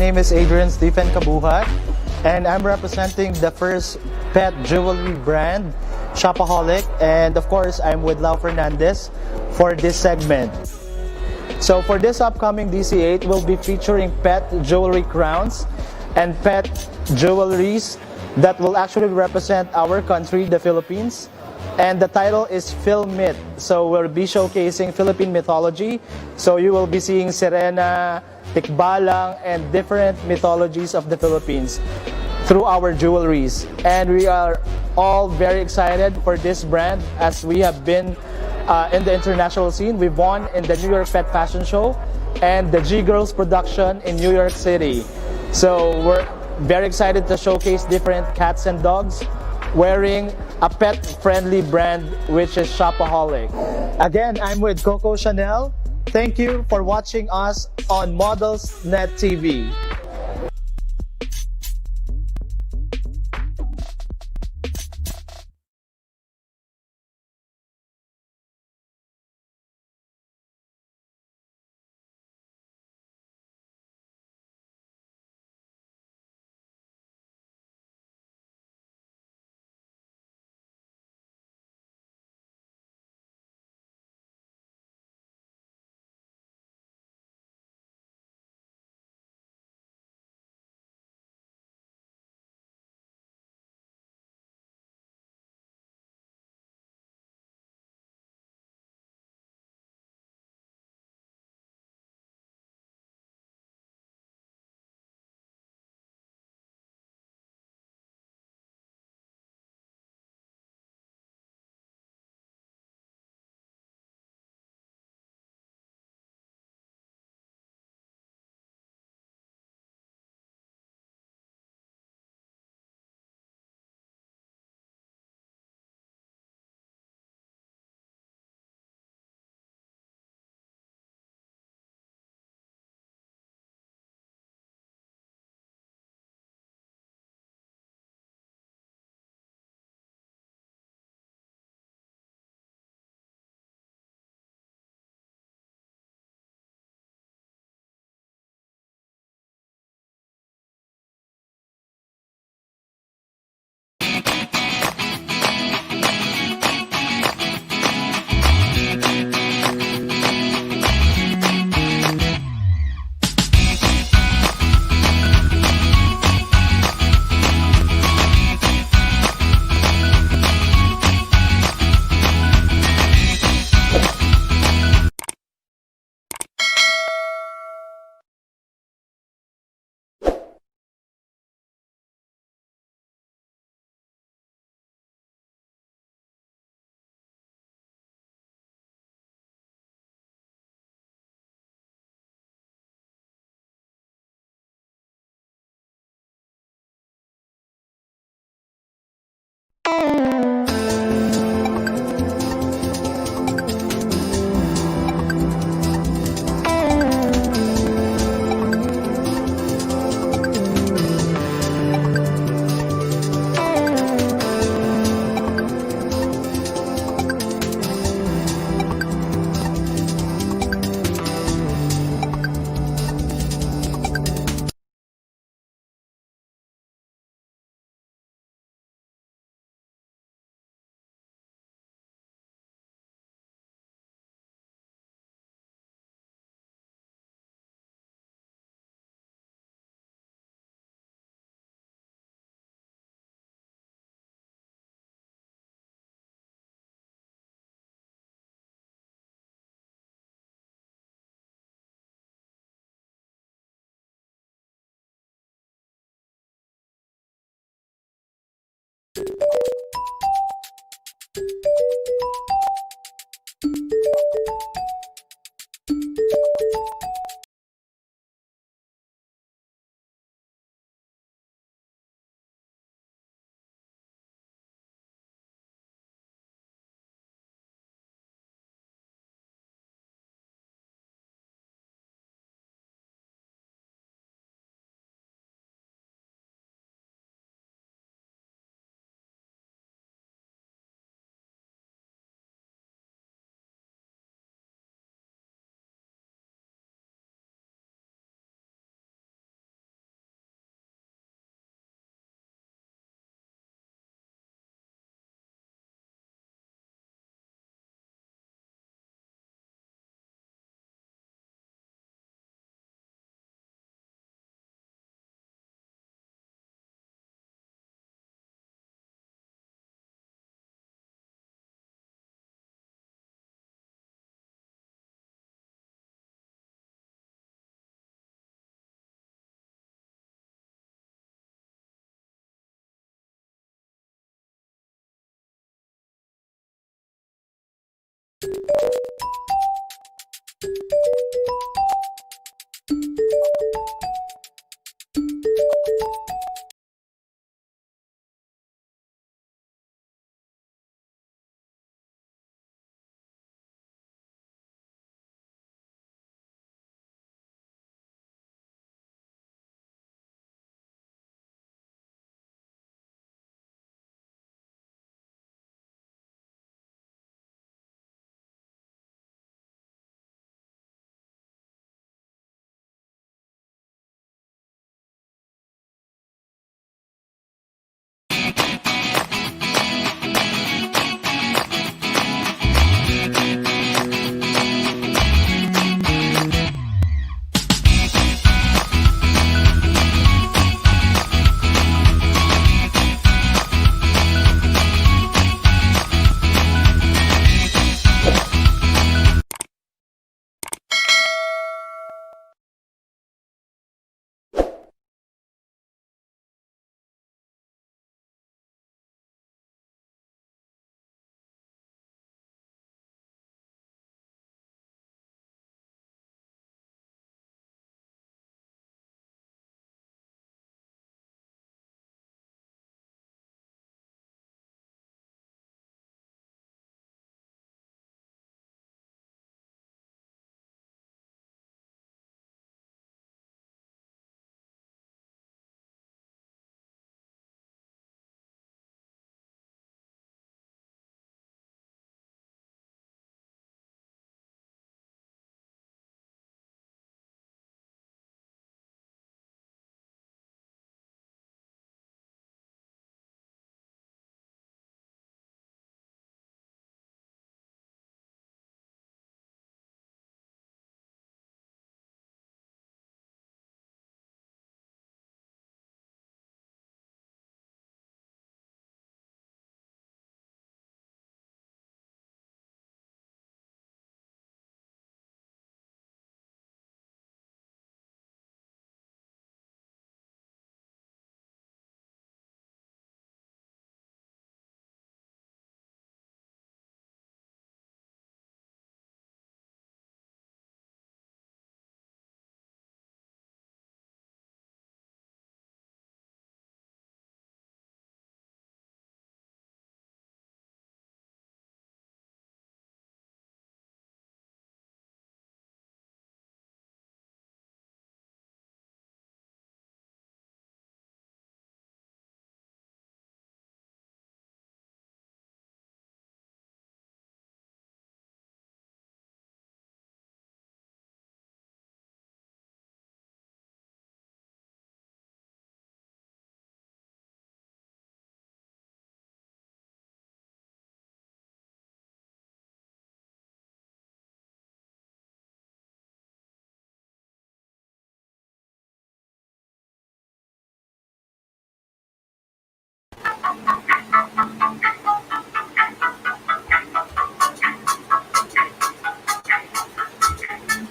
name is Adrian Stephen Kabuhat, and I'm representing the first pet jewelry brand, Shopaholic, and of course, I'm with Lau Fernandez for this segment. So for this upcoming DC8, we'll be featuring pet jewelry crowns and pet jewelries that will actually represent our country, the Philippines. And the title is Philmyth. So we'll be showcasing Philippine mythology. So you will be seeing Sirena, Tikbalang, and different mythologies of the Philippines through our jewelries. And we are all very excited for this brand as we have been in the international scene. We've won in the New York Pet Fashion Show and the G-Girls production in New York City. So we're very excited to showcase different cats and dogs wearing a pet-friendly brand, which is Shopaholic. Again, I'm with Coco Chanel. Thank you for watching us on Models Net TV.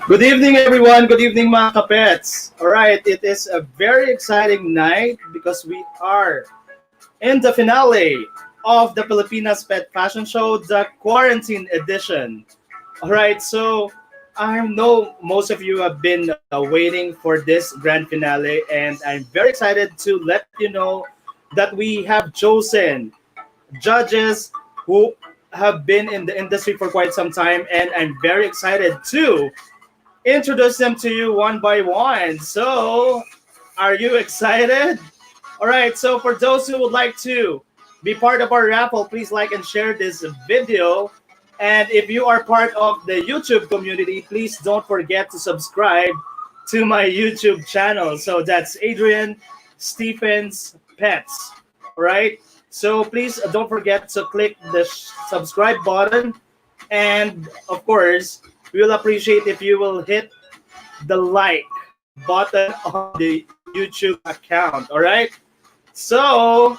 Good evening, everyone. Good evening, mga kapets. All right, it is a very exciting night because we are in the finale of the Pilipinas Pet Fashion Show, the quarantine edition. All right, so I know most of you have been waiting for this grand finale, and I'm very excited to let you know that we have chosen judges who have been in the industry for quite some time, and I'm very excited to introduce them to you one by one. So, are you excited? All right, so for those who would like to be part of our raffle, please like and share this video. And if you are part of the YouTube community, please don't forget to subscribe to my YouTube channel. So that's Adrian Stephens Pets. All right, so please don't forget to click the subscribe button. And of course, we will appreciate if you will hit the like button on the YouTube account. All right. So,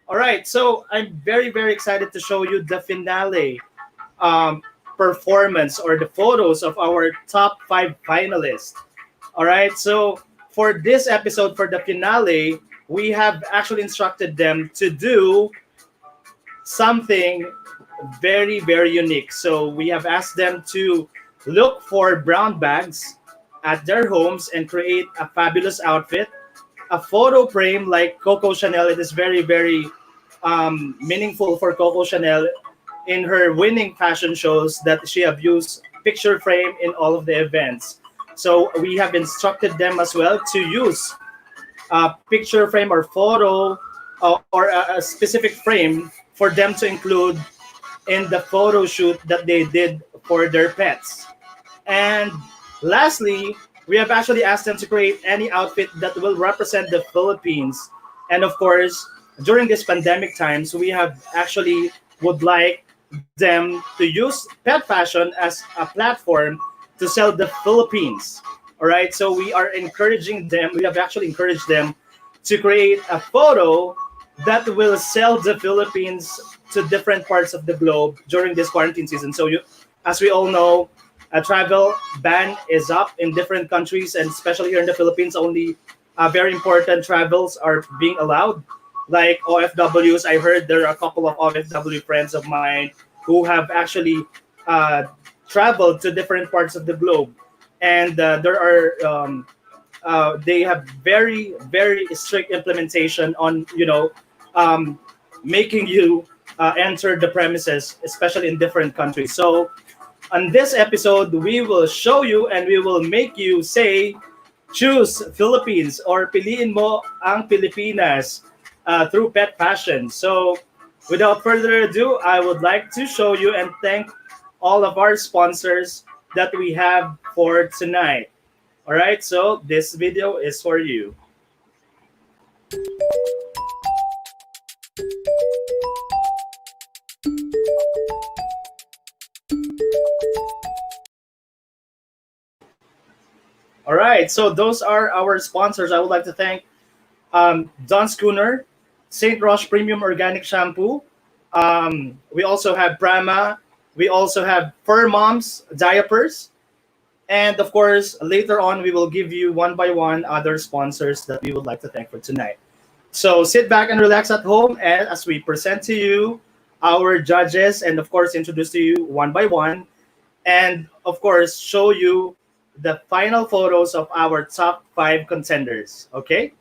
all right. So I'm very, very excited to show you the finale performance or the photos of our top 5 finalists. All right. So for this episode, for the finale, we have actually instructed them to do something very, very unique. So we have asked them to look for brown bags at their homes and create a fabulous outfit, a photo frame like Coco Chanel. It is very, very meaningful for Coco Chanel in her winning fashion shows that she have used picture frame in all of the events. So we have instructed them as well to use a picture frame or photo or a specific frame for them to include in the photo shoot that they did for their pets. And lastly, we have actually asked them to create any outfit that will represent the Philippines. And of course, during this pandemic times, we have actually would like them to use pet fashion as a platform to sell the Philippines. All right, so we are encouraging them, we have actually encouraged them to create a photo that will sell the Philippines to different parts of the globe during this quarantine season. So as we all know, a travel ban is up in different countries, and especially here in the Philippines, only very important travels are being allowed, like OFWs. I heard there are a couple of OFW friends of mine who have actually traveled to different parts of the globe, and there are they have very, very strict implementation on making you enter the premises, especially in different countries. So on this episode, we will show you and we will make you say, choose Philippines or piliin mo ang Pilipinas through pet fashion. So without further ado, I would like to show you and thank all of our sponsors that we have for tonight. All right, so this video is for you. All right, so those are our sponsors. I would like to thank Don Schooner, St. Roche Premium Organic Shampoo. We also have Brahma. We also have Fur Moms diapers. And of course, later on, we will give you one by one other sponsors that we would like to thank for tonight. So sit back and relax at home and as we present to you our judges and of course, introduce to you one by one. And of course, show you the final photos of our top 5 contenders. Okay?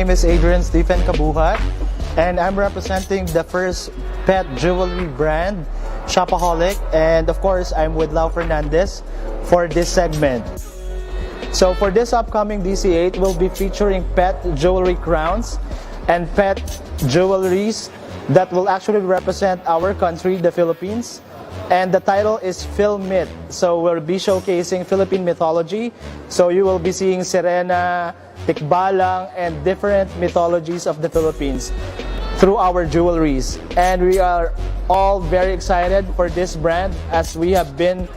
name is Adrian Stephen Kabuhat, and I'm representing the first pet jewelry brand, Shopaholic, and of course, I'm with Lau Fernandez for this segment. So for this upcoming DC8, we'll be featuring pet jewelry crowns and pet jewelries that will actually represent our country, the Philippines. And the title is Philmyth. So we'll be showcasing Philippine mythology. So you will be seeing Sirena, Tikbalang, and different mythologies of the Philippines through our jewelries. And we are all very excited for this brand as we have been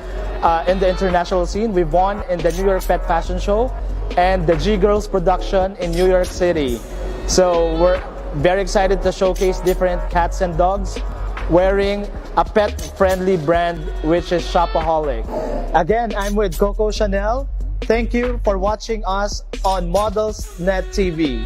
in the international scene. We've won in the New York Pet Fashion Show and the G-Girls production in New York City. So we're very excited to showcase different cats and dogs wearing a pet-friendly brand, which is Shopaholic. Again, I'm with Coco Chanel. Thank you for watching us on Models Net TV.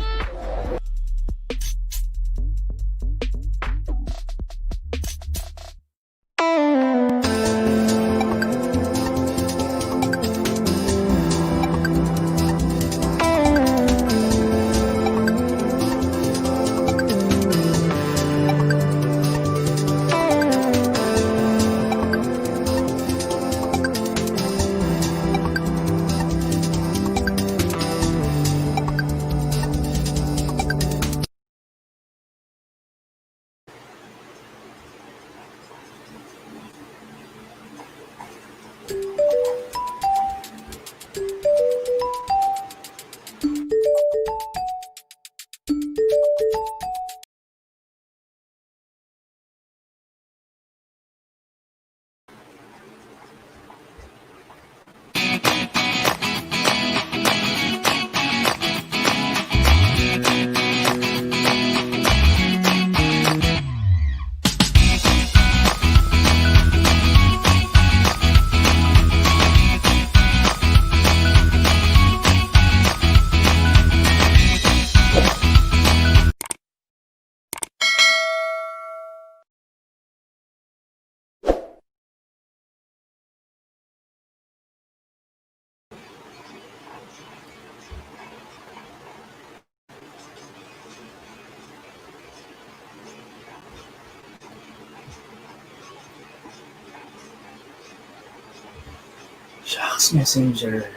Shucks, Messenger.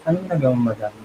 Anong nagawa, madam?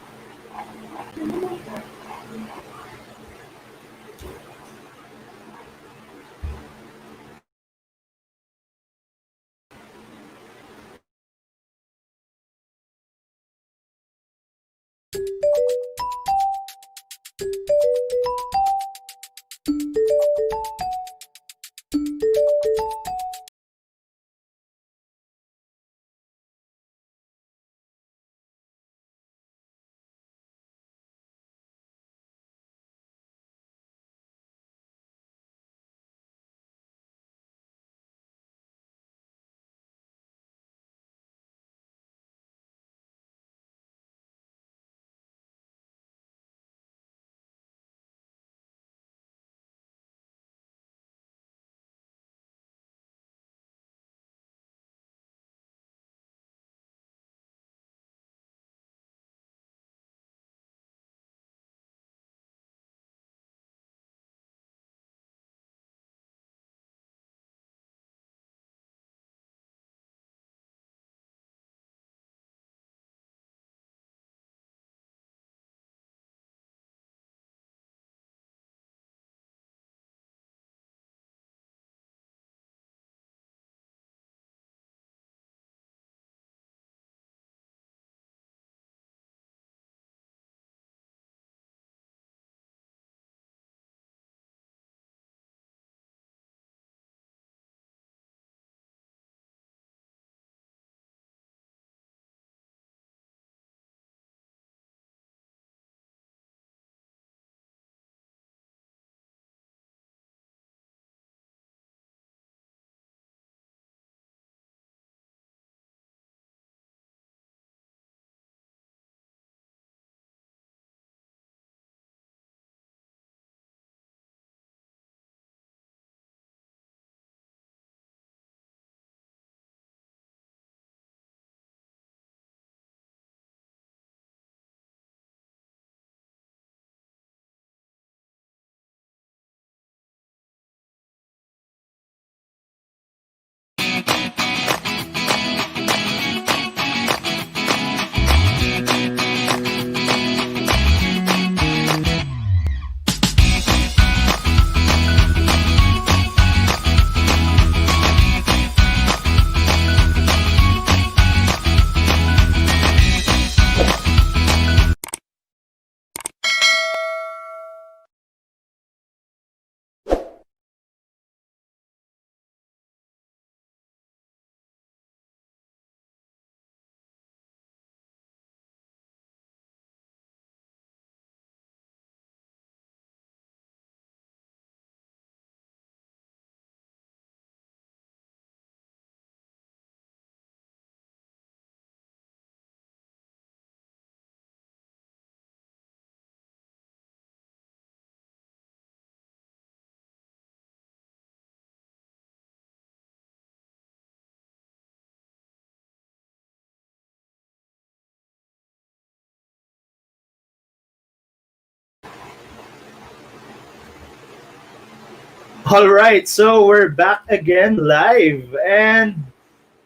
All right, so we're back again live. And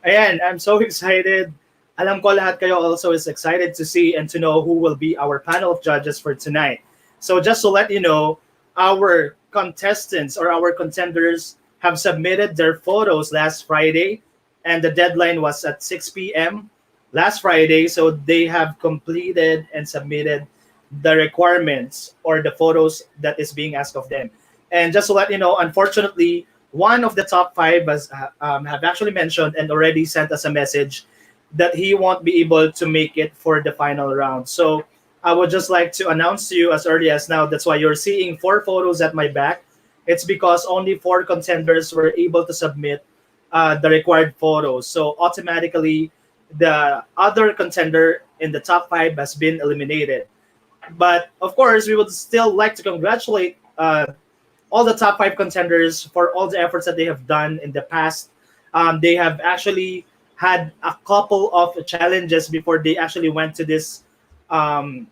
ayan, I'm so excited. Alam ko lahat kayo also is excited to see and to know who will be our panel of judges for tonight. So just to let you know, our contestants or our contenders have submitted their photos last Friday, and the deadline was at 6 p.m. last Friday. So they have completed and submitted the requirements or the photos that is being asked of them. And just to let you know, unfortunately, one of the top five has have actually mentioned and already sent us a message that he won't be able to make it for the final round. So I would just like to announce to you as early as now. That's why you're seeing four photos at my back. It's because only four contenders were able to submit the required photos. So automatically, the other contender in the top five has been eliminated. But of course, we would still like to congratulate all the top five contenders for all the efforts that they have done in the past. They have actually had a couple of challenges before they actually went um,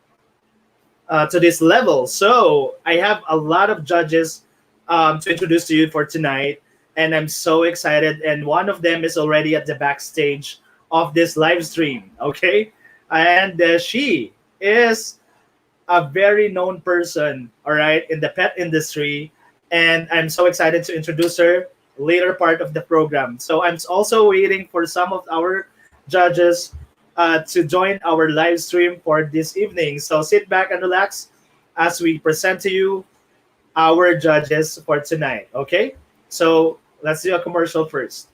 to this level. So I have a lot of judges to introduce to you for tonight, and I'm so excited. And one of them is already at the backstage of this live stream. Okay, and she is a very known person, all right, in the pet industry. And I'm so excited to introduce her later part of the program. So I'm also waiting for some of our judges to join our live stream for this evening. So sit back and relax as we present to you our judges for tonight. Okay? So let's do a commercial first.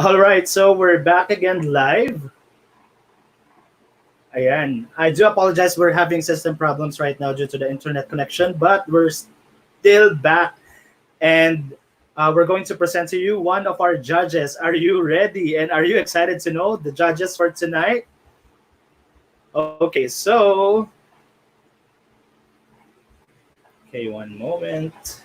All right, so we're back again live. Ayan. I do apologize. We're having system problems right now due to the internet connection, but we're still back and we're going to present to you one of our judges. Are you ready? And are you excited to know the judges for tonight? Okay, one moment.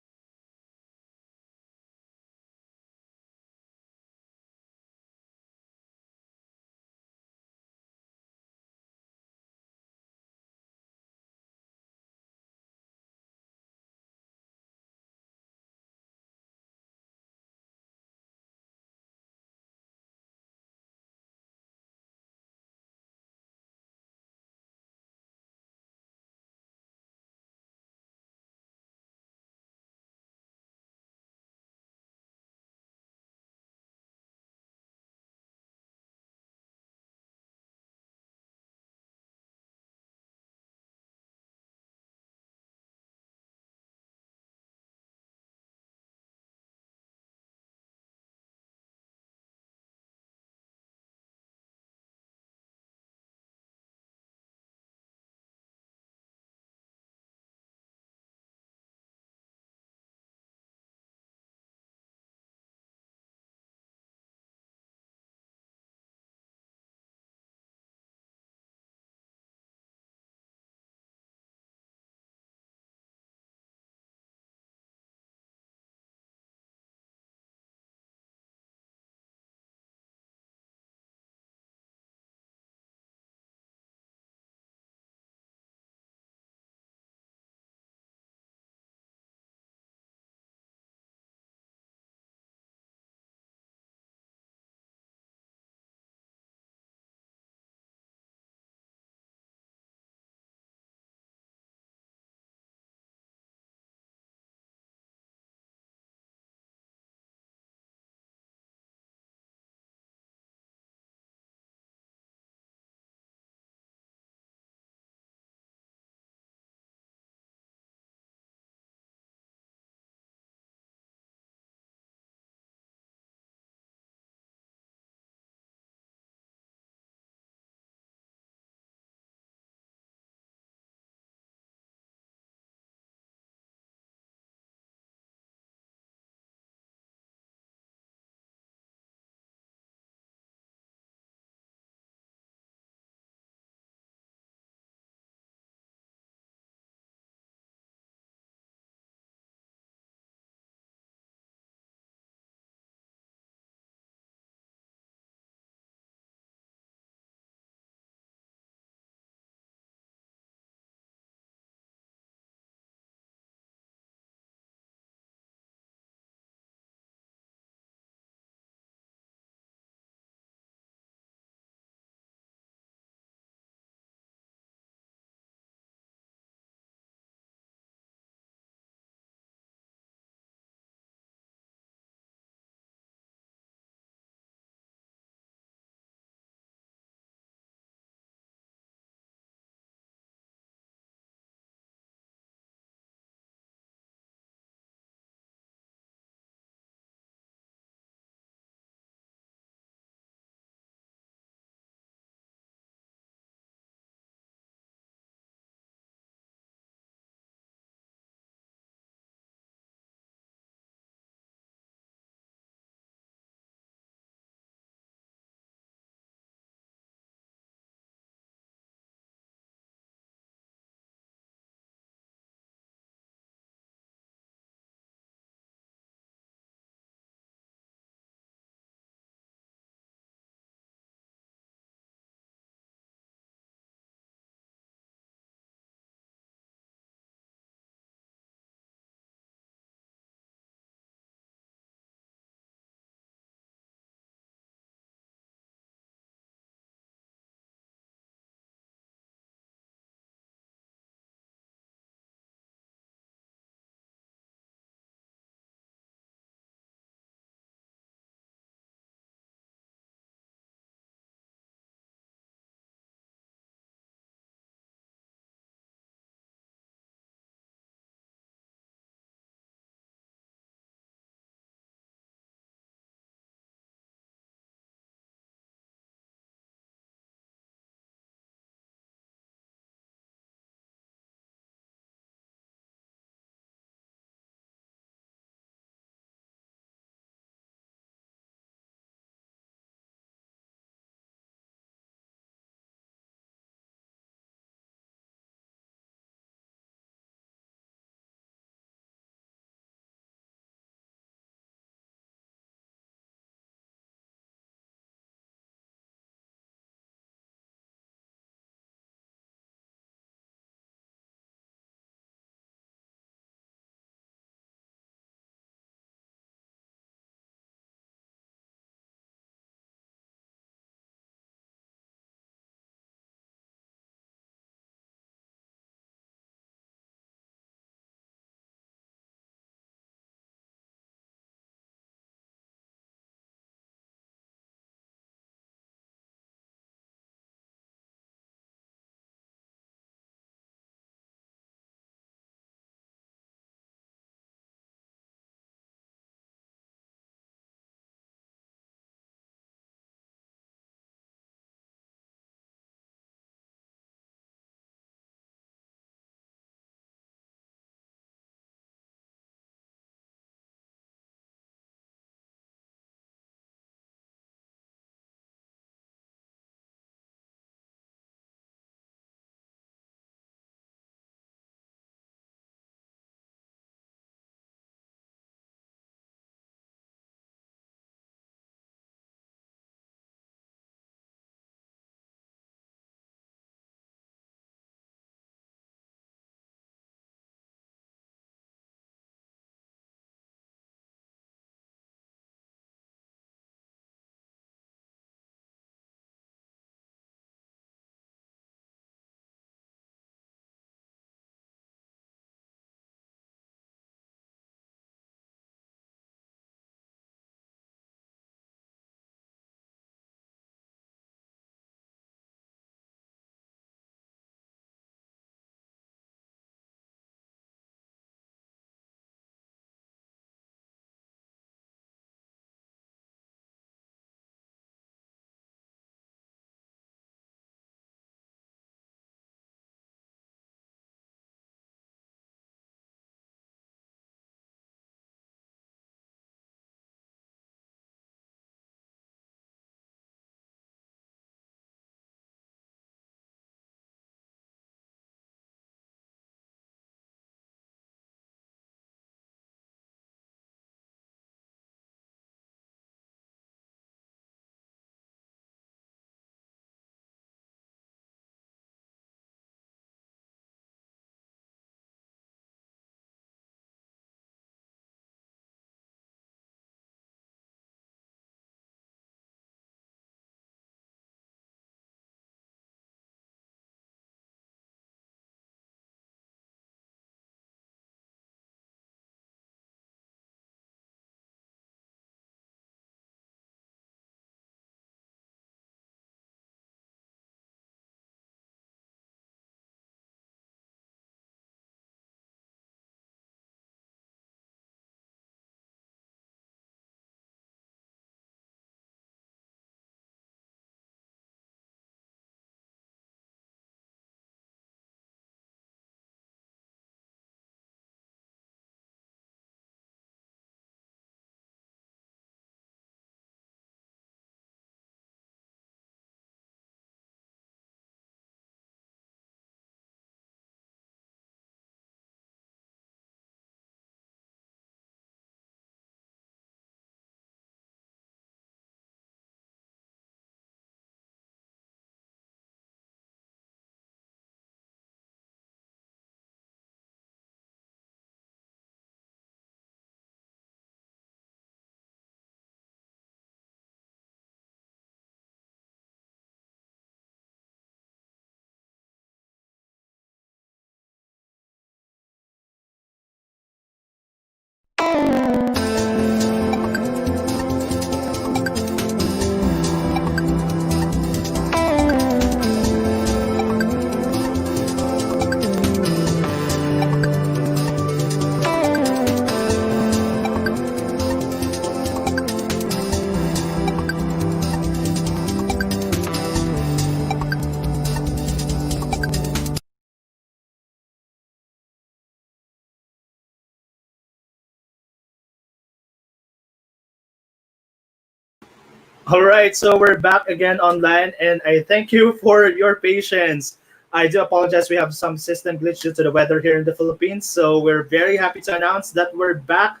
All right, so we're back again online, and I thank you for your patience. I do apologize. We have some system glitch due to the weather here in the Philippines, so we're very happy to announce that we're back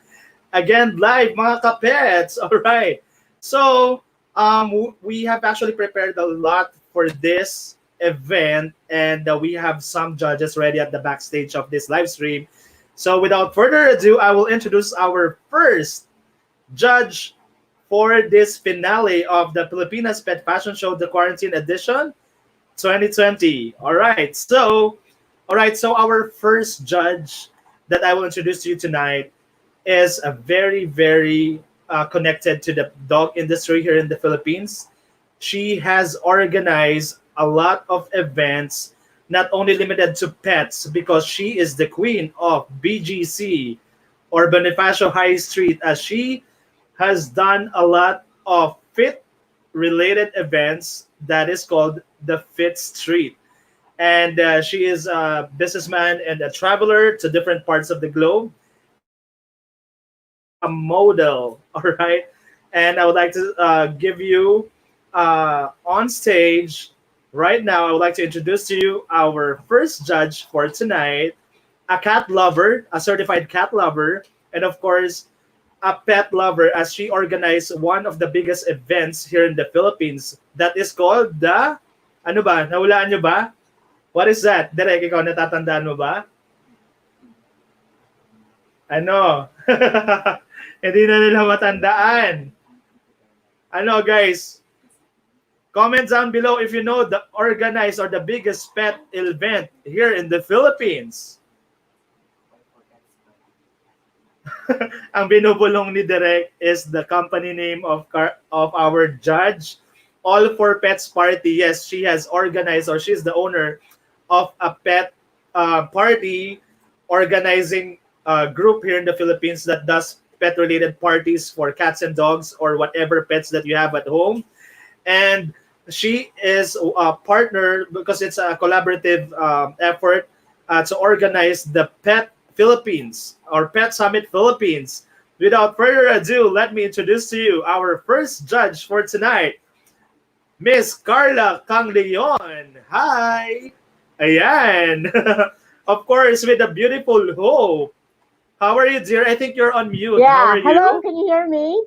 again live, mga kapets. All right, so we have actually prepared a lot for this event, and we have some judges ready at the backstage of this live stream. So without further ado, I will introduce our first judge for this finale of the Pilipinas Pet Fashion Show, the Quarantine Edition 2020. All right, so our first judge that I will introduce to you tonight is a very, very connected to the dog industry here in the Philippines. She has organized a lot of events, not only limited to pets, because she is the queen of BGC or Bonifacio High Street, as she has done a lot of fit related events that is called the Fit Street. And she is a businessman and a traveler to different parts of the globe, a model. All right. And I would like to give you on stage right now. I would like to introduce to you our first judge for tonight, a cat lover, a certified cat lover, and of course, a pet lover, as she organized one of the biggest events here in the Philippines that is called the, ano ba, nahulaan nyo ba? What is that? Derek, ikaw natatandaan mo ba? Ano? Hindi na nila matandaan. Ano guys? Comment down below if you know the organized or the biggest pet event here in the Philippines. Ang binubulong ni Derek is the company name of our judge, All for Pets Party. Yes, she has organized, or she's the owner of a pet party organizing group here in the Philippines that does pet-related parties for cats and dogs or whatever pets that you have at home. And she is a partner because it's a collaborative effort to organize the Pet Philippines or Pet Summit Philippines. Without further ado, let me introduce to you our first judge for tonight, Miss Carla Cangleon. Hi! Ayan! Of course, with a beautiful hope. How are you, dear? I think you're on mute. How are Yeah. you? Hello, can you hear me?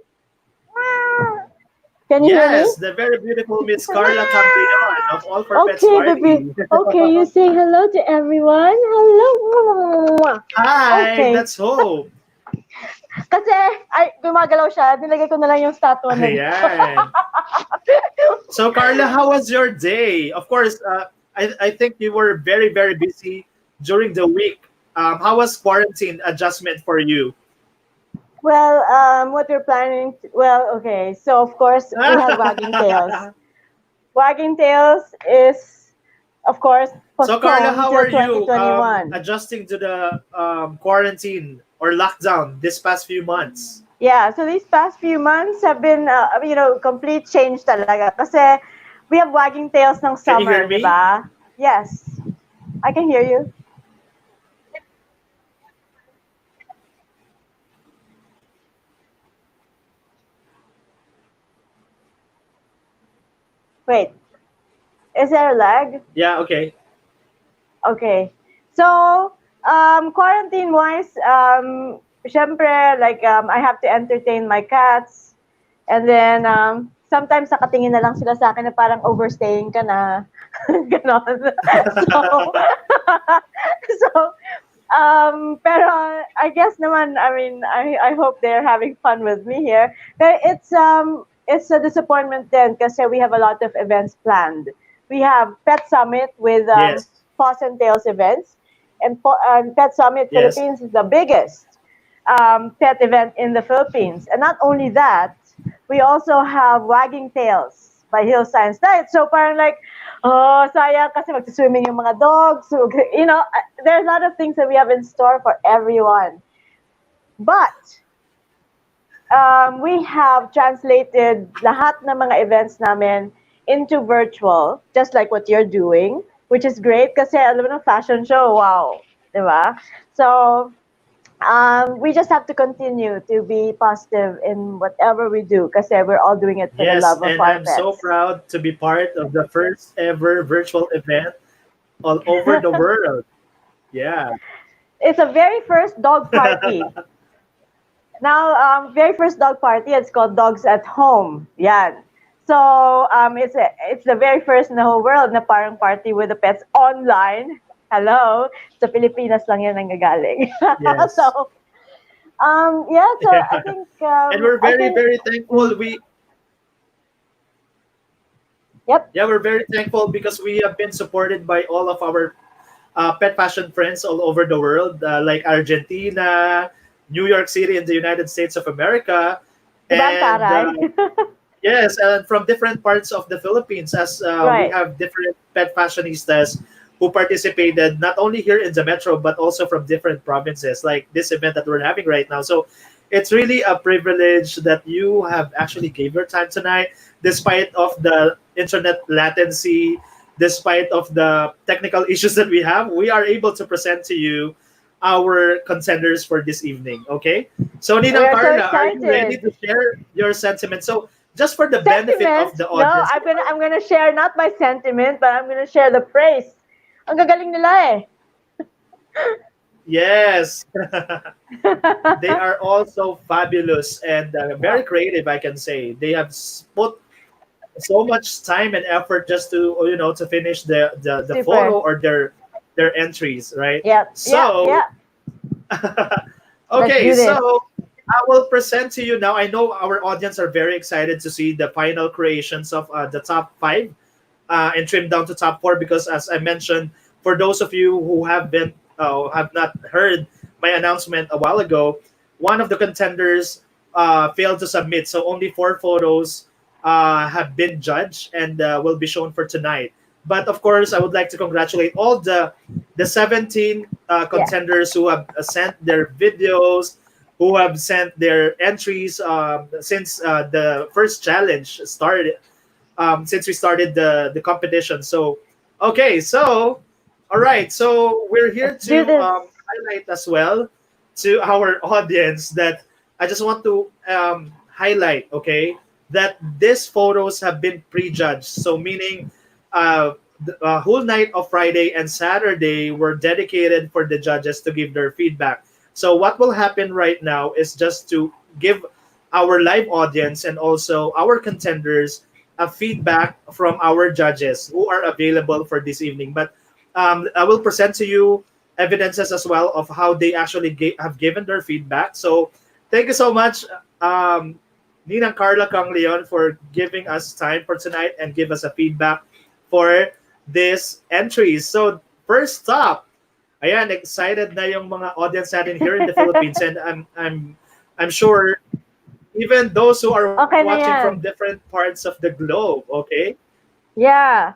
Can you hear me? Yes, the very beautiful Miss Carla Cangleon of All for Pets Okay, Party. baby. Okay, you say hello to everyone. Hello. Hi, Okay. let's hope. Kasi, ay, gumagalaw siya. Nilagay ko na lang yung statue na dito. Ayan. So, Carla, how was your day? Of course, I think you were very, very busy during the week. How was quarantine adjustment for you? Well, what we're planning, okay. So, of course, we have Wagging Tails. Wagging Tails is, of course, So, Carla, postponed how till are you 2021. adjusting to the quarantine or lockdown this past few months? Yeah, so these past few months have been, complete change talaga. Kasi we have Wagging Tails ng Can you hear summer, me? di ba? Yes, I can hear you. Wait, is there a lag? Yeah, okay. Okay. So, quarantine-wise, syempre, I have to entertain my cats. And then, sometimes nakatingin na lang sila sa akin na parang overstaying ka na. Ganon. So, so, pero I guess naman, I mean, I hope they're having fun with me here. But it's a disappointment then kasi we have a lot of events planned. We have Pet Summit with Yes. Paws and Tails events, and Pet Summit Yes. Philippines is the biggest pet event in the Philippines. And not only that, we also have Wagging Tails by Hill Science Diet. So parang like, oh, sayang kasi magsiswimming yung mga dogs. So, there's a lot of things that we have in store for everyone. But we have translated lahat ng mga events namin into virtual, just like what you're doing, which is great kasi alam mo ng fashion show, wow, di ba? So, we just have to continue to be positive in whatever we do because we're all doing it for the Yes, love of and our I'm so pets. proud to be part of the first ever virtual event all over the world. Yeah. It's a very first dog party. Now, very first dog party, it's called Dogs at Home. Yeah. So, it's the very first in the whole world na parang party with the pets online. Hello. Sa Pilipinas lang yan nanggagaling. Yes. So, yeah, so I Yeah. think, And we're I very, think, very thankful. mm, yep. Yeah, we're very thankful because we have been supported by all of our pet fashion friends all over the world, like Argentina, New York City in the United States of America, Diba ang and taray? yes, and from different parts of the Philippines, as we Right. have different pet fashionistas who participated not only here in the metro but also from different provinces, like this event that we're having right now. So it's really a privilege that you have actually gave your time tonight, despite of the internet latency, despite of the technical issues that we have. We are able to present to you our contenders for this evening. Okay, so We Ninang are so Carla, are you ready excited. to share your sentiments? So just for the benefit of Sentiment? the No, audience. I'm gonna share not my sentiment, but I'm gonna share the praise. Ang gagaling nila eh. Yes, they are also fabulous and very Yeah, creative. I can say they have put so much time and effort just to to finish the super. photo or their entries, right? Yeah, yeah, So yeah. Let's okay, do this. so I will present to you now. I know our audience are very excited to see the final creations of the top five and trim down to top four because, as I mentioned, for those of you who have not heard my announcement a while ago, one of the contenders failed to submit, so only four photos have been judged and will be shown for tonight. But of course, I would like to congratulate all the 17 Yeah. contenders who have sent their videos, who have sent their entries since the first challenge started since we started the competition. So, okay, so all right, so we're here Let's do to this. highlight as well to our audience that I just want to highlight, okay, that these photos have been prejudged. So, meaning the whole night of Friday and Saturday were dedicated for the judges to give their feedback. So, what will happen right now is just to give our live audience and also our contenders a feedback from our judges who are available for this evening. But I will present to you evidences as well of how they actually have given their feedback. So thank you so much, Nina Carla Kang Leon, for giving us time for tonight and give us a feedback for this entries. So first up, ayan, excited na yung mga audience natin here in the Philippines, and I'm sure even those who are Okay watching na from yan. different parts of the globe. Okay. Yeah.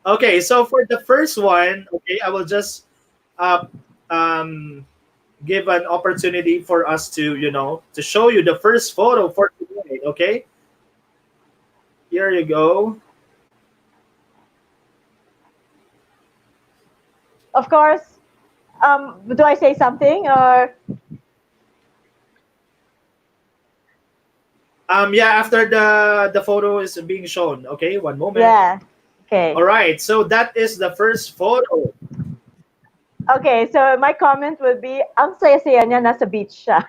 Okay. So for the first one, okay, I will just uh, um, give an opportunity for us to to show you the first photo for today. Okay. Here you go. Of course. Do I say something or Yeah. After the photo is being shown. Okay. One moment. yeah? All Okay. right. So that is the first photo. Okay, so my comment would be, ang saya-saya niya, nasa beach siya.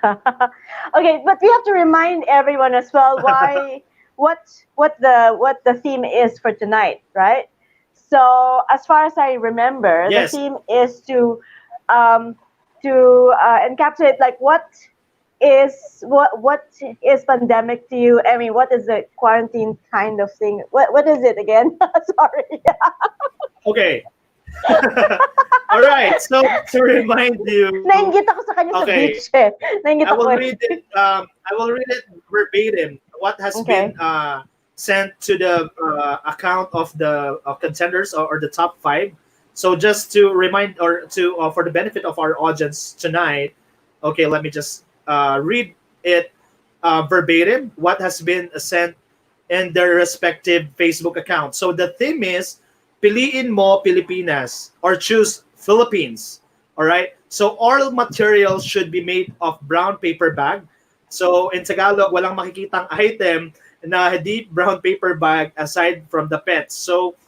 Okay, but we have to remind everyone as well what the theme is for tonight, right? So as far as I remember, the Yes. theme is um, encapsulate like what is pandemic to you? I mean, what is the quarantine kind of thing? What is it again? Sorry. Okay. All right. So to remind you, Nainggit ako sa kanya sa okay, beach eh. Nainggit I ako will eh. read it. I will read it verbatim. What has been Okay. sent to the account of the contenders or the top five. So just to remind or to for the benefit of our audience tonight, okay, let me just read it verbatim. What has been sent in their respective Facebook account. So the theme is Piliin mo Pilipinas or choose Philippines. All right. So all materials should be made of brown paper bag. So in Tagalog, walang makikitang item na hindi brown paper bag aside from the pets. So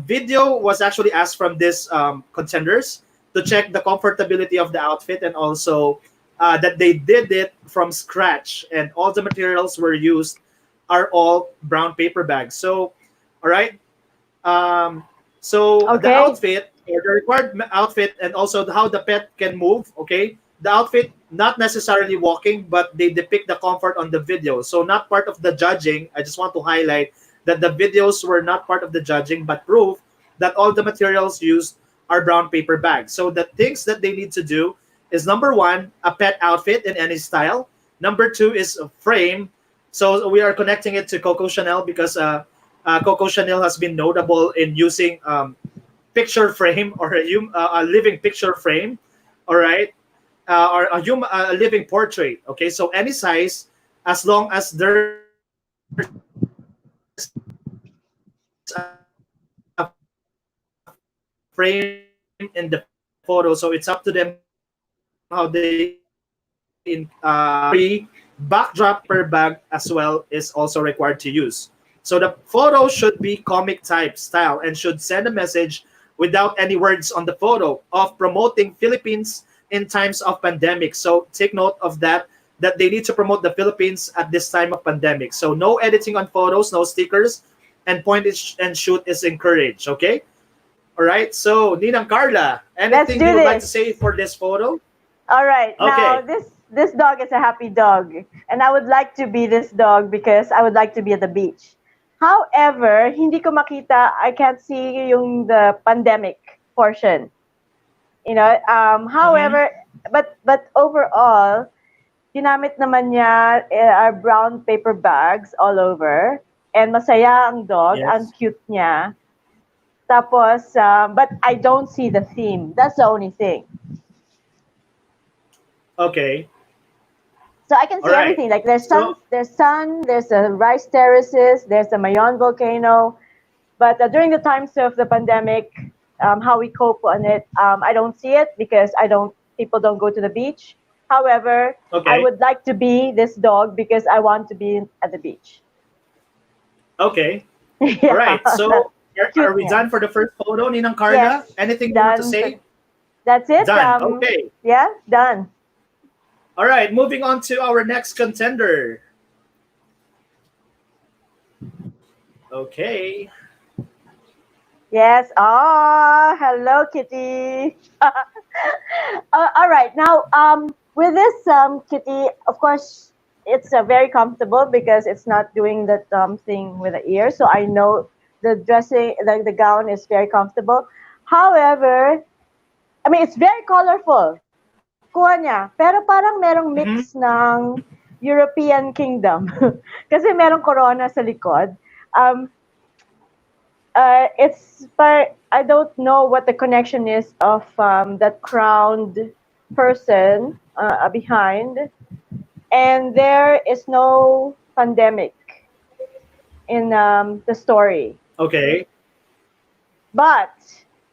video was actually asked from these contenders to check the comfortability of the outfit, and also that they did it from scratch, and all the materials were used are all brown paper bags. So, all right. So the Okay. outfit, or the required outfit, and also how the pet can move. Okay, the outfit not necessarily walking, but they depict the comfort on the video. So not part of the judging. I just want to highlight that the videos were not part of the judging, but proof that all the materials used are brown paper bags. So the things that they need to do is, number one, a pet outfit in any style. Number two is a frame. So we are connecting it to Coco Chanel because Coco Chanel has been notable in using picture frame, or a living picture frame, all right, or a living portrait. Okay, so any size, as long as there's a frame in the photo, so it's up to them how they free backdrop per bag as well is also required to use. So the photo should be comic type style and should send a message without any words on the photo of promoting Philippines in times of pandemic. So take note of that, that they need to promote the Philippines at this time of pandemic. So no editing on photos, no stickers, and point and shoot is encouraged. Okay. All right. So Ninang Carla, Let's anything do you would like to this. say for this photo? All right. Now Okay. this dog is a happy dog, and I would like to be this dog because I would like to be at the beach. However, hindi ko makita. I can't see the pandemic portion. Mm-hmm. However, but overall, ginamit naman niya our brown paper bags all over, and masaya ang dog, ang Yes. cute niya. Tapos, but I don't see the theme. That's the only thing. Okay. So I can All see right. everything. Like there's So sun, there's the rice terraces, there's the Mayon volcano. But during the times of the pandemic, how we cope on it, I don't see it because people don't go to the beach. However, I okay. would like to be this dog because I want to be at the beach. Okay. All Yeah, right. So are cute we niya. done for the first photo, Ninang Carla? Yes, Anything you want to done. say? That's it. Done. Okay. Yeah, done. All right. Moving on to our next contender. Okay. Yes. Oh, hello, Kitty. All right. Now, with this kitty, of course, it's very comfortable because it's not doing that thing with the ear. So I know the dressing, the gown is very comfortable. However, I mean, it's very colorful. Kuha niya. Pero parang merong Mm-hmm. mix ng European Kingdom. Kasi merong corona sa likod. Um, I don't know what the connection is of that crowned person behind, and there is no pandemic in the story. Okay. But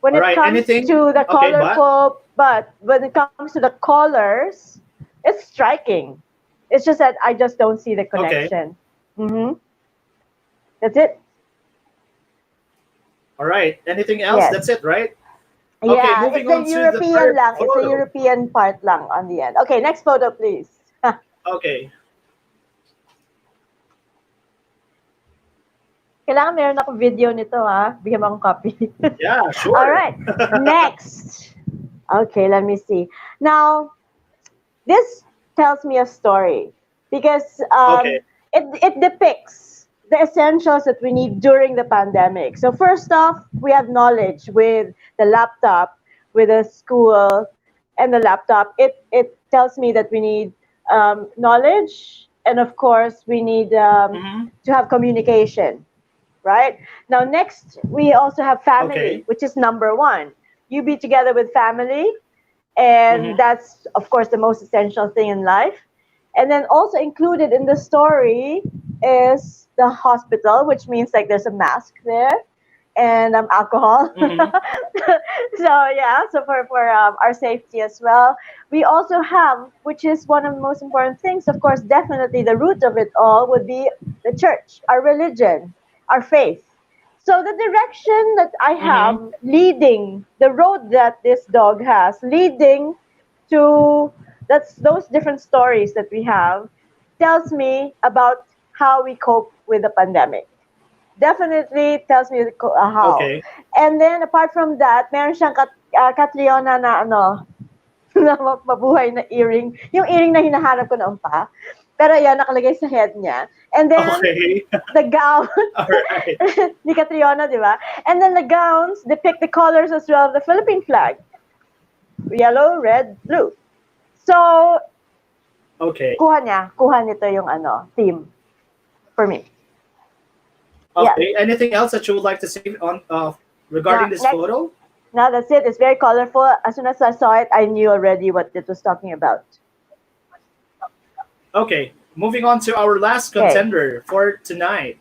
when All it right. comes Anything? to the Okay. colorful, but when it comes to the colors, it's striking. It's just that I just don't see the Okay. connection. Mm-hmm. That's it. All right. Anything else? Yes. That's it, right? Okay. Yeah, Moving it's a on to the European third lang. It's a photo. European part lang on the end. Okay, next photo, please. Okay. Kailangan meron akong video nito, ha? Bigyan mo akong copy. Yeah. All Sure. right, next. Okay, let me see. Now, this tells me a story because Okay. it depicts the essentials that we need during the pandemic. So first off, we have knowledge with the laptop, with the school, and the laptop. It tells me that we need knowledge, and of course, we need Mm-hmm. to have communication. Right now, next we also have family, Okay. which is number one. You be together with family, and Mm-hmm. that's of course the most essential thing in life. And then also included in the story is the hospital, which means like there's a mask there, and alcohol. Mhm. So yeah, so for our safety as well. We also have, which is one of the most important things, of course, definitely the root of it all would be the church, our religion, our faith. So the direction that I Mhm. have leading, the road that this dog has leading to, that's those different stories that we have, tells me about how we cope with the pandemic. Definitely tells me how. Okay. And then apart from that, meron siyang Catriona na ano, na mabuhay na earring. Yung earring na hinahanap ko noon pa. Pero yan, nakalagay sa head niya. And then, Okay. the gown, All right. ni Catriona, di ba? And then the gowns depict the colors as well of the Philippine flag. Yellow, red, blue. So, Okay. kuha nito yung theme for me. Yeah. Okay. Anything else that you would like to say on regarding Now, this next, photo? now that's it. It's very colorful. As soon as I saw it, I knew already what it was talking about. Okay. Moving on to our last Okay. contender for tonight,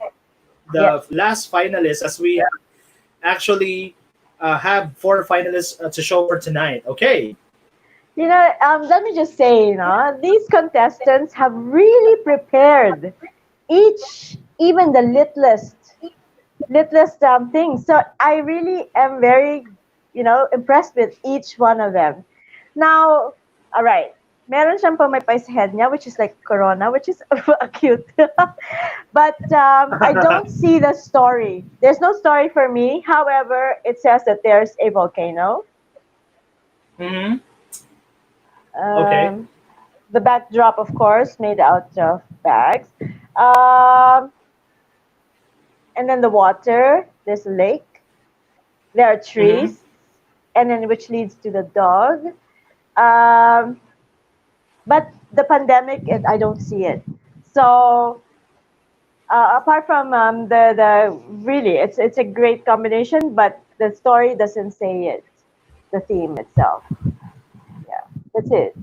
the last finalist, as we actually have four finalists to show for tonight. Okay. You know, let me just say, these contestants have really prepared each, even the littlest thing. So I really am very, impressed with each one of them. Now, all right, meron siyang pamay sa head niya, which is like corona, which is cute. But I don't see the story. There's no story for me. However, it says that there's a volcano. Mm-hmm. Okay. The backdrop, of course, made out of bags. Um, and then the water, there's a lake, there are trees, and then which leads to the dog. But the pandemic, I don't see it. So apart from the really, it's a great combination, but the story doesn't say it. The theme itself. Yeah, that's it.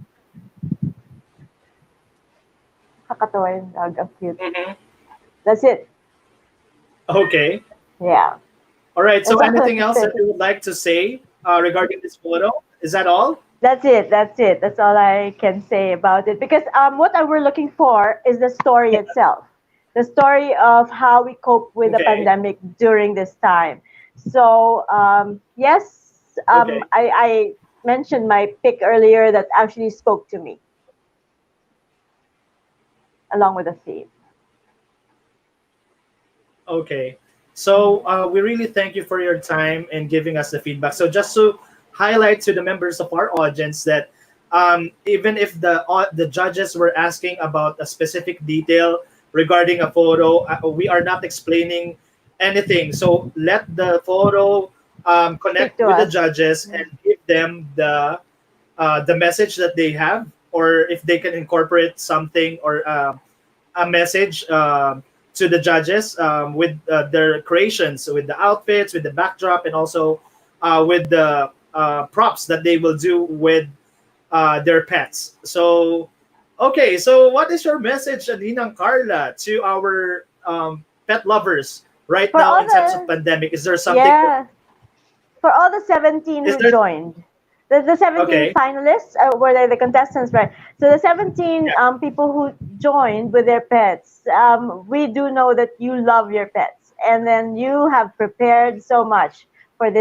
Kakatawa yung dog, ang cute. Mm-hmm. That's it. Okay. Yeah. All right. So, That's all I anything can else say. that you would like to say regarding this photo? Is that all? That's it. That's it. That's all I can say about it. Because what we're looking for is the story itself, the story of how we cope with the Okay. pandemic during this time. So yes, Okay. I mentioned my pick earlier that actually spoke to me, along with the theme. Okay. So we really thank you for your time and giving us the feedback. So just to highlight to the members of our audience that even if the judges were asking about a specific detail regarding a photo, we are not explaining anything. So let the photo Speak connect to with the us. judges and give them the message that they have, or if they can incorporate something or a message to the judges with their creations, with the outfits, with the backdrop, and also with the props that they will do with their pets. So, okay, so what is your message, Ninang Carla, to our pet lovers right For now all in times of the pandemic? Is there something? Yeah, for all the 17 Is who there? joined. The 17 Okay. finalists were the contestants, right? So the 17 Yeah. people who joined with their pets, we do know that you love your pets, and then you have prepared so much for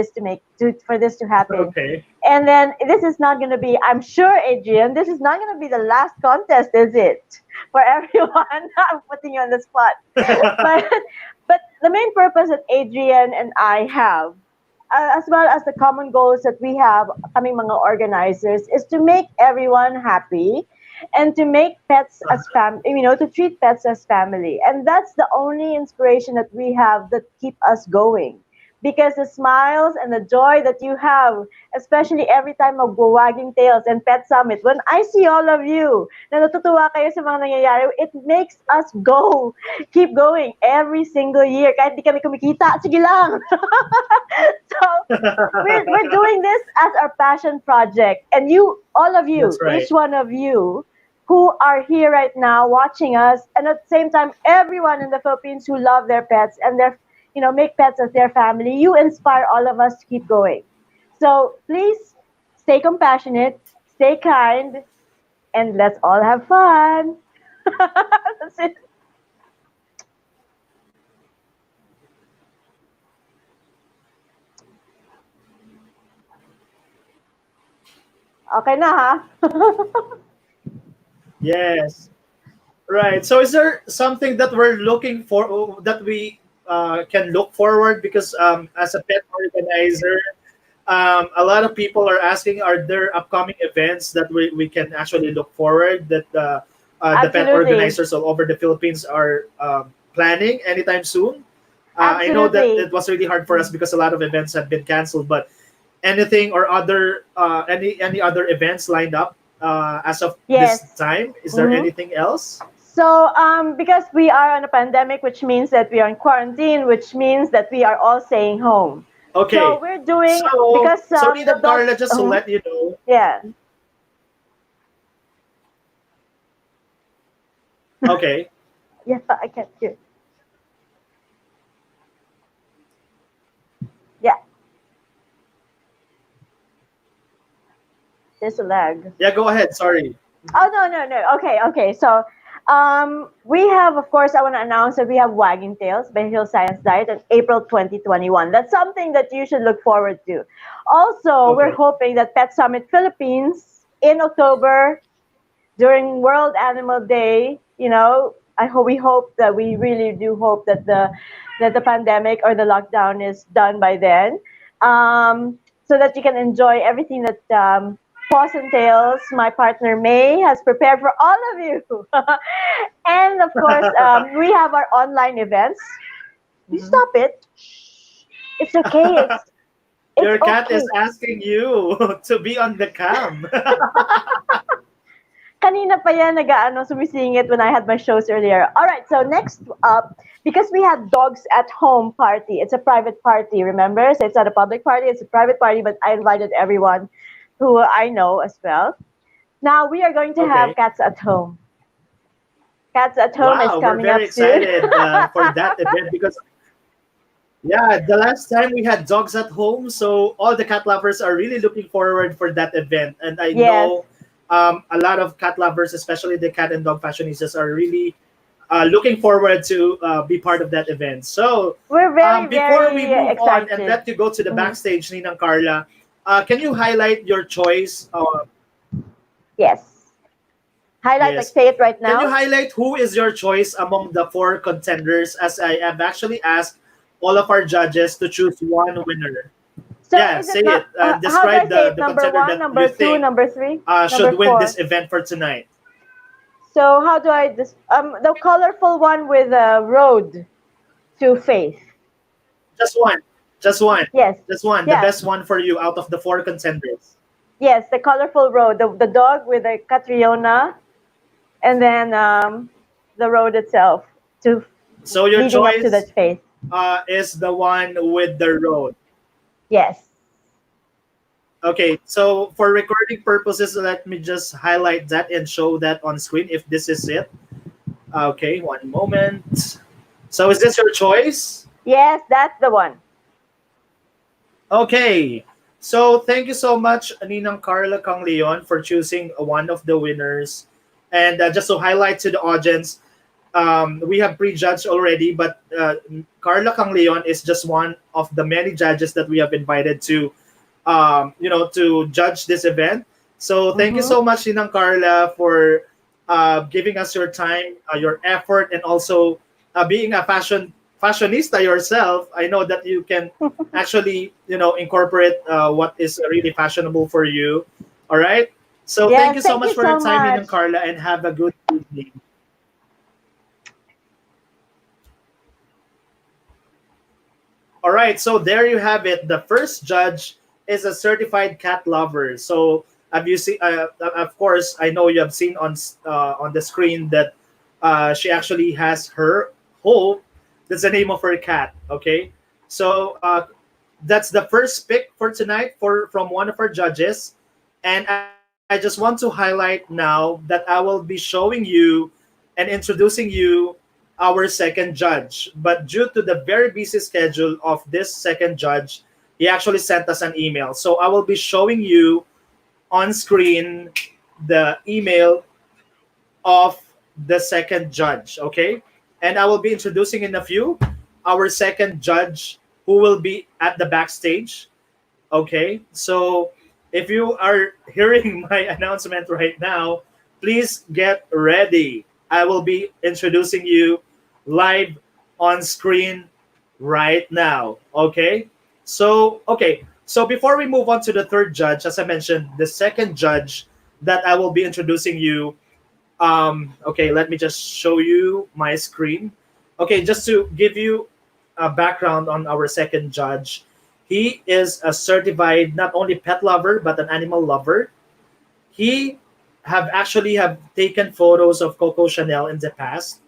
for this to happen. Okay. And then this is not going to be, I'm sure, Adrian, this is not going to be the last contest, is it? For everyone, I'm putting you on the spot. But but the main purpose that Adrian and I have, as well as the common goals that we have, kaming mga organizers, is to make everyone happy and to make pets as to treat pets as family. And that's the only inspiration that we have that keep us going. Because the smiles and the joy that you have, especially every time mag-wagging tails and Pet Summit, when I see all of you na natutuwa kayo sa mga nangyayari, it makes us keep going every single year. Kahit di kami kumikita, sige lang. So, we're doing this as our passion project. And you, all of you, That's right. each one of you who are here right now watching us, and at the same time, everyone in the Philippines who love their pets and make pets as their family, you inspire all of us to keep going. So please stay compassionate, stay kind, and let's all have fun. That's it. Okay na ha? Yes. Right. So is there something that we're looking for that we can look forward because as a pet organizer, a lot of people are asking, are there upcoming events that we can actually look forward that the pet Absolutely. organizers all over the Philippines are planning anytime soon? I know that Absolutely. it was really hard for us because a lot of events have been canceled, but anything or other any other events lined up as of this Yes. time? Is there Mhm. anything else? So, because we are on a pandemic, which means that we are in quarantine, which means that we are all staying home. So Okay. we're doing So, because the Nina dogs. Carla, just to let you know, Yeah, okay, yeah, I can't hear. Yeah, there's a lag. yeah, go ahead. Sorry. Oh no, no, no. Okay, okay. So, we have, of course, I want to announce that we have Wagging Tails Behavioral Science Diet on April 2021. That's something that you should look forward to. Also, we're Okay. hoping that Pet Summit Philippines in October during World Animal Day, we hope that we really do hope that the pandemic or the lockdown is done by then, so that you can enjoy everything that Paws and Tails, my partner May, has prepared for all of you. And of course, we have our online events. You Mhm. stop it. It's okay. It's Your cat is okay. asking you to be on the cam. Kanina pa yan sumisingit when I had my shows earlier. All right, so next up, because we had dogs at home party. It's a private party, remember? So it's not a public party, it's a private party, but I invited everyone who I know as well. Now we are going to have Okay. cats at home. Cats at home is Wow, we're coming up very soon. excited for that event because yeah, the last time we had dogs at home, so all the cat lovers are really looking forward for that event. And I Yes, know a lot of cat lovers, especially the cat and dog fashionistas, are really looking forward to be part of that event. So we're very, before we very move on and excited. let you go to the Mhm. backstage, Ninang Carla, can you highlight your choice? Yes. Highlight, like Yes. say it right Can you now. highlight who is your choice among the four contenders? As I have actually asked all of our judges to choose one winner. So Yeah, is say it it. not, how do I Describe say it? the Number contender one, that you number two, think number three, should number win this four. event for tonight. So how do I the colorful one with a road to faith. Just one. Just one. Yes. Just one. The Yeah. best one for you out of the four contenders. Yes, the colorful road, the dog with the Catriona, and then the road itself to So your leading up to choice that faith. is the one with the road. Yes. Okay, so for recording purposes, let me just highlight that and show that on screen if this is it. Okay, one moment. So is this your choice? Yes, that's the one. Okay. So thank you so much, Ninang Carla Kang Leon, for choosing one of the winners. And just to highlight to the audience, we have prejudged already, but Carla Kang Leon is just one of the many judges that we have invited to, to judge this event. So thank you Mm-hmm. so much, Ninang Carla, for giving us your time, your effort, and also being a fashionista yourself. I know that you can actually, incorporate what is really fashionable for you. All right. So thank Yes, you so thank much you for your so time, much. Ninang Carla, and have a good evening. All right, so there you have it. The first judge is a certified cat lover. So have you seen? Of course, I know you have seen on the screen that she actually has her Hope. That's the name of her cat. Okay, so that's the first pick for tonight from one of our judges, and I just want to highlight now that I will be showing you and introducing you our second judge. But due to the very busy schedule of this second judge, he actually sent us an email. So I will be showing you on screen the email of the second judge, okay? And I will be introducing in a few our second judge who will be at the backstage, okay? So if you are hearing my announcement right now, please get ready. I will be introducing you live on screen right now, okay? So before we move on to the third judge, as I mentioned, the second judge that I will be introducing you, okay, let me just show you my screen. Okay, just to give you a background on our second judge, he is a certified not only pet lover but an animal lover. He have taken photos of Coco Chanel in the past,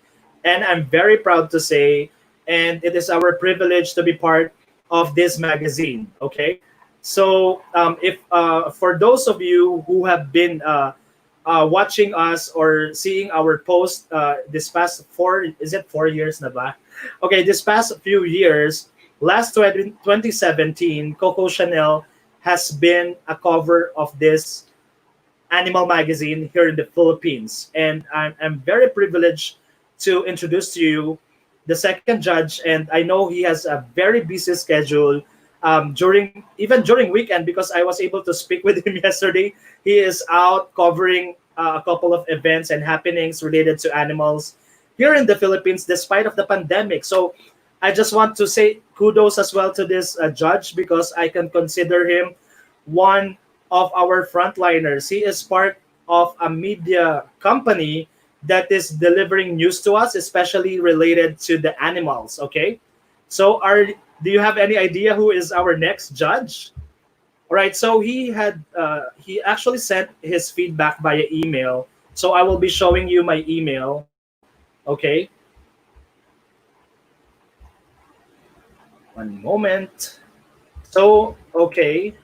and I'm very proud to say, and it is our privilege to be part of this magazine. Okay, so if for those of you who have been watching us or seeing our post this past 4 years na ba? Okay, this past few years, last 2017, Coco Chanel has been a cover of this animal magazine here in the Philippines. And I'm very privileged to introduce to you the second judge. And I know he has a very busy schedule during weekend, because I was able to speak with him yesterday. He is out covering a couple of events and happenings related to animals here in the Philippines despite of the pandemic. So I just want to say kudos as well to this judge, because I can consider him one of our frontliners. He is part of a media company that is delivering news to us, especially related to the animals. Okay, so do you have any idea who is our next judge? All right, so he actually sent his feedback via email. So I will be showing you my email. Okay, one moment. So okay,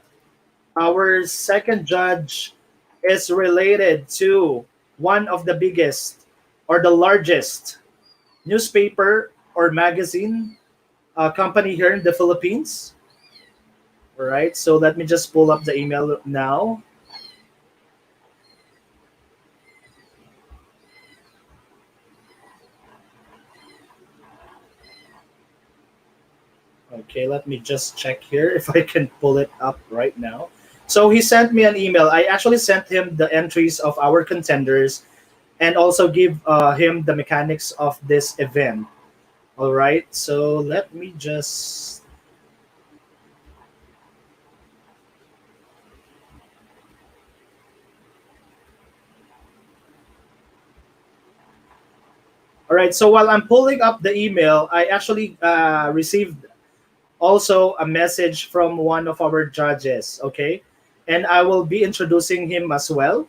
our second judge is related to one of the biggest or the largest newspaper or magazine company here in the Philippines. All right, so let me just pull up the email now. Okay, let me just check here if I can pull it up right now. So he sent me an email. I actually sent him the entries of our contenders and also give him the mechanics of this event. All right, so let me just. All right, so while I'm pulling up the email, I actually received also a message from one of our judges, okay? And I will be introducing him as well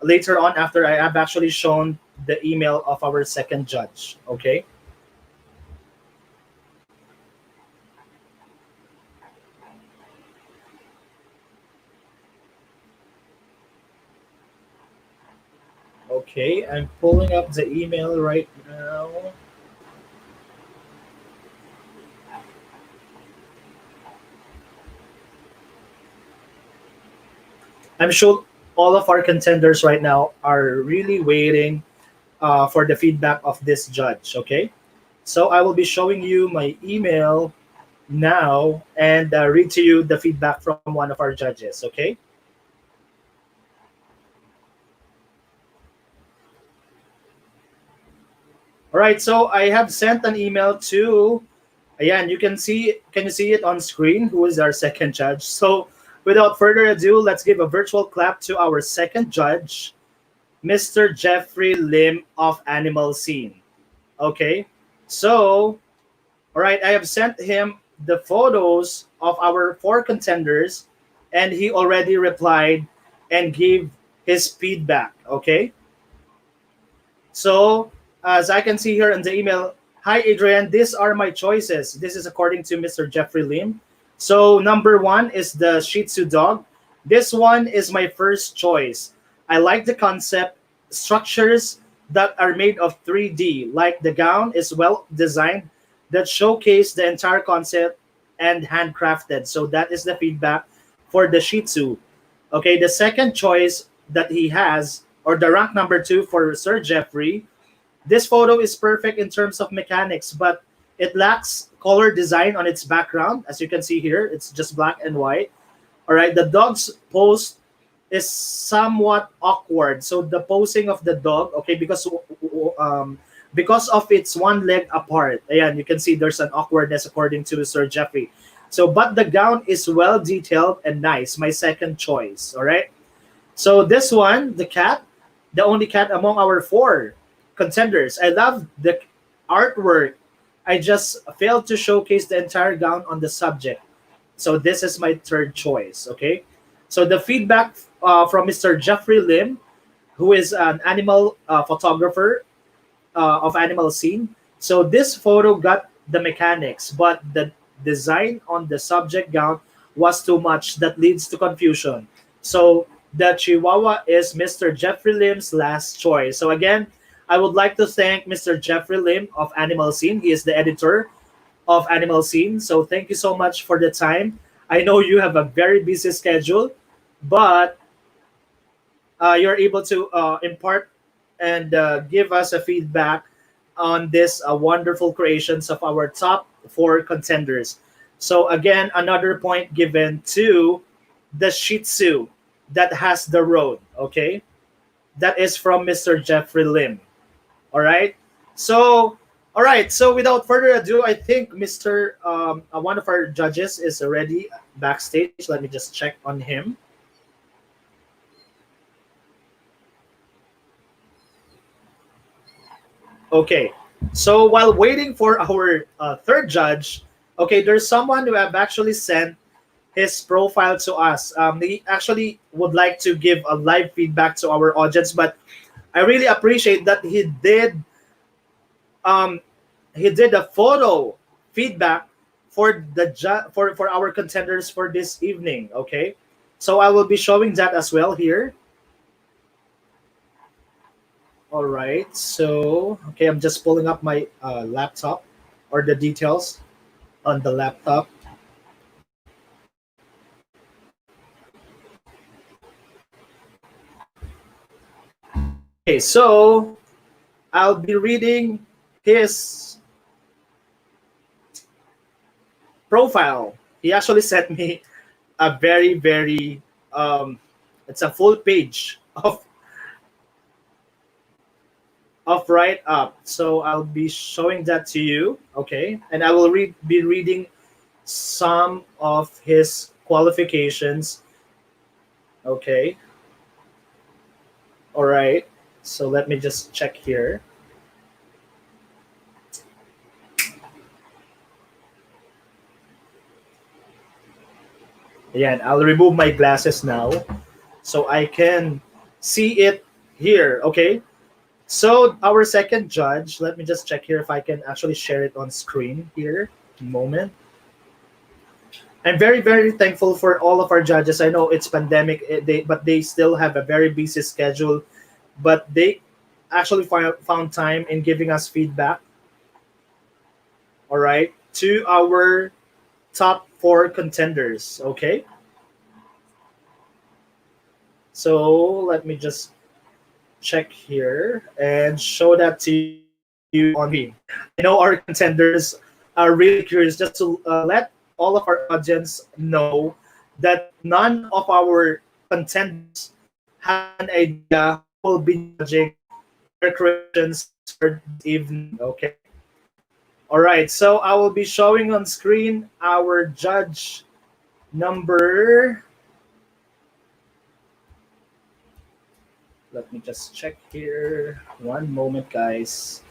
later on after I have actually shown the email of our second judge, okay? Okay, I'm pulling up the email right now. I'm sure all of our contenders right now are really waiting for the feedback of this judge, okay? So I will be showing you my email now and read to you the feedback from one of our judges, okay? All right, so I have sent an email to, ayan, can you see it on screen? Who is our second judge? So without further ado, let's give a virtual clap to our second judge, Mr. Jeffrey Lim of Animal Scene. Okay, so, all right, I have sent him the photos of our 4 contenders, and he already replied and gave his feedback, okay? So, as I can see here in the email, hi Adrian, these are my choices. This is according to Mr. Jeffrey Lim. So number 1 is the Shih Tzu dog. This one is my first choice. I like the concept, structures, that are made of 3D. Like the gown is well designed that showcase the entire concept and handcrafted. So that is the feedback for the Shih Tzu. Okay, the second choice that he has, or the rank number two for Sir Jeffrey, this photo is perfect in terms of mechanics, but it lacks color design on its background. As you can see here, it's just black and white. All right, the dog's pose is somewhat awkward. So the posing of the dog, okay, because of its one leg apart. Ayan, you can see there's an awkwardness according to Sir Jeffrey. So, but the gown is well detailed and nice. My second choice. All right. So this one, the cat, the only cat among our four contenders. I love the artwork. I just failed to showcase the entire gown on the subject. So this is my third choice. Okay. So the feedback from Mr. Jeffrey Lim, who is an animal photographer of animal scene. So this photo got the mechanics, but the design on the subject gown was too much. That leads to confusion. So the Chihuahua is Mr. Jeffrey Lim's last choice. So again, I would like to thank Mr. Jeffrey Lim of Animal Scene. He is the editor of Animal Scene. So thank you so much for the time. I know you have a very busy schedule, but you're able to impart and give us a feedback on this wonderful creations of our top four contenders. So again, another point given to the Shih Tzu that has the road. Okay, that is from Mr. Jeffrey Lim. All right. So all right. So without further ado, I think Mr. One of our judges is already backstage. Let me just check on him. Okay, so while waiting for our third judge, okay, there's someone who have actually sent his profile to us. He actually would like to give a live feedback to our audience, but I really appreciate that he did a photo feedback for the for our contenders for this evening. Okay, so I will be showing that as well here. All right, so okay, I'm just pulling up my laptop or the details on the laptop. Okay, so I'll be reading his profile. He actually sent me a very it's a full page of write up. So I'll be showing that to you. Okay, and I will be reading some of his qualifications. Okay. All right. So let me just check here. Yeah, and I'll remove my glasses now so I can see it here. Okay. So our second judge, let me just check here if I can actually share it on screen here. Moment. I'm very thankful for all of our judges. I know it's pandemic, but they still have a very busy schedule, but they actually found time in giving us feedback. All right, to our top four contenders. Okay. So let me just check here and show that to you on me. I know our contenders are really curious, just to let all of our audience know that none of our contenders have an idea who will be judging their creations for this evening. Okay. All right. So I will be showing on screen our judge number. Let me just check here. One moment, guys.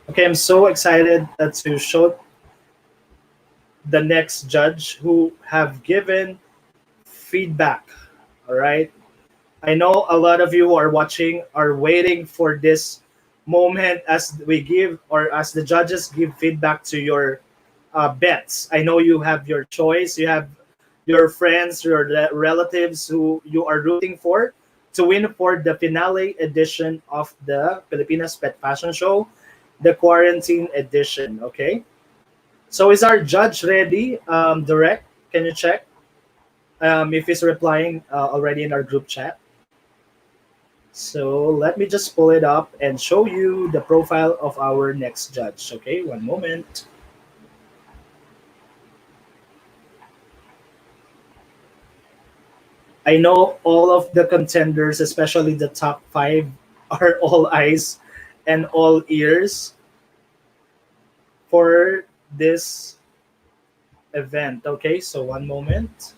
Okay, I'm so excited to show the next judge who have given feedback. All right. I know a lot of you who are watching are waiting for this moment as we give, or as the judges give feedback to your bets. I know you have your choice. You have your friends, your relatives who you are rooting for. to win for the finale edition of the Pilipinas Pet Fashion Show, the quarantine edition. Okay. So is our judge ready? Direct, can you check if he's replying already in our group chat? So let me just pull it up and show you the profile of our next judge. Okay, one moment. I know all of the contenders, especially the top five, are all eyes and all ears for this event. Okay, so one moment.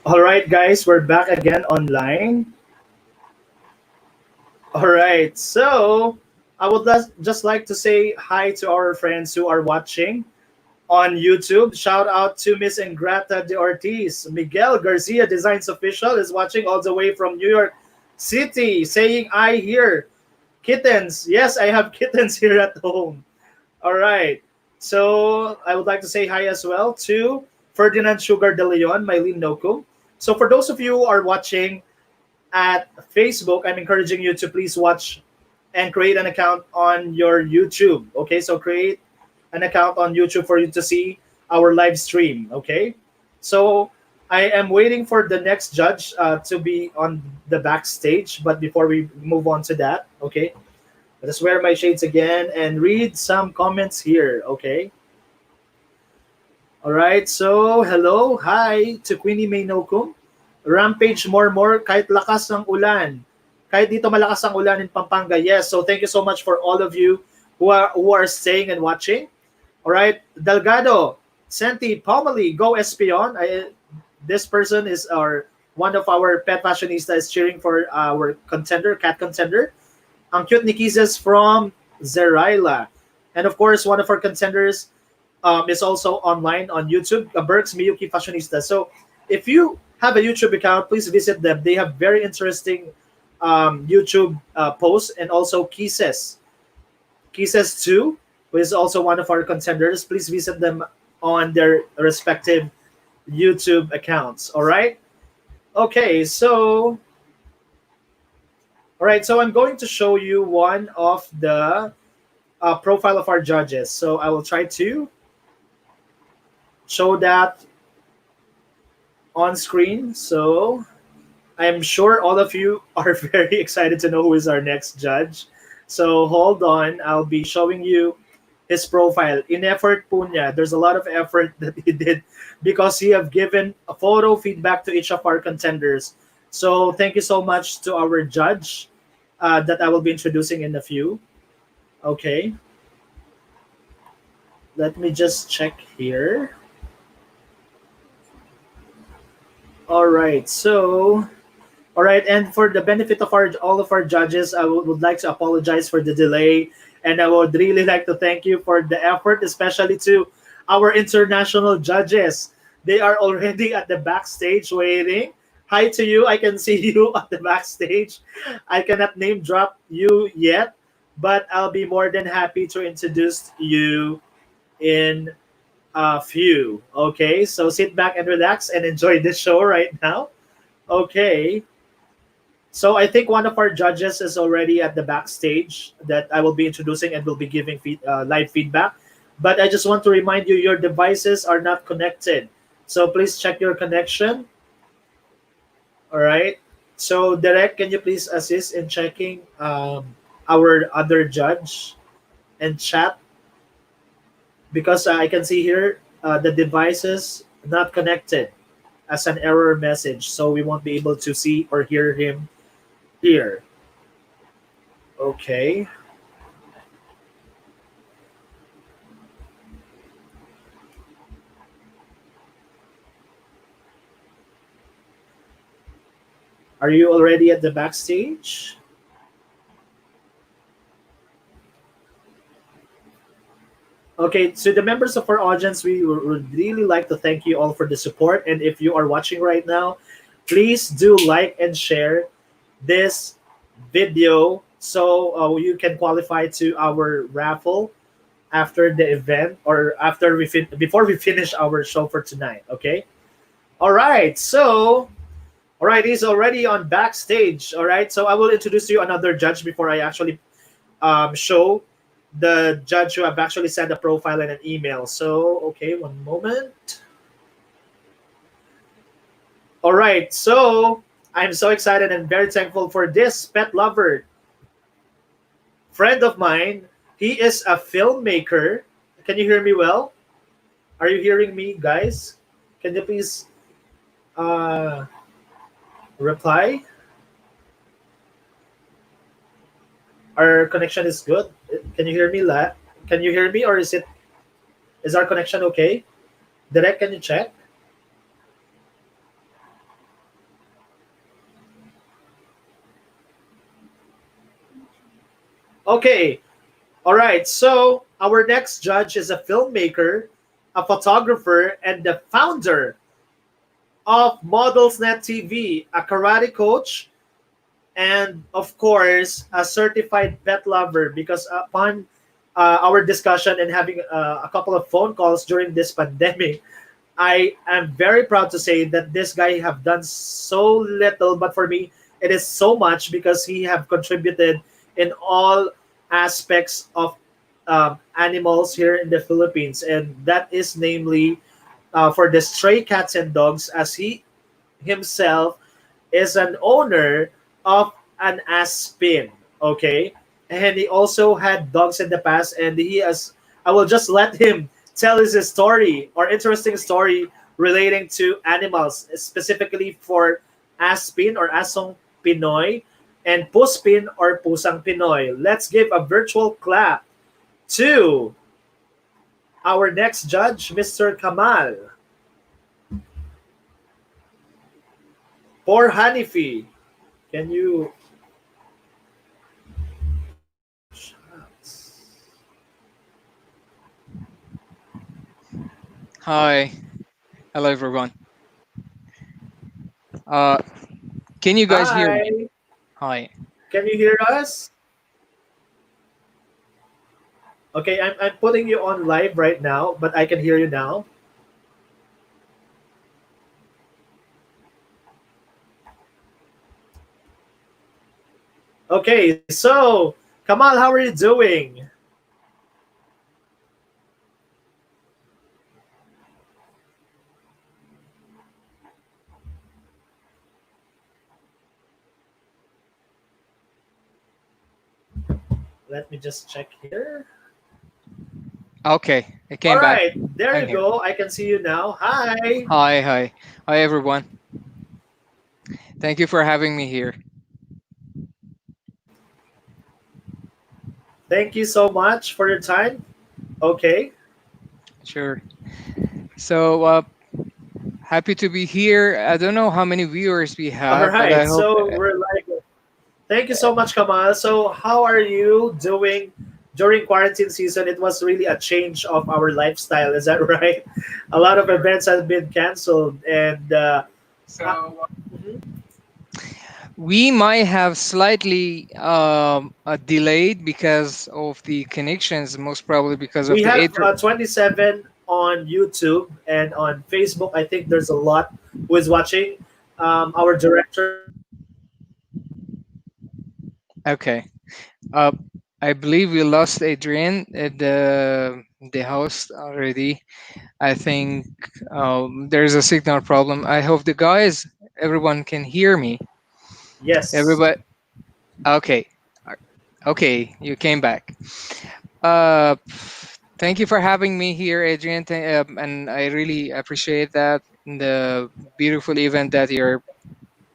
All right, guys, we're back again online. All right, so I would just like to say hi to our friends who are watching on YouTube. Shout out to Miss Ingrata de Ortiz. Miguel Garcia Designs Official is watching all the way from New York City, saying, I hear kittens. Yes, I have kittens here at home. All right. So I would like to say hi as well to Ferdinand Sugar de Leon, Mylene Nokum. So for those of you who are watching at Facebook, I'm encouraging you to please watch and create an account on your YouTube. Okay, so create an account on YouTube for you to see our live stream. Okay, so I am waiting for the next judge to be on the backstage. But before we move on to that, okay, let us wear my shades again and read some comments here. Okay. All right, so hello, hi to Queenie Maynokum. Rampage more, kahit lakas ng ulan. Kahit dito malakas ang ulan in Pampanga, yes. So thank you so much for all of you who are staying and watching. All right, Delgado, Senti, Pomeli, Go Espion. This person is our one of our pet fashionistas cheering for our contender, cat contender. Ang cute ni Kisses from Zeraila. And of course, one of our contenders is also online on YouTube, Berks Miyuki Fashionista. So if you have a YouTube account, please visit them. They have very interesting YouTube posts, and also Kisses 2, who is also one of our contenders. Please visit them on their respective YouTube accounts. All right. Okay. So I'm going to show you one of the profile of our judges. So I will try to show that on screen. So I'm sure all of you are very excited to know who is our next judge. So hold on, I'll be showing you his profile. In effort po niya, there's a lot of effort that he did because he have given a photo feedback to each of our contenders. So thank you so much to our judge that I will be introducing in a few. Okay. Let me just check here. All right, and for the benefit of all of our judges, I would like to apologize for the delay, and I would really like to thank you for the effort, especially to our international judges. They are already at the backstage waiting. Hi to you. I can see you at the backstage. I cannot name drop you yet, but I'll be more than happy to introduce you in a few. Okay, so sit back and relax and enjoy the show right now. Okay. So I think one of our judges is already at the backstage that I will be introducing and will be giving live feedback. But I just want to remind you, your devices are not connected. So please check your connection. All right. So Derek, can you please assist in checking our other judge and chat? Because I can see here the devices not connected as an error message. So we won't be able to see or hear him here. Okay. Are you already at the backstage? Okay, to the members of our audience, we would really like to thank you all for the support. And if you are watching right now, please do like and share this video so you can qualify to our raffle after the event, or after before we finish our show for tonight. Okay. All right. All right, he's already on backstage. All right. So I will introduce you another judge before I actually show the judge who have actually sent a profile and an email. So, okay, one moment. All right, so I'm so excited and very thankful for this pet lover friend of mine. He is a filmmaker. Can you hear me well? Are you hearing me, guys? Can you please reply? Our connection is good. Can you hear me, Can you hear me, or is our connection okay? Direct, can you check? Okay. All right. So our next judge is a filmmaker, a photographer, and the founder of Modelsnet TV, a karate coach, and of course a certified pet lover, because upon our discussion and having a couple of phone calls during this pandemic, I am very proud to say that this guy have done so little, but for me it is so much, because he have contributed in all aspects of animals here in the Philippines, and that is namely for the stray cats and dogs, as he himself is an owner of an Aspin. Okay, and he also had dogs in the past, and he has. I will just let him tell us a story or interesting story relating to animals, specifically for Aspin or Asong Pinoy and Puspin or Pusang Pinoy. Let's give a virtual clap to our next judge, Mr. Kamal. For Hanifi, can you... Hi, hello everyone. Uh, can you guys hear me? Hi, Hi. can you hear us? Okay, I'm putting you on live right now, but I can hear you now. Okay, so Kamal, how are you doing? Let me just check here. Okay, I All came back. right, there I'm you here. go. I can see you now. Hi. Hi, hi, hi everyone. Thank you for having me here. Thank you so much for your time. Okay. Sure. So happy to be here. I don't know how many viewers we All have, but I right. hope. So we're like, thank you so much, Kamal. So how are you doing during quarantine season? It was really a change of our lifestyle. Is that right? A lot of events have been canceled, and uh, mhm. We might have slightly delayed because of the connections, most probably because of We the have April. 27 on YouTube and on Facebook. I think there's a lot who is watching. Our director Okay. Uh, I believe we lost Adrian at the host already. I think there's a signal problem. I hope the guys, everyone can hear me. Yes. Everybody, okay, okay, you came back. Uh, Thank you for having me here, Adrian, and I really appreciate that the beautiful event that you're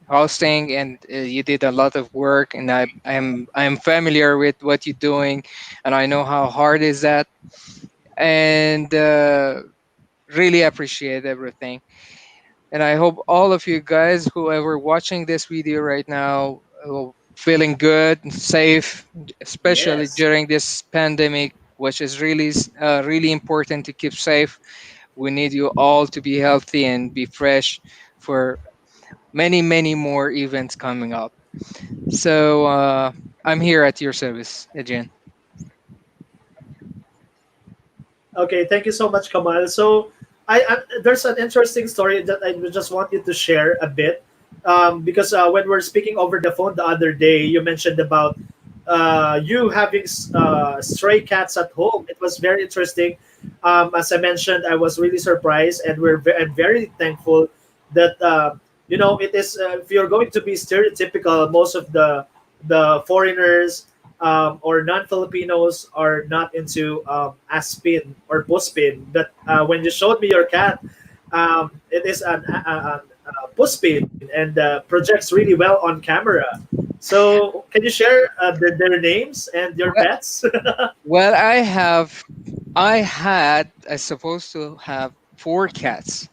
hosting, and you did a lot of work, and I'm familiar with what you're doing, and I know how hard is that, and really appreciate everything. And I hope all of you guys, whoever watching this video right now, feeling good and safe, especially Yes. during this pandemic, which is really important to keep safe. We need you all to be healthy and be fresh for many more events coming up. So I'm here at your service, Adrian. Okay. Thank you so much, Kamal. So there's an interesting story that I would just want you to share a bit, because when we're speaking over the phone the other day, you mentioned about you having stray cats at home. It was very interesting. As I mentioned, I was really surprised, and I'm very thankful that it is. If you're going to be stereotypical, most of the foreigners or non-Filipinos are not into Aspin or Puspin. But when you showed me your cat, it is a Puspin and projects really well on camera. So, can you share their names and your Well, pets? well, I supposed to have four cats,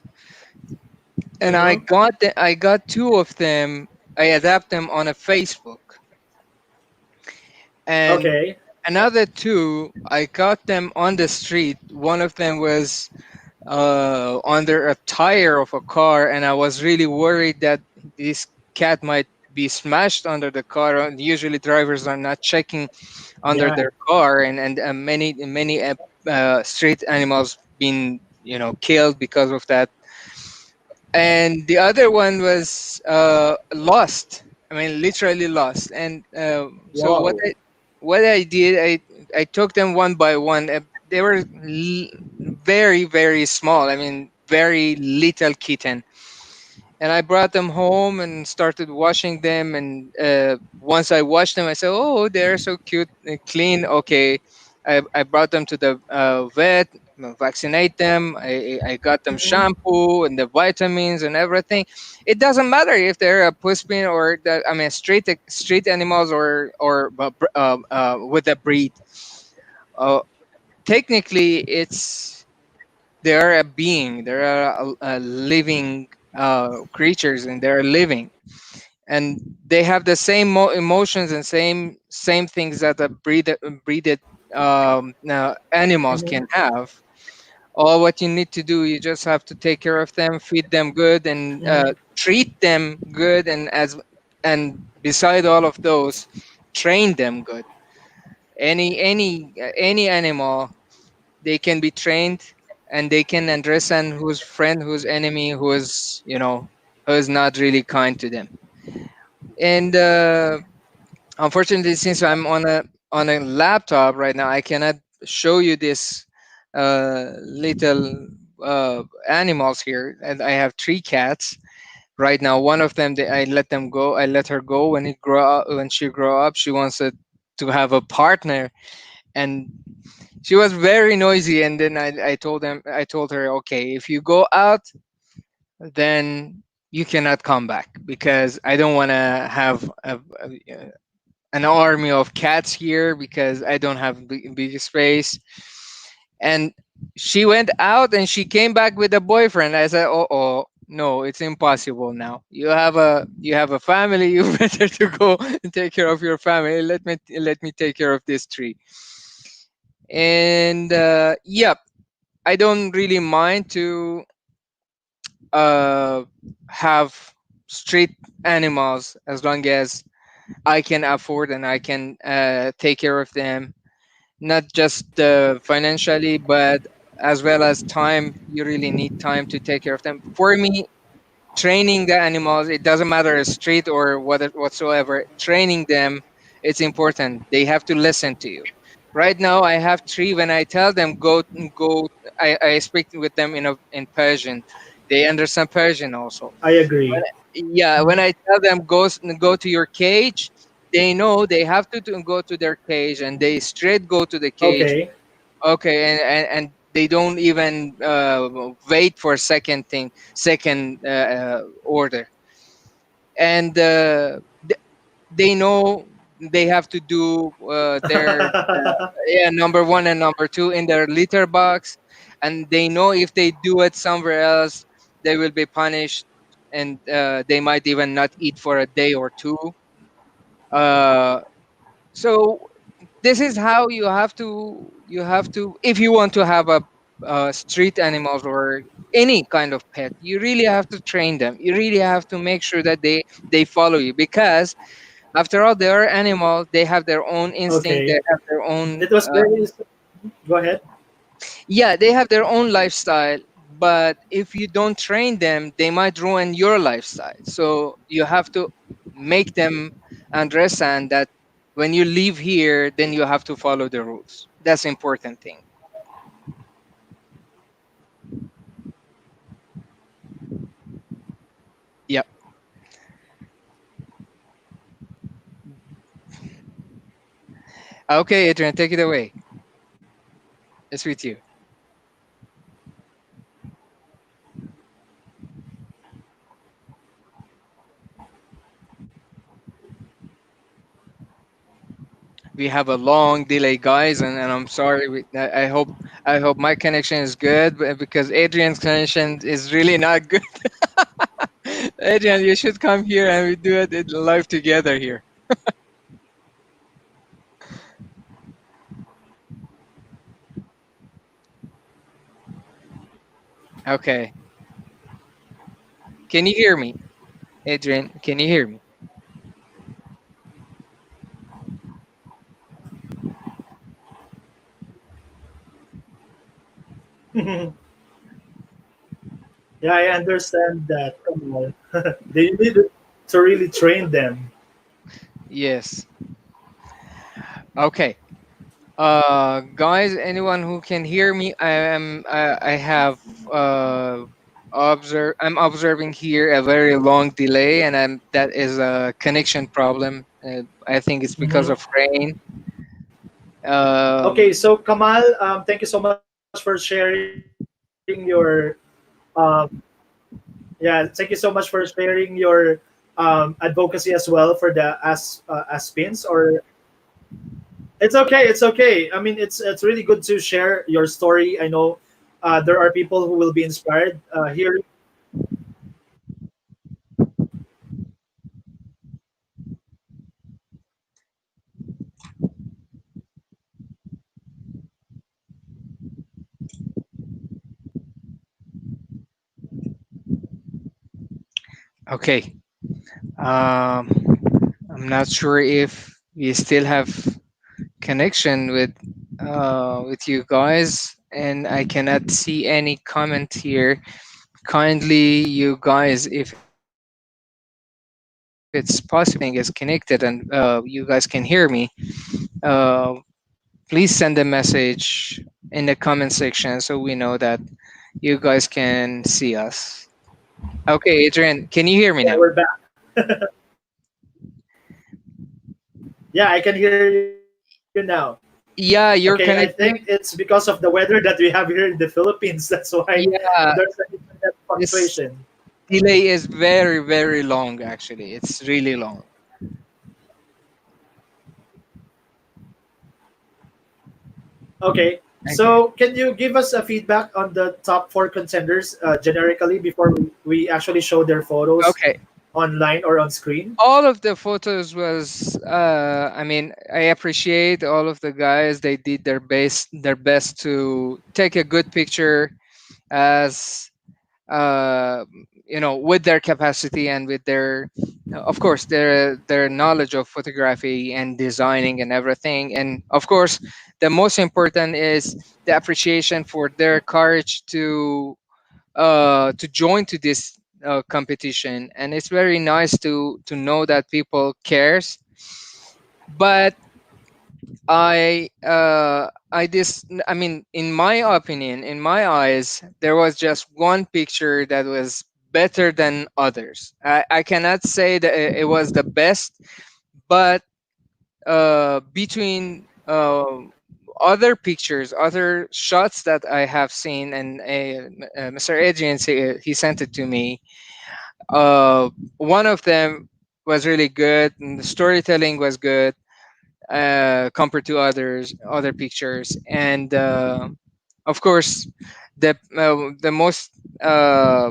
and Mhm. I got two of them. I adapt them on a Facebook, and Okay. another two I got them on the street. One of them was under a tire of a car, and I was really worried that this cat might be smashed under the car. And usually drivers are not checking under Yeah. their car, and many street animals been killed because of that. And the other one was lost. I mean, literally lost. And so Wow. what I did, I took them one by one. They were very small. I mean, very little kitten. And I brought them home and started washing them. And once I washed them, I said, "Oh, they're so cute and clean." Okay, I brought them to the vet. vaccinate them. I got them Mhm. shampoo and the vitamins and everything. It doesn't matter if they're a puspin or I mean street animals or with a breed. Uh, Technically, it's they're a being. They're a living creatures, and they're living, and they have the same emotions and same things that a breeded animals Mhm. can have. All what you need to do, you just have to take care of them, feed them good, and Mhm. treat them good, and beside all of those, train them good. Any animal, they can be trained, and they can understand who's friend, who's enemy, who is not really kind to them. And unfortunately, since I'm on a laptop right now, I cannot show you this little animals here. And I have three cats right now. One of them, I let them go. I let her go when when she grow up. She wants to have a partner, and she was very noisy. And then I told her, okay, if you go out, then you cannot come back, because I don't want to have an army of cats here, because I don't have big space. And she went out and she came back with a boyfriend. I said, oh, no, it's impossible now. You have a family. You better to go and take care of your family. Let me take care of this tree. And yep, I don't really mind to uh, have street animals, as long as I can afford and I can take care of them, not just financially, but as well as time. You really need time to take care of them. For me, training the animals, it doesn't matter a street or whatsoever, training them, it's important. They have to listen to you. Right now I have three. When I tell them go, I speak with them in Persian. They understand Persian also. I When, agree. yeah, when Mhm. I tell them go to your cage, they know they have to go to their cage, and they straight go to the cage. Okay. Okay, and they don't even wait for second order. And they know they have to do their yeah, number one and number two in their litter box, and they know if they do it somewhere else, they will be punished, and they might even not eat for a day or two. Uh, so this is how you have to, if you want to have a street animals or any kind of pet, you really have to train them. You really have to make sure that they follow you, because after all, they are animals. They have their own instinct. They Okay. have their own It was very. Go ahead. yeah, they have their own lifestyle. But if you don't train them, they might ruin your lifestyle. So you have to make them understand that when you leave here, then you have to follow the rules. That's important thing. Yep. Okay, Adrian, take it away. It's with you. We have a long delay, guys, and I'm sorry. I hope my connection is good, because Adrian's connection is really not good. Adrian, you should come here and we do it live together here. Okay. Can you hear me, Adrian? Can you hear me? Yeah, I understand that. Come on. They need to really train them. Yes. Okay. Guys, anyone who can hear me, I have I'm observing here a very long delay, and that is a connection problem. I think it's because Mhm. of rain. Okay, Um, so Kamal, thank you so much for sharing your um, yeah. Thank you so much for sharing your advocacy as well for the Aspins. Or it's okay. It's okay. I mean, it's really good to share your story. I know there are people who will be inspired hearing. Okay. Um, I'm not sure if we still have connection with you guys, and I cannot see any comment here. Kindly, you guys, if it's possible, if everything is connected and you guys can hear me, uh, please send a message in the comment section so we know that you guys can see us. Okay, Adrian, can you hear me Yeah, now? we're back. Yeah, I can hear you now. Okay, I Yeah, think your it's connection. because of the weather that we have here in the Philippines. That's why there's Yeah, an internet this fluctuation. delay is very, very long. Actually, it's really long. Okay, Okay. so can you give us a feedback on the top four contenders generically before we actually show their photos Okay. online or on screen? All of the photos was. I mean, I appreciate all of the guys. They did their best to take a good picture as uh, with their capacity and with their, of course, their knowledge of photography and designing and everything. And of course, the most important is the appreciation for their courage to join to this competition. And it's very nice to know that people cares. But I mean, in my opinion, in my eyes, there was just one picture that was better than others. I cannot say that it was the best, but between other pictures, other shots that I have seen, and Mr. Adrian he sent it to me. One of them was really good, and the storytelling was good compared to other pictures. And of course, the most uh,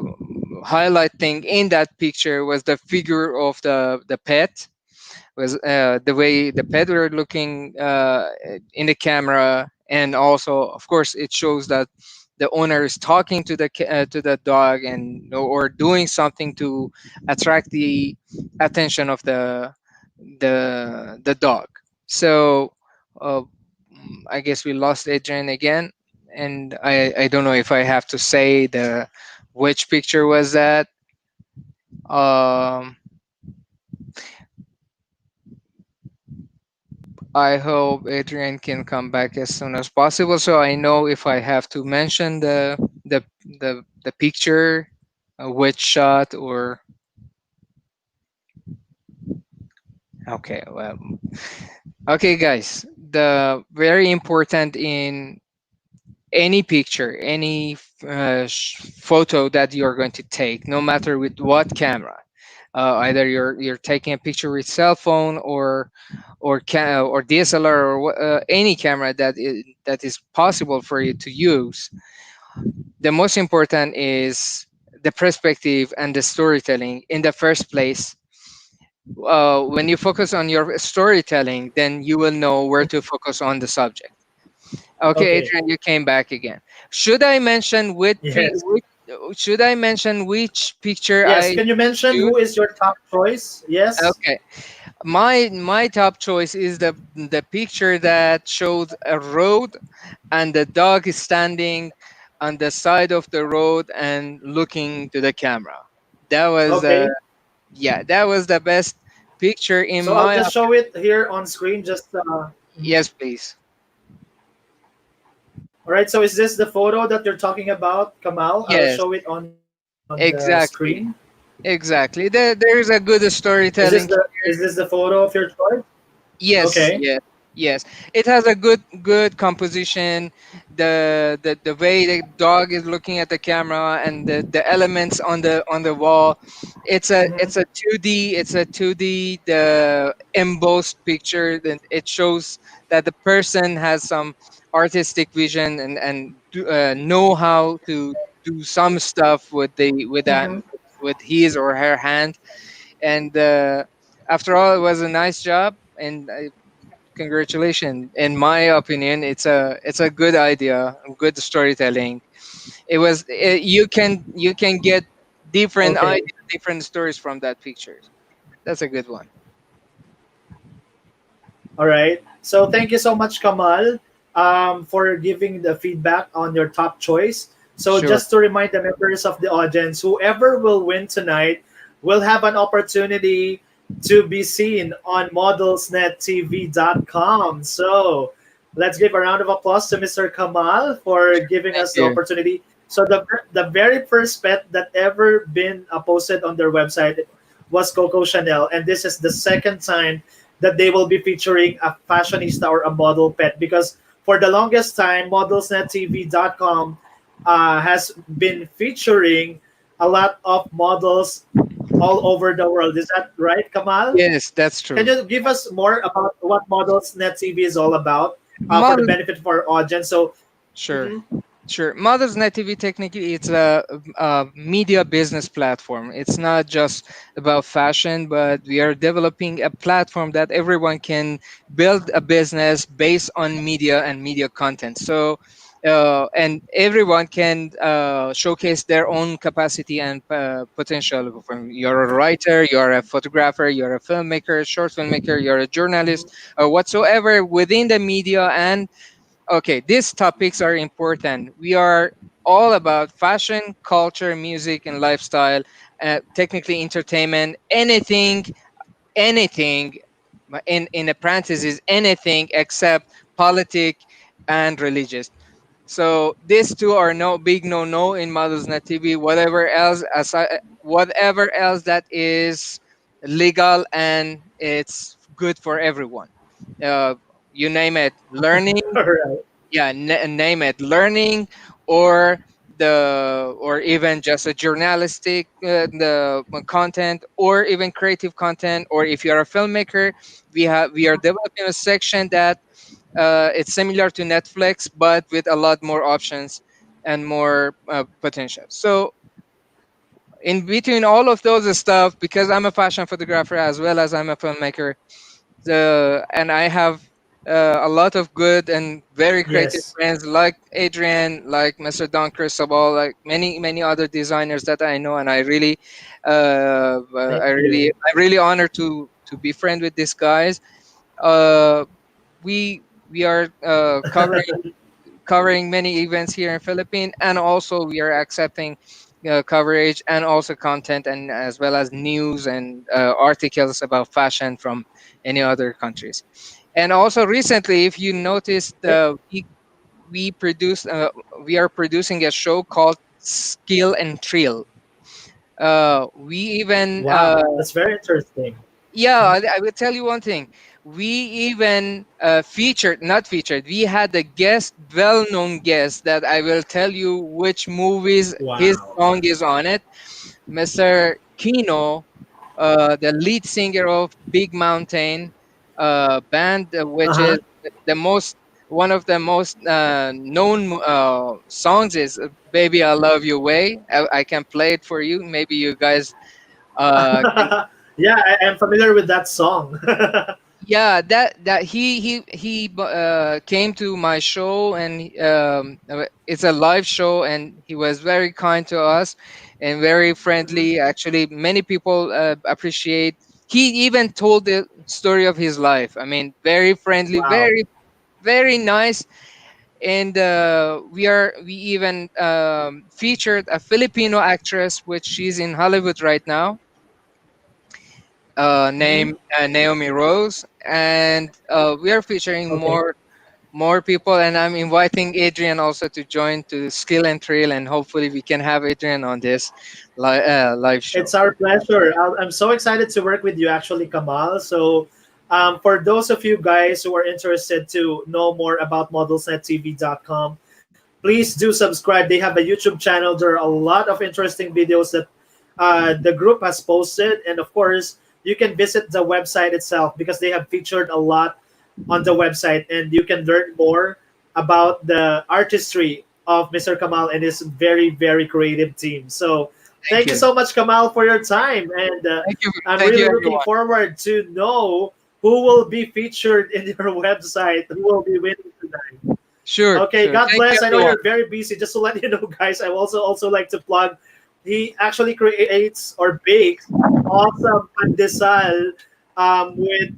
highlight thing in that picture was the figure of the pet, was the way the pet were looking in the camera. And also, of course, it shows that the owner is talking to the dog, and or doing something to attract the attention of the dog. So uh, I guess we lost Adrian again, and I don't know if I have to say the which picture was that. um I hope Adrian can come back as soon as possible, so I know if I have to mention the picture, which shot, or okay. Well, okay, guys. The very important in any picture, any photo that you're going to take, no matter with what camera, either you're taking a picture with cell phone or DSLR, or any camera that is possible for you to use. The most important is the perspective and the storytelling in the first place. When you focus on your storytelling, then you will know where to focus on the subject. Okay, Okay, Adrian, you came back again. Should I mention yes, should I mention which picture yes. I Can you mention choose? who is your top choice? Yes. Okay, my top choice is the picture that shows a road, and the dog is standing on the side of the road and looking to the camera. That was Okay. yeah, that was the best picture in So I'll my just show it here on screen. Just mhm. yes, please. All right. So is this the photo that you're talking about, Kamal? I'll Yes, show it on the screen. exactly. Exactly. There is a good Is this storytelling. the photo of your choice? Yes, Okay. yes. Yes, it has a good composition. The way the dog is looking at the camera and the elements on the wall. Mhm. It's a 2D, it's a 2D the embossed picture. That it shows that the person has some artistic vision and know how to do some stuff with the Mhm. with his or her hand. And after all, it was a nice job. And congratulations. In my opinion, it's a good idea, good storytelling. You can get different Okay. ideas, different stories from that picture. That's a good one. All right. So thank you so much, Kamal, for giving the feedback on your top choice. So Sure. just to remind the members of the audience, whoever will win tonight will have an opportunity to be seen on modelsnettv.com. So let's give a round of applause to Mr. Kamal for giving Thank us the you. opportunity. So the very first pet that ever been posted on their website was Coco Chanel, and this is the second time that they will be featuring a fashionista or a model pet because for the longest time, modelsnettv.com has been featuring a lot of models all over the world. Is that right, Kamal? Yes, that's Can true. you give us more about what Models Net TV is all about for the Model, benefit of our audience? So, sure. mhm. Sure. Mother's Net TV technically it's a media business platform. It's not just about fashion, but we are developing a platform that everyone can build a business based on media and media content. So, and everyone can showcase their own capacity and potential. From you're a writer, you're a photographer, you're a filmmaker, short filmmaker, you're a journalist, or whatsoever within the media. And okay, these topics are important. We are all about fashion, culture, music, and lifestyle, technically entertainment, anything, in a parenthesis, anything except politic and religious. So these two are no big no in Models Net TV. Whatever else that is legal and it's good for everyone. Uh, you name it, learning, All right. yeah, name it, learning, or or even just a journalistic the content, or even creative content. Or if you're a filmmaker, we are developing a section that it's similar to Netflix but with a lot more options and more potential. So in between all of those stuff, because I'm a fashion photographer as well as I'm a filmmaker, and I have a lot of good and very creative Yes. friends like Adrian, like Mr. Don Cristobal, like many other designers that I know, and Thank you. I really honored to be friend with these guys. Uh, we are covering many events here in Philippines, and also we are accepting coverage and also content, and as well as news and articles about fashion from any other countries. And also recently, if you noticed, Eh, we are producing a show called Skill and Thrill. We even wow, that's very interesting. Yeah, I will tell you one thing. We even not featured. We had a guest, well-known guest, that I will tell you which movies his Wow. song is on it. Mr. Kino, the lead singer of Big Mountain band, which Uh-huh. is the most one of the most known songs is "Baby I Love You Way." I can play it for you. Maybe you guys can. Yeah, I am familiar with that song. Yeah, that he came to my show, and it's a live show, and he was very kind to us and very Mhm. friendly. Actually, many people appreciate. He even told the story of his life. I mean, very friendly, Wow. very nice. And we even featured a Filipino actress, which she's in Hollywood right now, Mhm. named Naomi Rose, and we are featuring Okay. more people. And I'm inviting Adrian also to join to Skill and Trail, and hopefully we can have Adrian on this live show. It's our pleasure. I'm so excited to work with you, actually, Kamal. So, For those of you guys who are interested to know more about modelsnettv.com, please do subscribe. They have a YouTube channel. There are a lot of interesting videos that the group has posted. And of course, you can visit the website itself because they have featured a lot on the website, and you can learn more about the artistry of Mr. Kamal and his very, very creative team. So Thank thank you you. so much, Kamal, for your time. And Thank you. I'm Thank you, really looking everyone. forward to know who will be featured in your website, who will be winning tonight. Sure, Okay, sure. God Thank you, bless. I know everyone. you're very busy. Just to let you know, guys, I also like to plug. He actually creates or bakes awesome pandesal with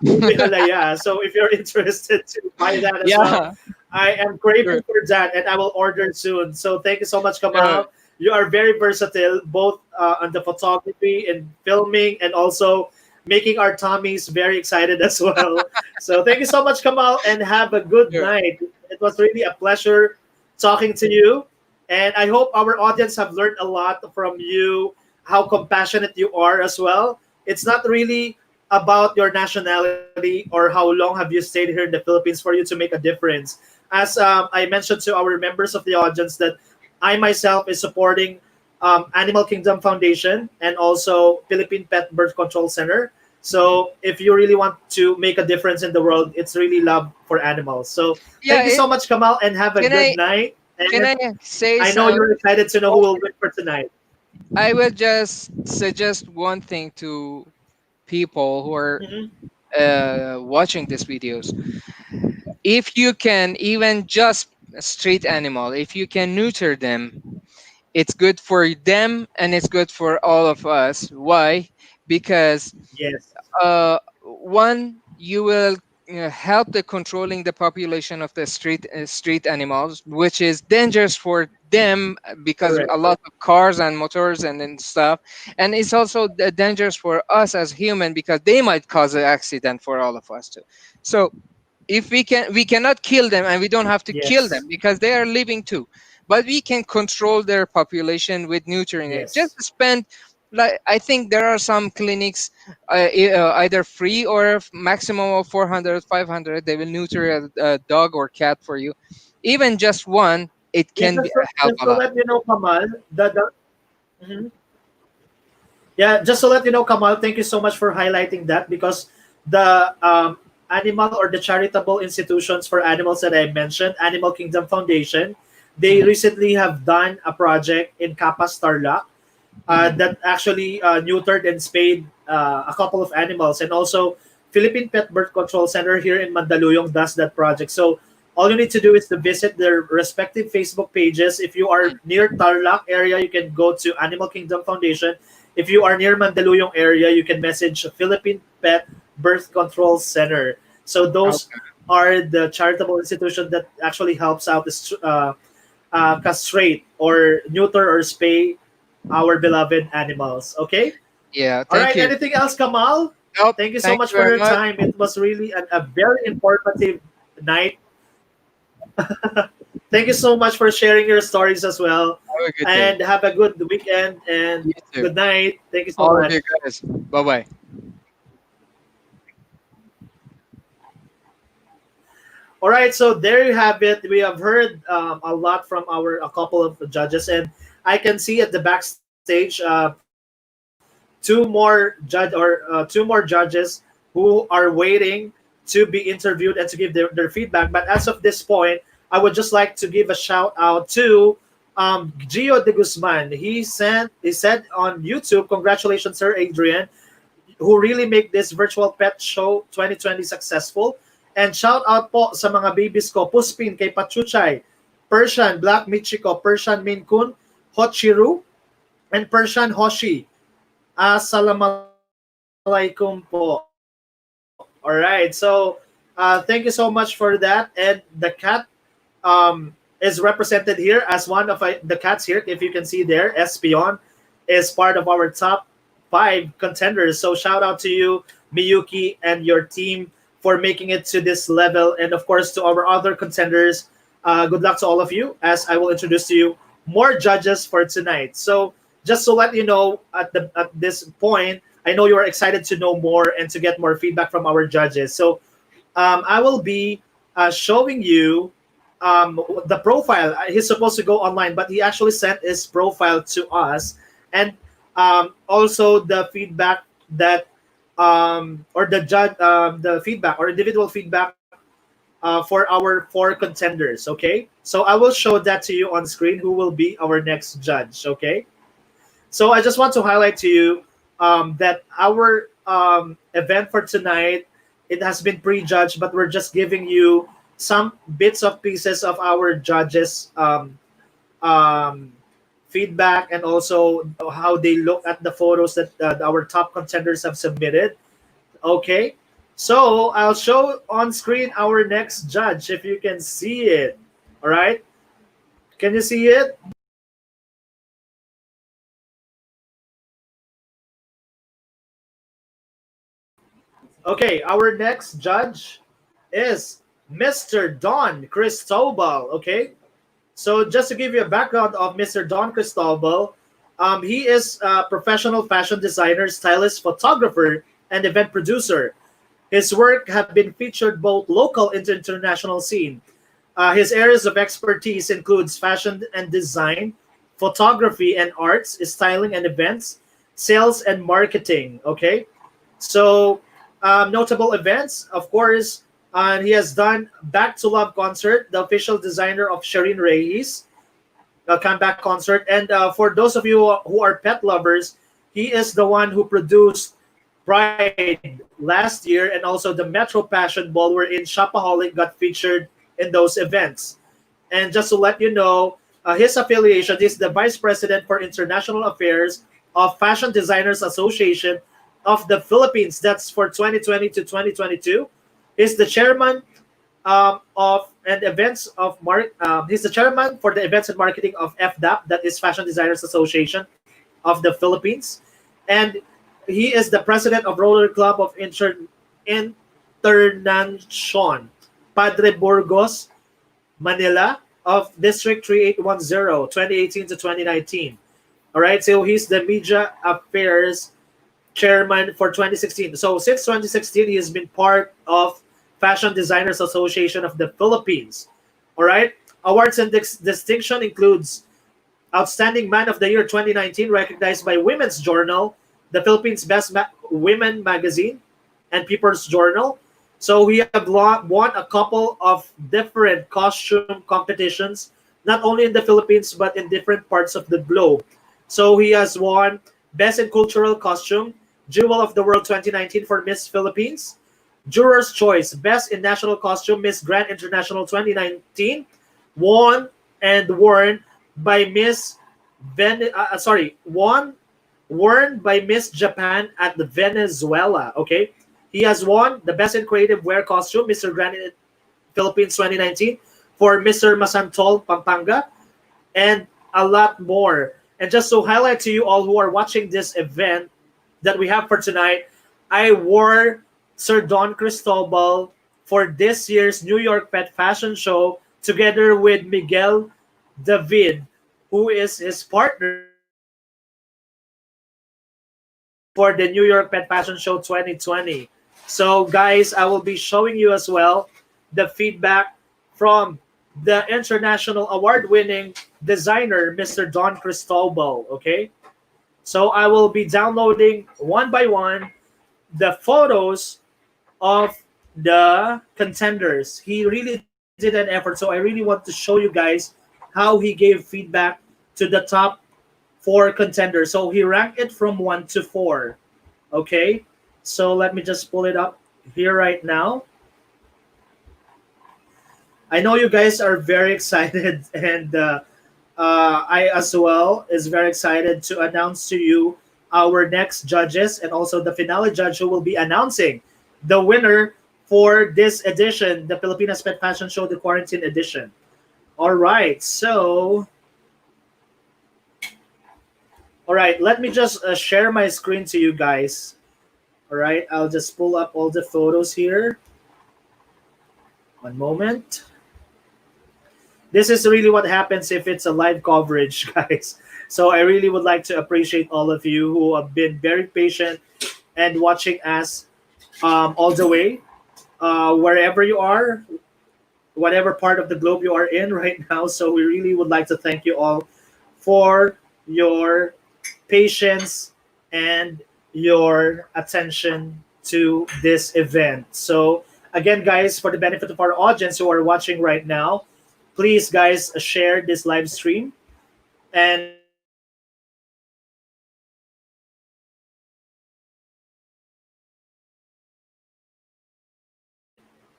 ube halaya. So if you're interested to buy that as well, Yeah, I am sure, craving for that, and I will order soon. So thank you so much, sure. Kamal. You are very versatile, both on the photography and filming, and also making our tummies very excited as well. So thank you so much, Kamal, and have a good Sure. night. It was really a pleasure talking to you, and I hope our audience have learned a lot from you, how compassionate you are as well. It's not really about your nationality or how long have you stayed here in the Philippines for you to make a difference. As I mentioned to our members of the audience that I myself is supporting Animal Kingdom Foundation and also Philippine Pet Birth Control Center. So if you really want to make a difference in the world, it's really love for animals. So Yeah, thank you so much, Kamal, and have a can good I night. can And I say I know some? you're excited to know who will win for tonight. I will just suggest one thing to people who are Mhm. watching these videos. If you can even just a street animal, if you can neuter them, it's good for them and it's good for all of us. Why? Because Yes, one, you will help the controlling the population of the street animals, which is dangerous for them because correct. a lot of cars and motors and then stuff, and it's also dangerous for us as human because they might cause an accident for all of us too. So if we cannot kill them, and we don't have to kill Yes, them because they are living too, but we can control their population with neutering it. Just yes. spend, like, I think there are some clinics, either free or maximum of 400, 500, they will neuter a dog or cat for you. Even just one, it Yeah, can be help just a to lot. let you know, Kamal, Mhm. Yeah, just to let you know, Kamal, thank you so much for highlighting that because the animal or the charitable institutions for animals that I mentioned, Animal Kingdom Foundation, they Hmm. recently have done a project in Kapas Tarlac Hmm. that actually neutered and spayed a couple of animals. And also, Philippine Pet Birth Control Center here in Mandaluyong does that project. So all you need to do is to visit their respective Facebook pages. If you are near Tarlac area, you can go to Animal Kingdom Foundation. If you are near Mandaluyong area, you can message Philippine Pet Birth Control Center. So those Okay. are the charitable institution that actually helps out this castrate or neuter or spay our beloved animals. Okay. Yeah, All thank right. you. Anything else, Kamal? Nope, Thank you so thank much you for very your much. time. It was really a very informative night. Thank you so much for sharing your stories as well. Have a good day. And have a good weekend and You too. good night. Thank you so All of much. you guys. Bye bye. All right, so there you have it. We have heard a lot from our a couple of judges, and I can see at the backstage two more judges who are waiting to be interviewed and to give their feedback. But as of this point, I would just like to give a shout out to Gio de Guzman. He said on YouTube, "Congratulations, Sir Adrian, who really make this virtual pet show 2020 successful. And shout out po sa mga babies ko, Puspin kay Pachuchay, Persian Black Michiko, Persian Maine Coon, Hochiru, and Persian Hoshi. Assalamualaikum po." All right. So thank you so much for that. And the cat is represented here as one of the cats here. If you can see there, Espion is part of our top five contenders. So shout out to you, Miyuki, and your team for making it to this level. And of course, to our other contenders, good luck to all of you as I will introduce to you more judges for tonight. So just to let you know at this point, I know you are excited to know more and to get more feedback from our judges. So I will be showing you the profile. He's supposed to go online, but he actually sent his profile to us, and also the feedback that or the judge, the feedback or individual feedback for our four contenders. Okay, so I will show that to you on screen. Who will be our next judge? Okay, so I just want to highlight to you that our event for tonight, it has been prejudged, but we're just giving you some bits of pieces of our judges' um, feedback, and also how they look at the photos that our top contenders have submitted. Okay, so I'll show on screen our next judge if you can see it. All right, can you see it? Okay, our next judge is Mr. Don Cristobal. Okay, so just to give you a background of Mr. Don Cristobal, he is a professional fashion designer, stylist, photographer, and event producer. His work have been featured both local and international scene. His areas of expertise includes fashion and design, photography and arts, styling and events, sales and marketing. Okay, so notable events, of course, he has done Back to Love concert, the official designer of Shireen Reyes, a comeback concert. And for those of you who are pet lovers, he is the one who produced Pride last year, and also the Metro Passion Ball, wherein Shopaholic got featured in those events. And just to let you know, his affiliation is the Vice President for International Affairs of Fashion Designers Association of the Philippines. That's for 2020 to 2022. He's the chairman of and events of he's the chairman for the events and marketing of FDAP, that is Fashion Designers Association of the Philippines, and he is the president of Roller Club of Internancion, Padre Burgos, Manila, of District 3810, 2018 to 2019. All right, so he's the media affairs chairman for 2016. So since 2016, he has been part of Fashion Designers Association of the Philippines. All right, awards and distinction includes Outstanding Man of the Year 2019, recognized by Women's Journal, the Philippines Best Women Magazine, and People's Journal. So we have won a couple of different costume competitions, not only in the Philippines, but in different parts of the globe. So he has won Best in Cultural Costume, Jewel of the World 2019 for Miss Philippines, Juror's Choice, Best in National Costume, Miss Grand International 2019, won and worn by Miss worn by Miss Japan at the Venezuela. Okay, he has won the Best in Creative Wear Costume, Mr. Grand Philippines 2019 for Mr. Masantol, Pampanga, and a lot more. And just to highlight to you all who are watching this event that we have for tonight, I wore Sir Don Cristobal for this year's New York Pet Fashion Show together with Miguel David, who is his partner for the New York Pet Fashion Show 2020. So guys, I will be showing you as well the feedback from the international award-winning designer, Mr. Don Cristobal. Okay, so I will be downloading one by one the photos of the contenders. He really did an effort, so I really want to show you guys how he gave feedback to the top four contenders. So he ranked it from 1 to 4. Okay, so let me just pull it up here right now. I know you guys are very excited, and I as well is very excited to announce to you our next judges, and also the finale judge who will be announcing the winner for this edition, the Pilipinas Pet Fashion Show, the Quarantine Edition. All right, so let me just share my screen to you guys. All right, I'll just pull up all the photos here. One moment. This is really what happens if it's a live coverage, guys. So I really would like to appreciate all of you who have been very patient and watching us all the way, wherever you are, whatever part of the globe you are in right now. So we really would like to thank you all for your patience and your attention to this event. So again, guys, for the benefit of our audience who are watching right now, please, guys, share this live stream and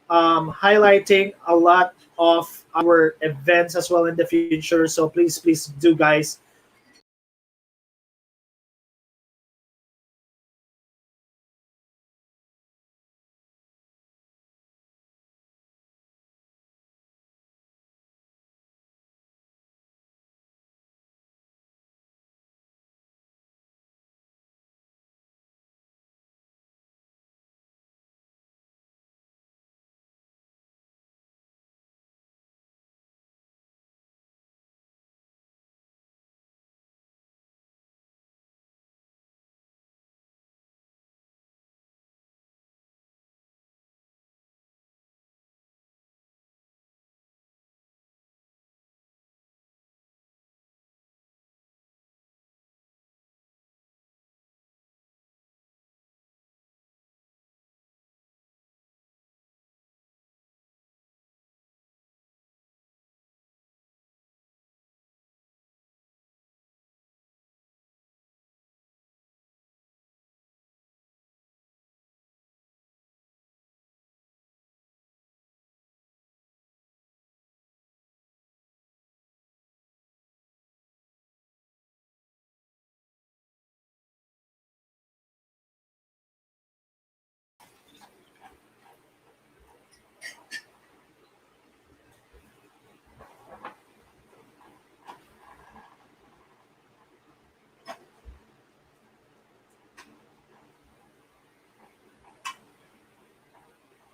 highlighting a lot of our events as well in the future. So please do, guys.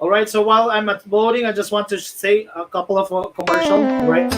All right. So while I'm at voting, I just want to say a couple of commercial. Right.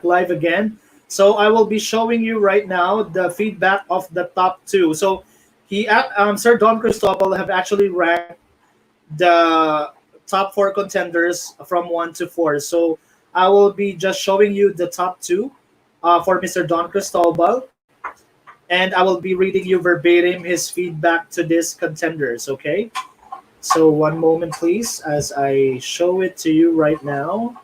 Live again. So I will be showing you right now the feedback of the top two. So Sir Don Cristobal have actually ranked the top four contenders from one to four. So I will be just showing you the top two for Mr. Don Cristobal, and I will be reading you verbatim his feedback to these contenders. Okay. So one moment, please, as I show it to you right now.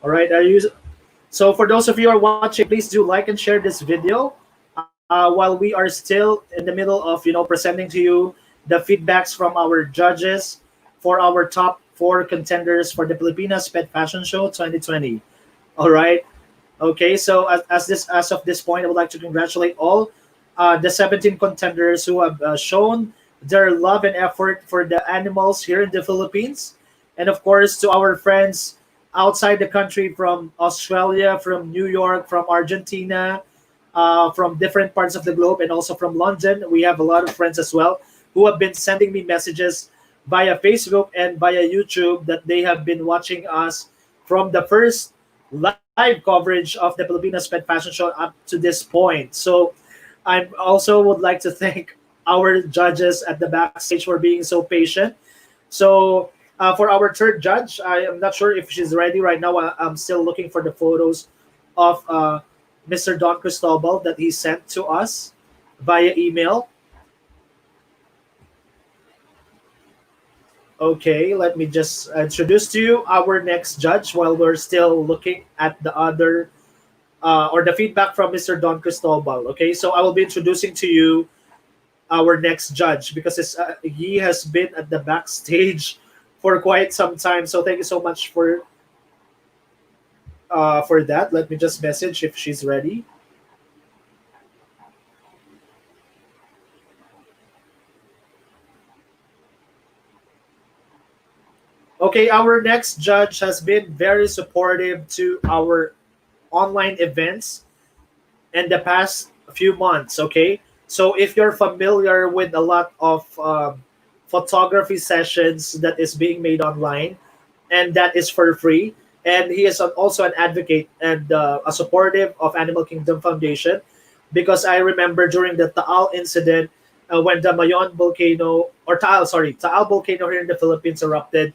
All right, so for those of you who are watching, please do like and share this video while we are still in the middle of presenting to you the feedbacks from our judges for our top four contenders for the Pilipinas Pet Fashion Show 2020. All right. Okay, so as of this point, I would like to congratulate all the 17 contenders who have shown their love and effort for the animals here in the Philippines, and of course to our friends outside the country from Australia, from New York, from Argentina, from different parts of the globe, and also from London. We have a lot of friends as well who have been sending me messages via Facebook and via YouTube that they have been watching us from the first live coverage of the Pilipinas Pet Fashion Show up to this point. So I also would like to thank our judges at the backstage for being so patient. So for our third judge, I am not sure if she's ready right now. I'm still looking for the photos of Mr. Don Cristobal that he sent to us via email. Okay, let me just introduce to you our next judge while we're still looking at the other or the feedback from Mr. Don Cristobal. Okay, so I will be introducing to you our next judge because he has been at the backstage for quite some time. So thank you so much for that. Let me just message if she's ready. Okay, our next judge has been very supportive to our online events in the past few months. Okay, so if you're familiar with a lot of photography sessions that is being made online, and that is for free, and he is also an advocate and a supportive of Animal Kingdom Foundation, because I remember during the Taal incident, when the Mayon volcano, or Taal, sorry, Taal volcano here in the Philippines erupted.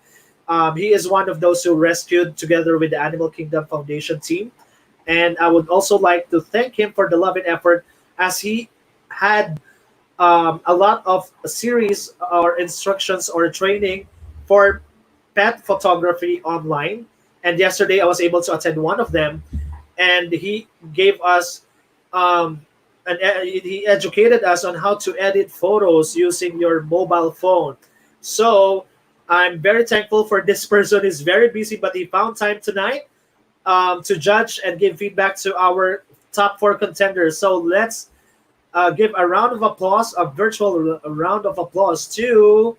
He is one of those who rescued together with the Animal Kingdom Foundation team, and I would also like to thank him for the love and effort, as he had a lot of series or instructions or training for pet photography online. And yesterday I was able to attend one of them, and he gave us he educated us on how to edit photos using your mobile phone. So I'm very thankful for this person. He's very busy, but he found time tonight to judge and give feedback to our top four contenders. So let's give a round of applause, a virtual round of applause to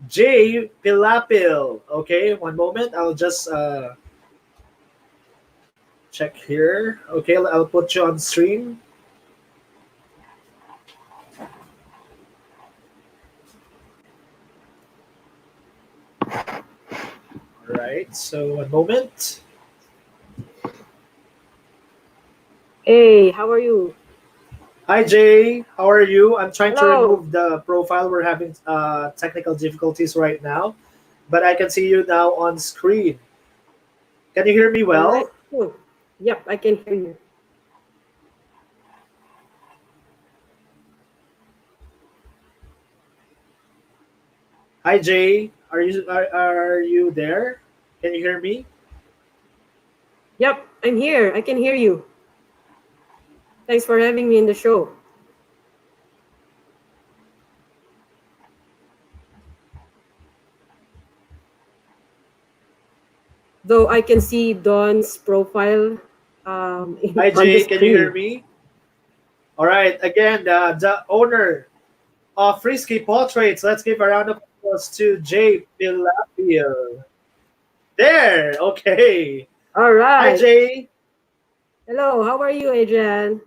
Jay Pilapil. Okay, one moment. I'll just check here. Okay, I'll put you on stream. All right, so one moment. Hey, how are you? Hi, Jay. How are you? I'm trying to Hello. remove the profile. We're having technical difficulties right now, but I can see you now on screen. Can you hear me All right. well? Cool. Yep, I can hear you. Hi, Jay. Are you there? Can you hear me? Yep, I'm here. I can hear you. Thanks for having me in the show. Though I can see Don's profile Hi, on the Jay. Can you hear screen. me? All right. Again, the owner of Frisky Portraits. Let's give a round of applause to Jay Pilapil. There. Okay. All Hi, right. Jay. Hello, how are you, Adrian?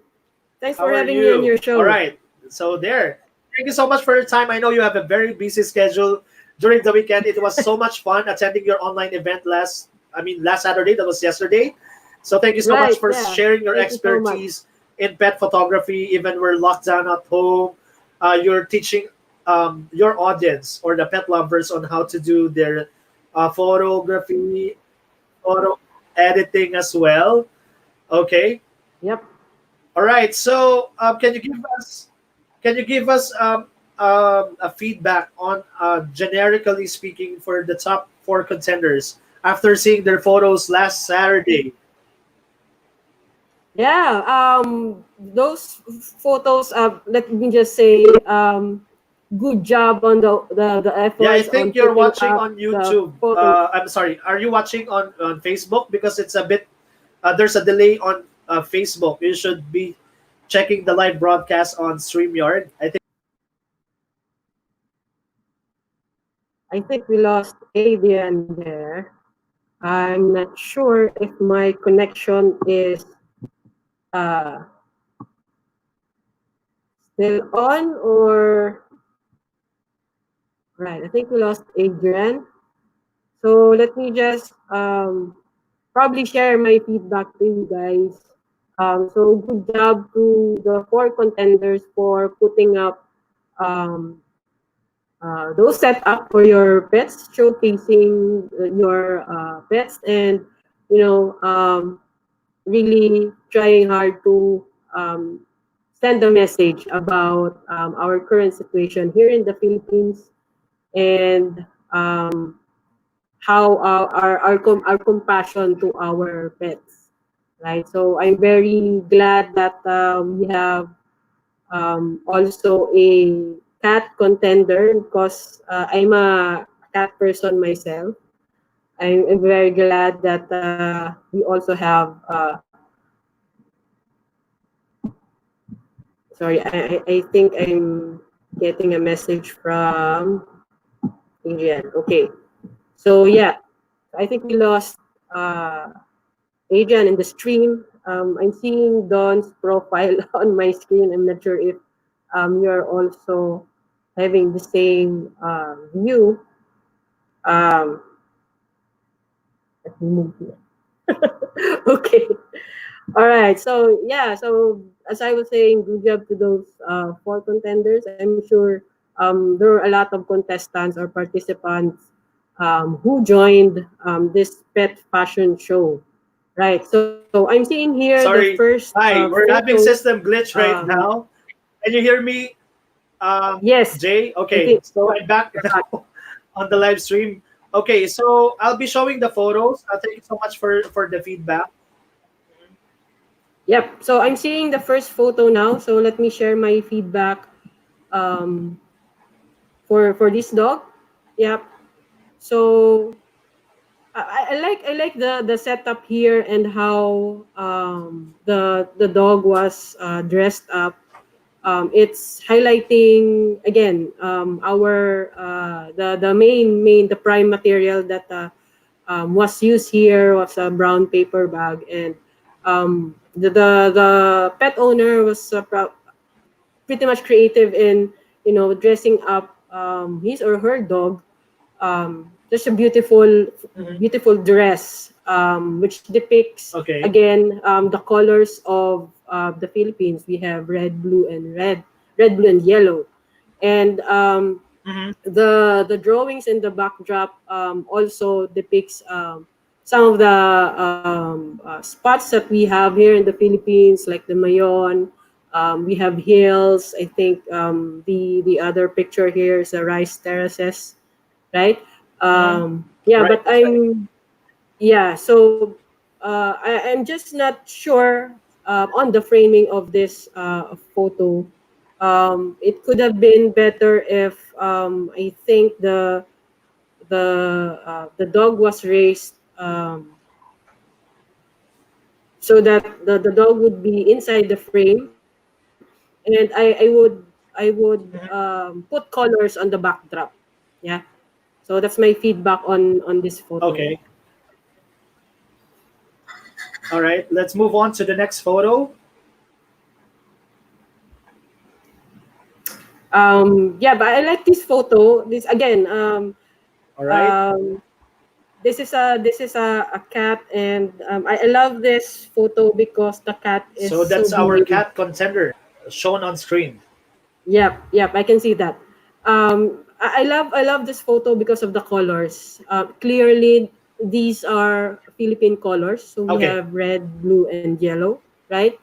Thanks How for are having me on you? your All show. right. So there. Thank you so much for your time. I know you have a very busy schedule during the weekend. It was so much fun attending your online event last Saturday. That was yesterday. So thank you so much Right, for yeah. sharing your Thank you so much. expertise in pet photography. Even we're locked down at home, you're teaching your audience or the pet lovers on how to do their photography, photo editing as well. Okay. Yep. All right. So, can you give us a feedback on generically speaking for the top four contenders after seeing their photos last Saturday? Yeah, those photos, let me just say, good job on the Yeah, I efforts on think you're putting watching up on the YouTube. photos. I'm sorry. Are you watching on Facebook? Because it's a bit there's a delay on Facebook. You should be checking the live broadcast on StreamYard. I think we lost Adrian there. I'm not sure if my connection is uh, still on or right. I think we lost Adrian. So let me just probably share my feedback to you guys. So good job to the four contenders for putting up those setup for your pets, showcasing your pets, and you know, really trying hard to um, send a message about our current situation here in the Philippines and how our compassion to our pets, right? So I'm very glad that we have also a cat contender because I'm a cat person myself. I'm very glad that we also have. Sorry, I think I'm getting a message from Adrian. Okay, so yeah, I think we lost uh, Adrian in the stream. I'm seeing Don's profile on my screen. I'm not sure if you're also having the same view. Um, let me move here. Okay. All right. So yeah. So as I was saying, good job to those four contenders. I'm sure there were a lot of contestants or participants who joined this pet fashion show. Right. So I'm seeing here the first Sorry. Hi, we're photo. having system glitch right Um, now. Can you hear me, yes, Jay? I Okay, think. so I'm back now on the live stream. Okay, so I'll be showing the photos. Thank you so much for the feedback. Yep. So I'm seeing the first photo now. So let me share my feedback um, for this dog. Yep. So I like the setup here and how the dog was dressed up. It's highlighting again our the main the prime material that was used here was a brown paper bag, and the pet owner was pretty much creative in dressing up his or her dog. Just a Mhm. beautiful dress, which depicts Okay. again the colors of the Philippines. We have red, blue, and red, blue, and yellow, and Mhm. the drawings in the backdrop also depicts some of the spots that we have here in the Philippines, like the Mayon. We have hills. I think the other picture here is the rice terraces, right? Mhm. Yeah, Right. but That's right. so I'm just not sure on the framing of this photo. It could have been better if I think the dog was raised so that the dog would be inside the frame, and I would Mhm. put colors on the backdrop. Yeah. So that's my feedback on this photo. Okay. All right. Let's move on to the next photo. Yeah, but I like this photo. This again. All right. Um, this is a cat, and I love this photo because the cat is So so that's our behaved. cat contender shown on screen. Yep, I can see that. I love this photo because of the colors. Clearly, these are Philippine colors. So we Okay. have red, blue, and yellow, right?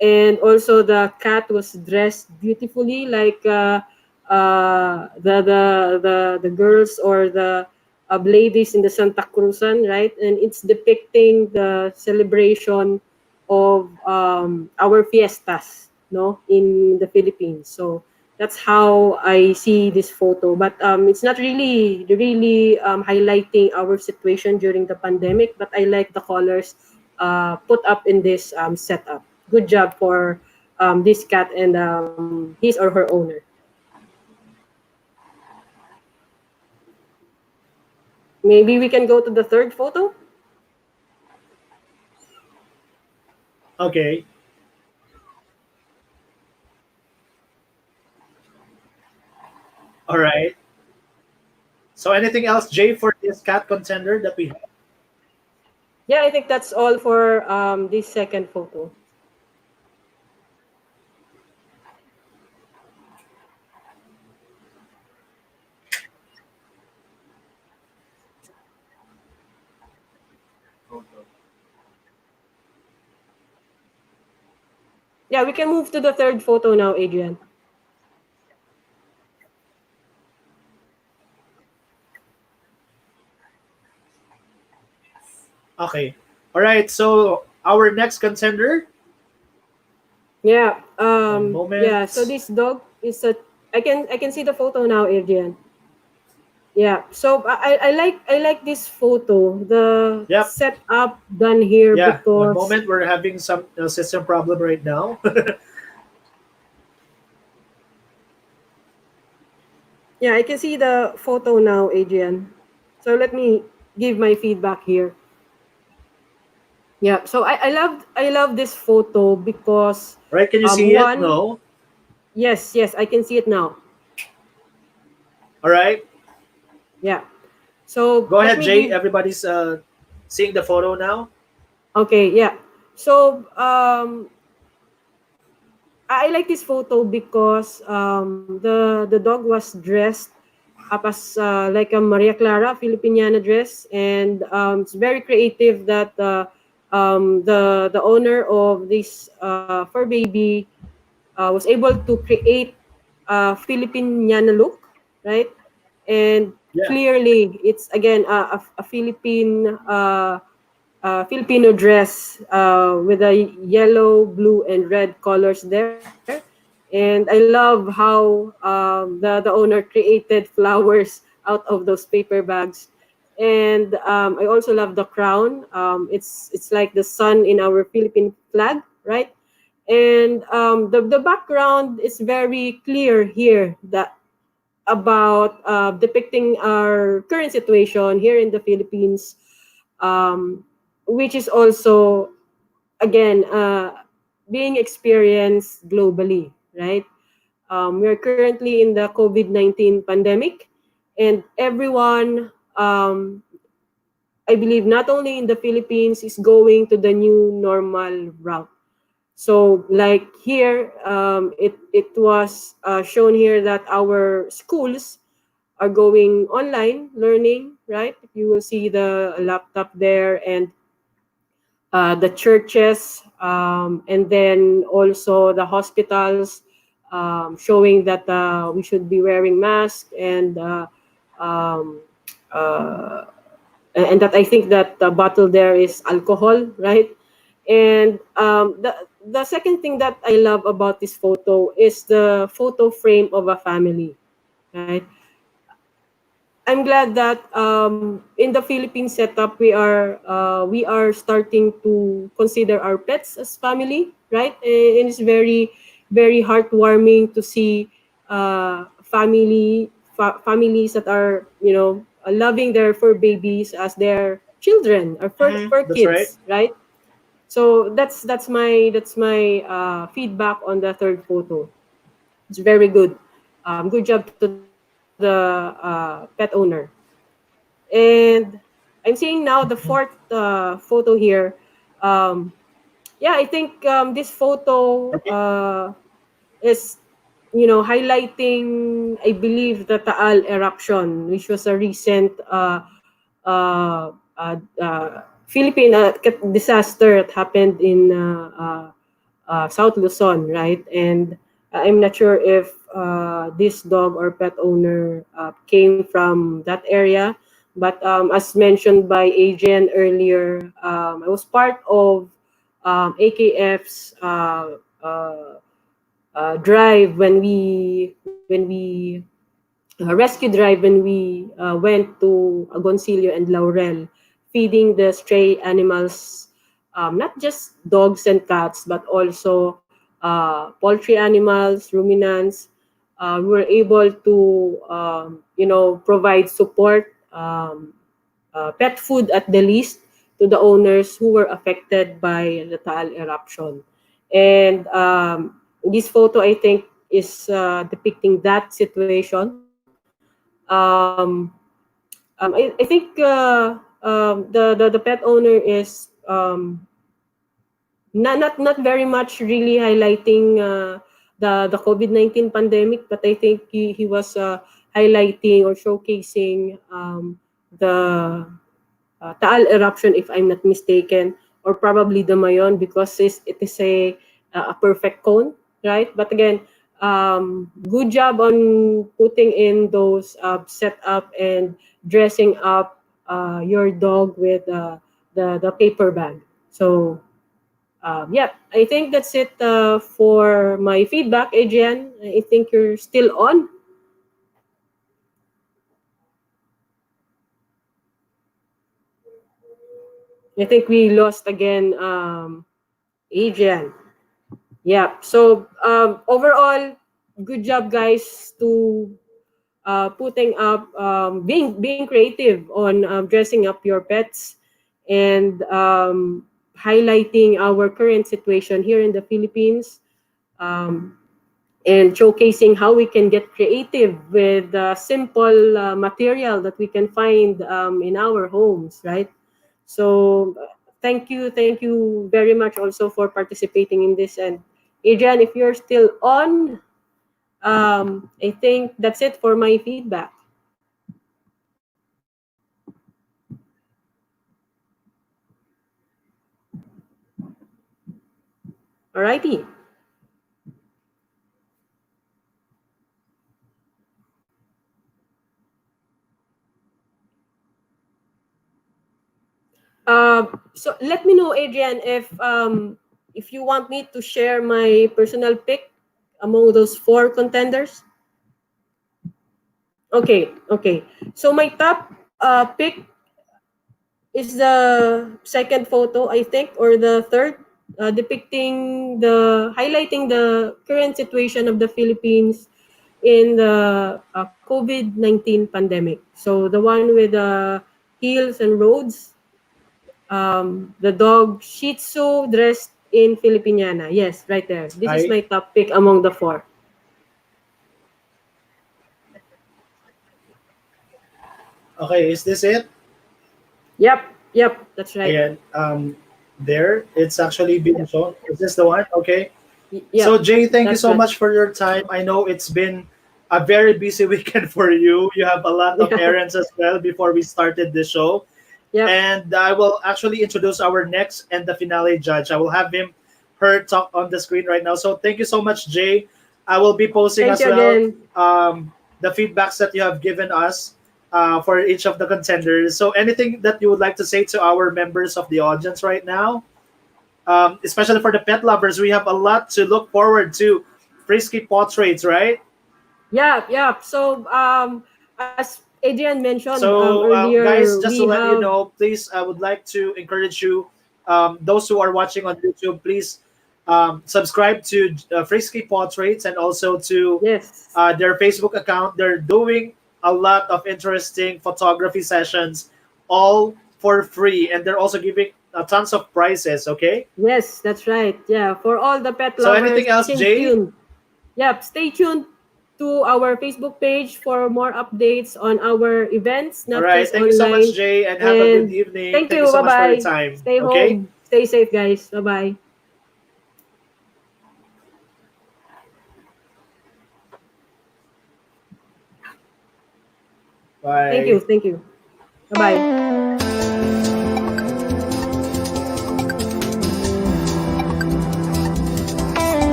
And also the cat was dressed beautifully, like the girls or the ladies in the Santa Cruzan, right? And it's depicting the celebration of our fiestas, no, in the Philippines. So that's how I see this photo. But it's not really highlighting our situation during the pandemic. But I like the colors put up in this setup. Good job for this cat and his or her owner. Maybe we can go to the third photo. Okay. All right. So anything else, Jay, for this cat contender that we have? Yeah, I think that's all for this second photo. Yeah, we can move to the third photo now, Adrian. Okay. All right. So our next contender. Yeah. One Yeah. So moment. this dog is a. I can see the photo now, Adrian. Yeah. So I like this photo, the Yep. setup done here Yeah. One because moment, we're having some system problem right now. yeah, I can see the photo now, Adrian. So let me give my feedback here. Yeah. So I love this photo because Right? Can you see it? one, No. yes, I can see it now. All right. Yeah. So Go let ahead, me Jay. give. Everybody's seeing the photo now. Okay. Yeah. So I like this photo because the dog was dressed up as like a Maria Clara Filipiniana dress, and it's very creative that the owner of this fur baby was able to create a Filipiniana look, right? And Yeah. clearly, it's again a Philippine Filipino dress with a yellow, blue, and red colors there. And I love how the owner created flowers out of those paper bags. And I also love the crown. It's like the sun in our Philippine flag, right? And the background is very clear here that about depicting our current situation here in the Philippines, um, which is also again being experienced globally, right? We're currently in the COVID-19 pandemic, and everyone, I believe, not only in the Philippines, is going to the new normal route. So, like here, it was shown here that our schools are going online learning, right? You will see the laptop there, and the churches, and then also the hospitals, showing that we should be wearing masks, um, uh, and that I think that the bottle there is alcohol, right? And the second thing that I love about this photo is the photo frame of a family, right? I'm glad that in the Philippine setup we are starting to consider our pets as family, right? And it's very very heartwarming to see families that are loving their fur babies as their children or fur That's right. kids, right? So that's my feedback on the third photo. It's very good. Good job to the pet owner. And I'm seeing now the fourth photo here. Um, yeah, I think this photo is highlighting, I believe, the Taal eruption, which was a recent Philippine disaster that happened in South Luzon, right? And I'm not sure if this dog or pet owner came from that area. But as mentioned by Adrian earlier, I was part of AKF's drive when we rescue drive when we went to Agoncillo and Laurel, feeding the stray animals, not just dogs and cats, but also poultry animals, ruminants. We were able to, provide support, pet food at the least, to the owners who were affected by the Taal eruption. And this photo, I think, is depicting that situation. I think the pet owner is not very much really highlighting the COVID-19 pandemic, but I think he was highlighting or showcasing the Taal eruption, if I'm not mistaken, or probably the Mayon, because it is a perfect cone, right? But again, good job on putting in those setup and dressing up your dog with the paper bag. So yeah, I think that's it for my feedback, Adrian. I think you're still on. I think we lost again Adrian. Yeah. So overall, good job, guys, to putting up being creative on dressing up your pets and highlighting our current situation here in the Philippines, um, and showcasing how we can get creative with simple material that we can find in our homes, right? So thank you very much also for participating in this. And Adrian, if you're still on, I think that's it for my feedback. Alrighty. So let me know, Adrian, if you want me to share my personal pick among those four contenders. Okay, okay. So my top pick is the second photo, I think, or the third, depicting the highlighting the current situation of the Philippines in the COVID-19 pandemic. So the one with the hills and roads, the dog Shih Tzu dressed in Filipiniana. Yes, right there. This is I my top pick among the four. Okay, is this it? Yep, yep, that's right. Ayan, there, it's actually being Yep, shown. Is this the one? Okay. So yep, Jay, thank you that's so right. much for your time. I know it's been a very busy weekend for you. You have a lot of Yeah, errands as well before we started the show. yep. And I will actually introduce our next and the finale judge. I will have her talk on the screen right now. So thank you so much, Jay. I will be posting Thank as you well again. the feedbacks that you have given us for each of the contenders. So anything that you would like to say to our members of the audience right now, especially for the pet lovers, we have a lot to look forward to. Frisky portraits, right? Yeah, yeah. So, as Adrian mentioned So, earlier, guys, just we to let you have know, please, I would like to encourage you, those who are watching on YouTube, please subscribe to Frisky Portraits and also to yes, their Facebook account. They're doing a lot of interesting photography sessions, all for free, and they're also giving tons of prizes. Okay. yes, that's right. Yeah, for all the pet So, lovers, anything else, stay Jay? tuned. Yep, stay tuned to our Facebook page for more updates on our events, All not right. just Thank you so much, online. Jay, and have a good And evening. thank Thank you you. so Bye much for your bye. time. Stay Okay. home. Stay safe, guys. Bye bye. Thank you. Bye. Thank you. Bye bye.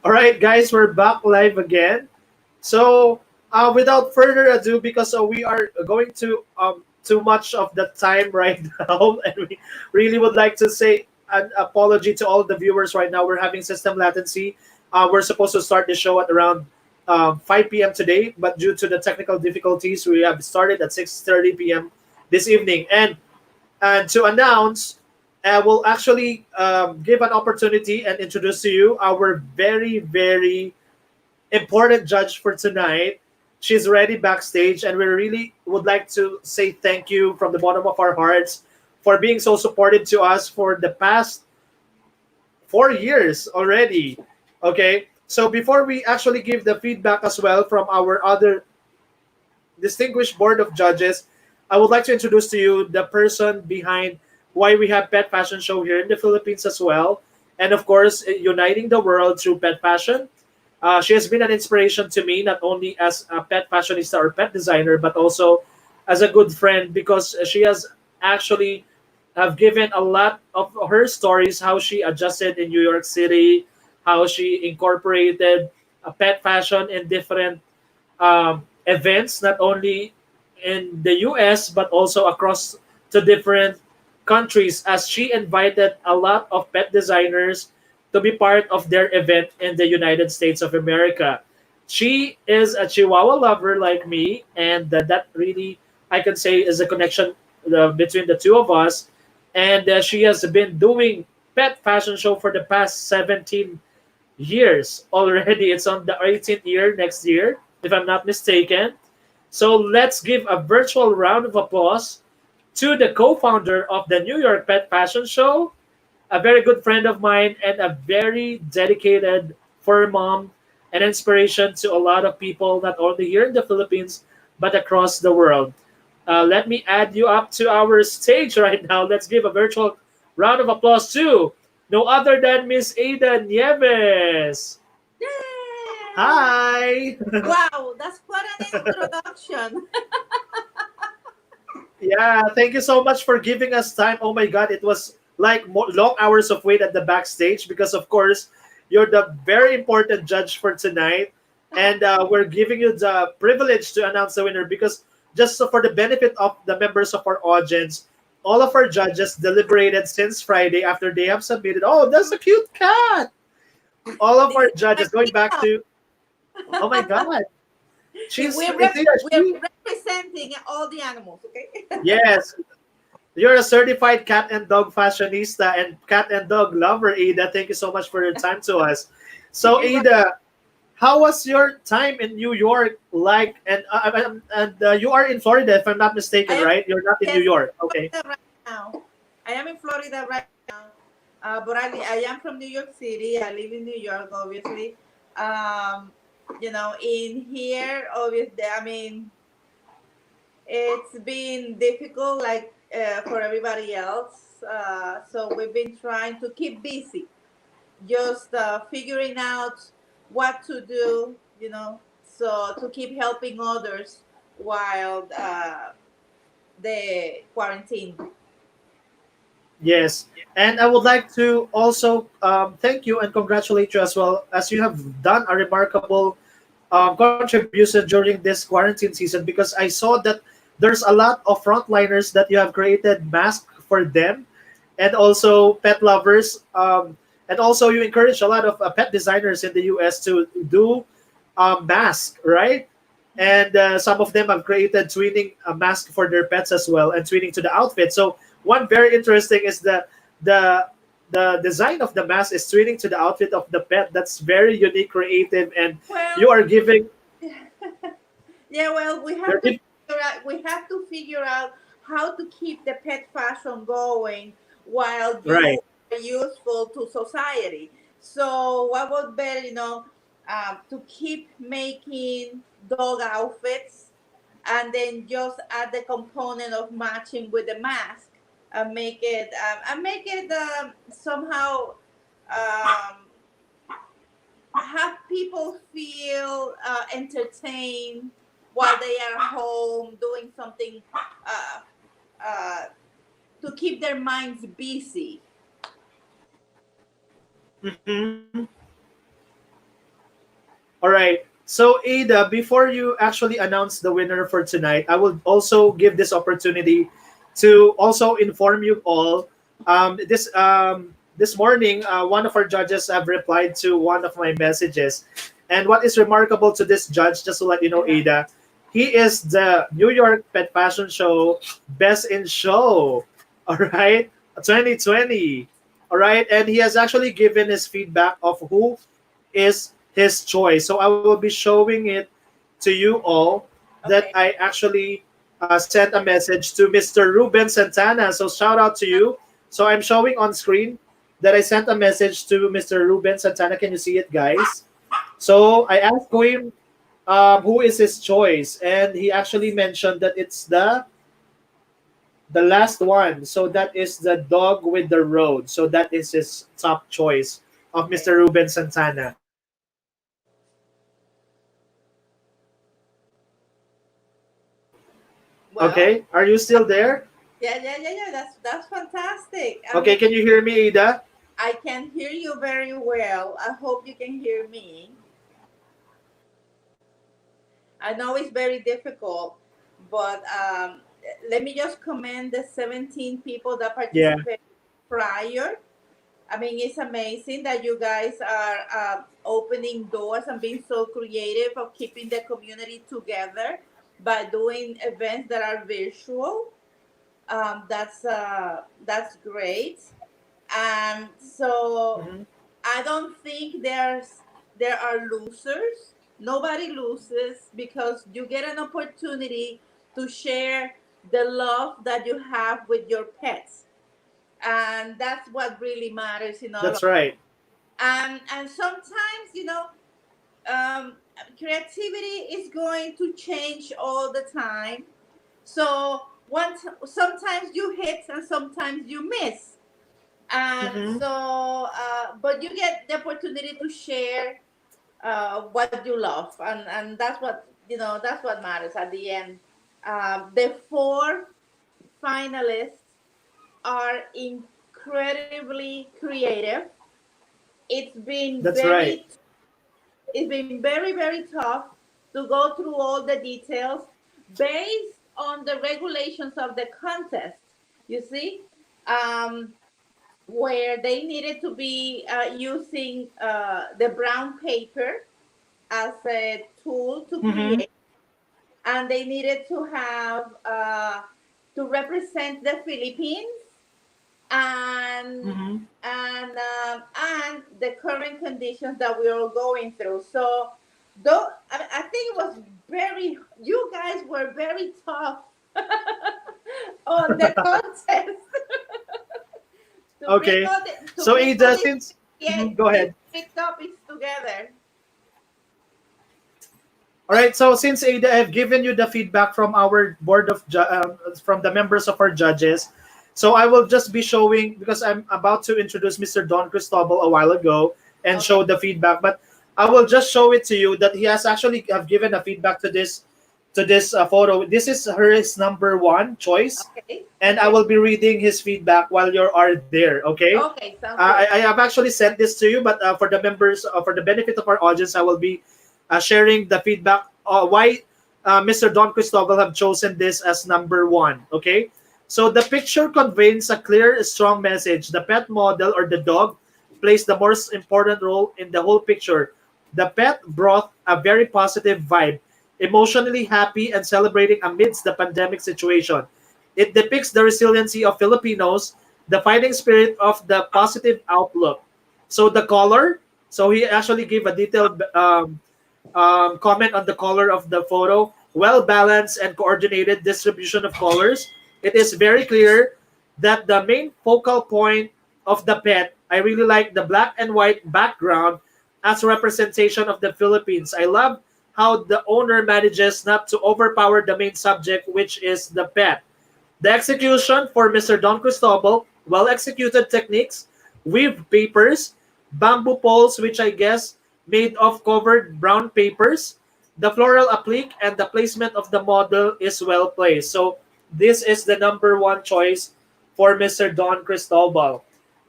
All right, guys, we're back live again. So, without further ado, because we are going to too much of the time right now, and we really would like to say an apology to all the viewers right now. We're having system latency. We're supposed to start the show at around 5 p.m. today, but due to the technical difficulties, we have started at 6:30 p.m. this evening. And to announce, we'll actually give an opportunity and introduce to you our very, very important judge for tonight. She's ready backstage, and we really would like to say thank you from the bottom of our hearts for being so supportive to us for the past 4 years already. Okay, so before we actually give the feedback as well from our other distinguished board of judges, I would like to introduce to you the person behind why we have Pet Fashion Show here in the Philippines as well, and of course, uniting the world through pet fashion. She has been an inspiration to me, not only as a pet fashionista or pet designer, but also as a good friend, because she has actually have given a lot of her stories, how she adjusted in New York City, how she incorporated a pet fashion in different events, not only in the US, but also across to different countries, as she invited a lot of pet designers to be part of their event in the United States of America. She is a Chihuahua lover like me, and that really, I can say, is a connection between the two of us. And she has been doing pet fashion show for the past 17 years already. It's on the 18th year next year, if I'm not mistaken. So let's give a virtual round of applause to the co-founder of the New York Pet Fashion Show, a very good friend of mine, and a very dedicated fur mom and inspiration to a lot of people, not only here in the Philippines, but across the world. Let me add you up to our stage right now. Let's give a virtual round of applause to no other than Miss Ada Nieves. Yay! Hi. Wow, that's quite an introduction. Yeah, thank you so much for giving us time. Oh my God, it was like long hours of wait at the backstage because, of course, you're the very important judge for tonight, and we're giving you the privilege to announce the winner because just so for the benefit of the members of our audience, all of our judges deliberated since Friday after they have submitted. Oh, that's a cute cat. All of This our is my judges going back meow. to. Oh my God, See, she's is it a we're she? representing all the animals, okay? Yes, you're a certified cat and dog fashionista and cat and dog lover, Ada. Thank you so much for your time to us. So, You're right. Ada, how was your time in New York like? And you are in Florida, if I'm not I mistaken, am right? You're not in New yes, York. Okay. Florida right now. I am in Florida right now, but I am from New York City. I live in New York, obviously. Um, in here, obviously, I mean, it's been difficult, like for everybody else. So we've been trying to keep busy, just figuring out what to do, so to keep helping others while the quarantine. Yes, and I would like to also thank you and congratulate you as well, as you have done a remarkable contribution during this quarantine season, because I saw that there's a lot of frontliners that you have created masks for them, and also pet lovers, and also you encourage a lot of pet designers in the U.S. to do masks, right? And some of them have created twinning a mask for their pets as well, and twinning to the outfit. So one very interesting is the the design of the mask is twinning to the outfit of the pet. That's very unique, creative, and you Well, are giving. yeah, well, You're giv- we have to figure out how to keep the pet fashion going while you right. are useful to society. So what was better, to keep making dog outfits and then just add the component of matching with the mask and make it somehow um, have people feel entertained while they are home doing something uh, uh, to keep their minds busy. Mhm. All right. So, Ada, before you actually announce the winner for tonight, I will also give this opportunity to also inform you all. This morning, one of our judges have replied to one of my messages, and what is remarkable to this judge, just to let you know, Uh-huh. Ada, he is the New York Pet Fashion Show Best in Show. All right, 2020. All right, and he has actually given his feedback of who is his choice. So I will be showing it to you all that Okay. I actually sent a message to Mr. Ruben Santana. So shout out to you. So I'm showing on screen that I sent a message to Mr. Ruben Santana. Can you see it, guys? So I asked him who is his choice, and he actually mentioned that it's the last one. So that is the dog with the road. So that is his top choice of Okay. Mr. Ruben Santana. Well, Okay, are you still there? yeah. That's fantastic. I Okay, mean, can you hear me, Ada? I can hear you very well. I hope you can hear me. I know it's very difficult, but let me just commend the 17 people that Yeah, participated prior. I mean, it's amazing that you guys are opening doors and being so creative of keeping the community together by doing events that are virtual. That's great. And so mhm, I don't think there are losers. Nobody loses because you get an opportunity to share the love that you have with your pets, and that's what really matters in all of. that's right. And sometimes creativity is going to change all the time. So sometimes you hit and sometimes you miss, and Hmm. so but you get the opportunity to share what you love, and that's what matters at the end. The four finalists are incredibly creative. it's been That's right. very it's been very tough to go through all the details based on the regulations of the contest, you see, um, where they needed to be using the brown paper as a tool to Hmm. create, and they needed to have to represent the Philippines, and Hmm. and the current conditions that we are going through. So, though I think it was very, you guys were very tough on the contest to bring Okay. all So, Ada, these since mhm, go these ahead. three topics together. All right. So, since Ada, I've given you the feedback from our board of from the members of our judges. So I will just be showing because I'm about to introduce Mr. Don Cristobal a while ago and Okay, show the feedback, but I will just show it to you that he has actually have given a feedback to this photo. This is his number one choice, okay, and I okay, will be reading his feedback while you are there. Okay. okay. Sounds good. I have actually sent this to you, but for the members, for the benefit of our audience, I will be sharing the feedback why Mr. Don Cristobal have chosen this as number one. Okay, so the picture conveys a clear, strong message. The pet model or the dog plays the most important role in the whole picture. The pet brought a very positive vibe, emotionally happy and celebrating amidst the pandemic situation. It depicts the resiliency of Filipinos, the fighting spirit of the positive outlook. So the color, so he actually gave a detailed comment on the color of the photo. Well balanced and coordinated distribution of colors. It is very clear that the main focal point of the pet, I really like the black and white background as representation of the Philippines. I love how the owner manages not to overpower the main subject, which is the pet. The execution for Mr. Don Cristobal, well executed techniques, weaved papers, bamboo poles, which I guess made of covered brown papers. The floral applique and the placement of the model is well placed. So this is the number one choice for Mr. Don Cristobal.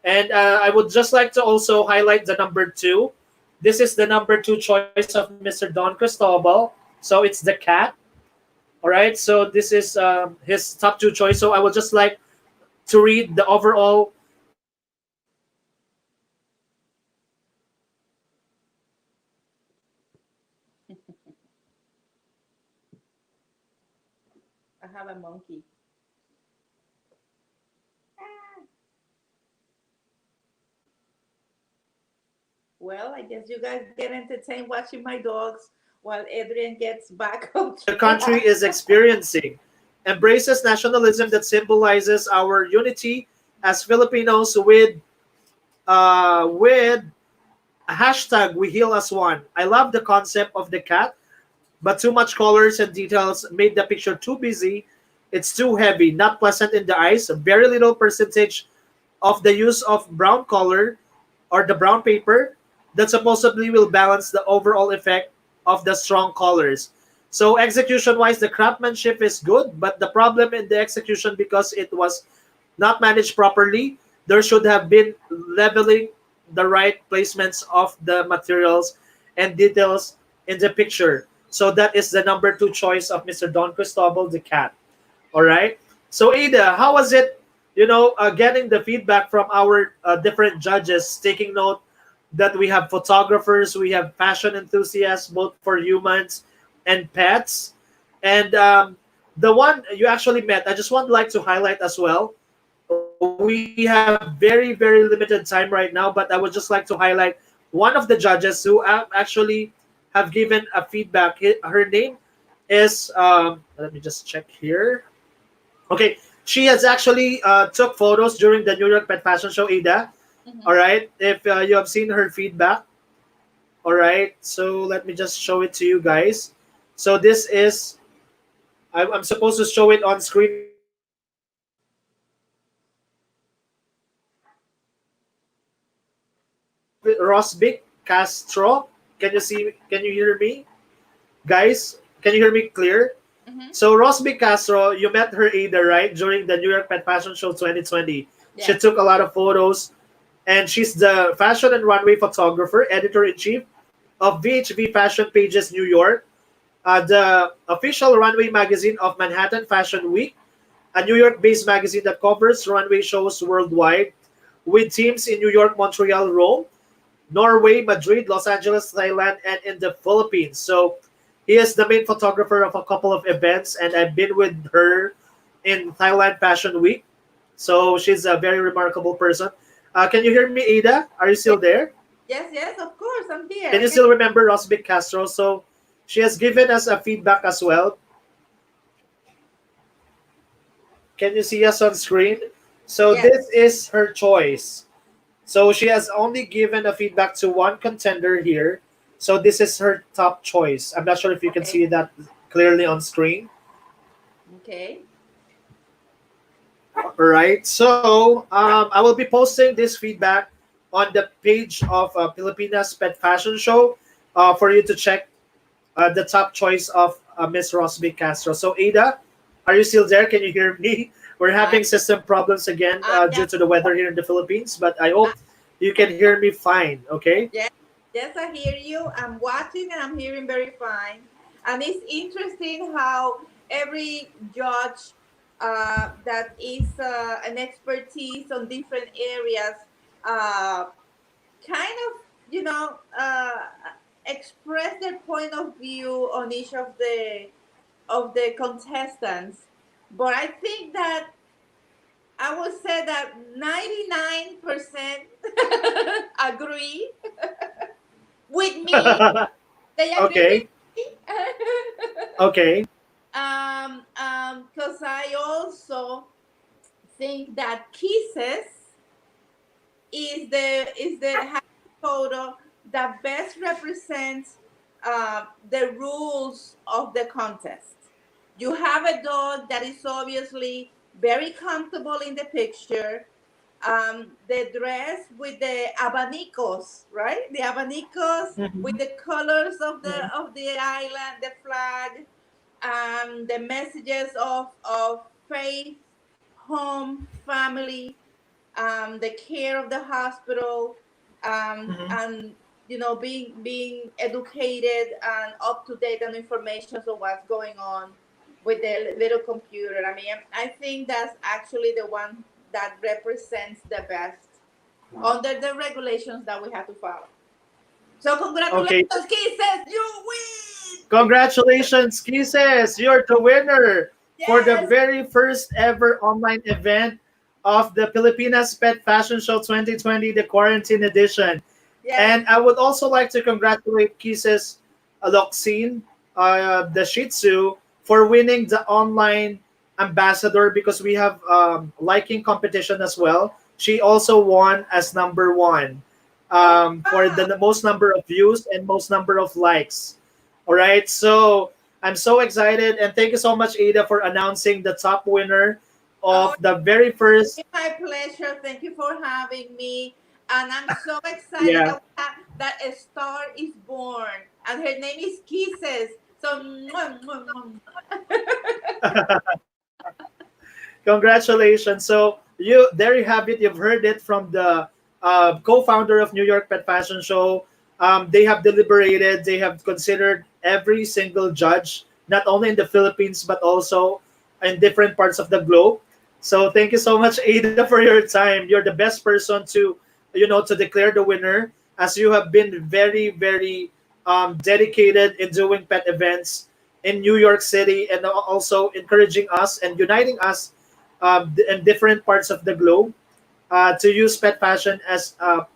And I would just like to also highlight the number two. This is the number two choice of Mr. Don Cristobal. So it's the cat. All right. So this is his top two choice. So I would just like to read the overall I have a monkey. Ah, well, I guess you guys get entertained watching my dogs while Adrian gets back on the country track. is experiencing, embraces nationalism that symbolizes our unity as Filipinos with hashtag we heal as one. I love the concept of the cat, but too much colors and details made the picture too busy. It's too heavy, not pleasant in the eyes. Very little percentage of the use of brown color or the brown paper that supposedly will balance the overall effect of the strong colors. So execution wise, the craftsmanship is good, but the problem in the execution because it was not managed properly, there should have been leveling the right placements of the materials and details in the picture. So that is the number two choice of Mr. Don Cristobal, the cat. All right. So Ada, how was it? Getting the feedback from our different judges, taking note that we have photographers, we have fashion enthusiasts, both for humans and pets, and the one you actually met. I just want like to highlight as well. We have very limited time right now, but I would just like to highlight one of the judges who actually have given a feedback. Her name is let me just check here. Okay, she has actually took photos during the New York Pet Fashion Show, Ada. All Mhm. right, if you have seen her feedback, all right. So let me just show it to you guys. So this is I'm supposed to show it on screen right now, but Rosbic Castro. Can you see? Can you hear me, guys? Can you hear me clear? Mhm. So Rosby Castro, you met her either right during the New York Pet Fashion Show 2020. She Yeah. took a lot of photos, and she's the fashion and runway photographer, editor in chief of VHV Fashion Pages New York, the official runway magazine of Manhattan Fashion Week, a New York-based magazine that covers runway shows worldwide, with teams in New York, Montreal, Rome, Norway, Madrid, Los Angeles, Thailand, and in the Philippines. So he is the main photographer of a couple of events, and I've been with her in Thailand Fashion Week. So she's a very remarkable person. Can you hear me, Ada? Are you still Yes, there? yes, yes, of course. I'm here. Can I you can. still remember Rosbic Castro? So she has given us a feedback as well. Can you see us on screen? So Yes. this is her choice. So she has only given a feedback to one contender here. So this is her top choice. I'm not sure if you can Okay. see that clearly on screen. Okay. All right. So I will be posting this feedback on the page of Pilipinas Pet Fashion Show for you to check the top choice of Miss Rosby Castro. So Ada, are you still there? Can you hear me? We're I having system problems again I due am. to the weather here in the Philippines, but I hope you can hear me fine. Okay. Yes, yes, I hear you. I'm watching and I'm hearing very fine. And it's interesting how every judge that is an expertise on different areas uh, kind of, you know, express their point of view on each of the contestants. But I think that I would say that 99% agree with me. They agree with Okay. me. Okay. Because I also think that kisses is the photo that best represents the rules of the contest. You have a dog that is obviously very comfortable in the picture. The dress with the abanicos, right? The abanicos with Mhm. the colors of the Mhm. island, the flag, the messages of faith, home, family, the care of the hospital, Mhm. and being educated and up to date on information of what's going on with the little computer. I mean, I think that's actually the one that represents the best under the regulations that we have to follow. So Okay. congratulations, Kisses, you win. Congratulations, Kisses! You're the winner for the Yes, very first ever online event of the Pilipinas Pet Fashion Show 2020, the quarantine edition. yes. And I would also like to congratulate Kisses Aloxine, the Shih Tzu, for winning the online ambassador because we have liking competition as well. She also won as number one for Ah, the most number of views and most number of likes. All right, so I'm so excited and thank you so much, Ada, for announcing the top winner oh, of the very first. it's my pleasure. Thank you for having me. And I'm so excited Yeah. that a star is born. And her name is Kisses. So, Congratulations. So you there you have it. You've heard it from the co-founder of New York Pet Fashion Show. They have deliberated. They have considered every single judge, not only in the Philippines but also in different parts of the globe. So thank you so much, Ada, for your time. You're the best person to, to declare the winner, as you have been very, very dedicated in doing pet events in New York City and also encouraging us and uniting us in different parts of the globe to use pet fashion as a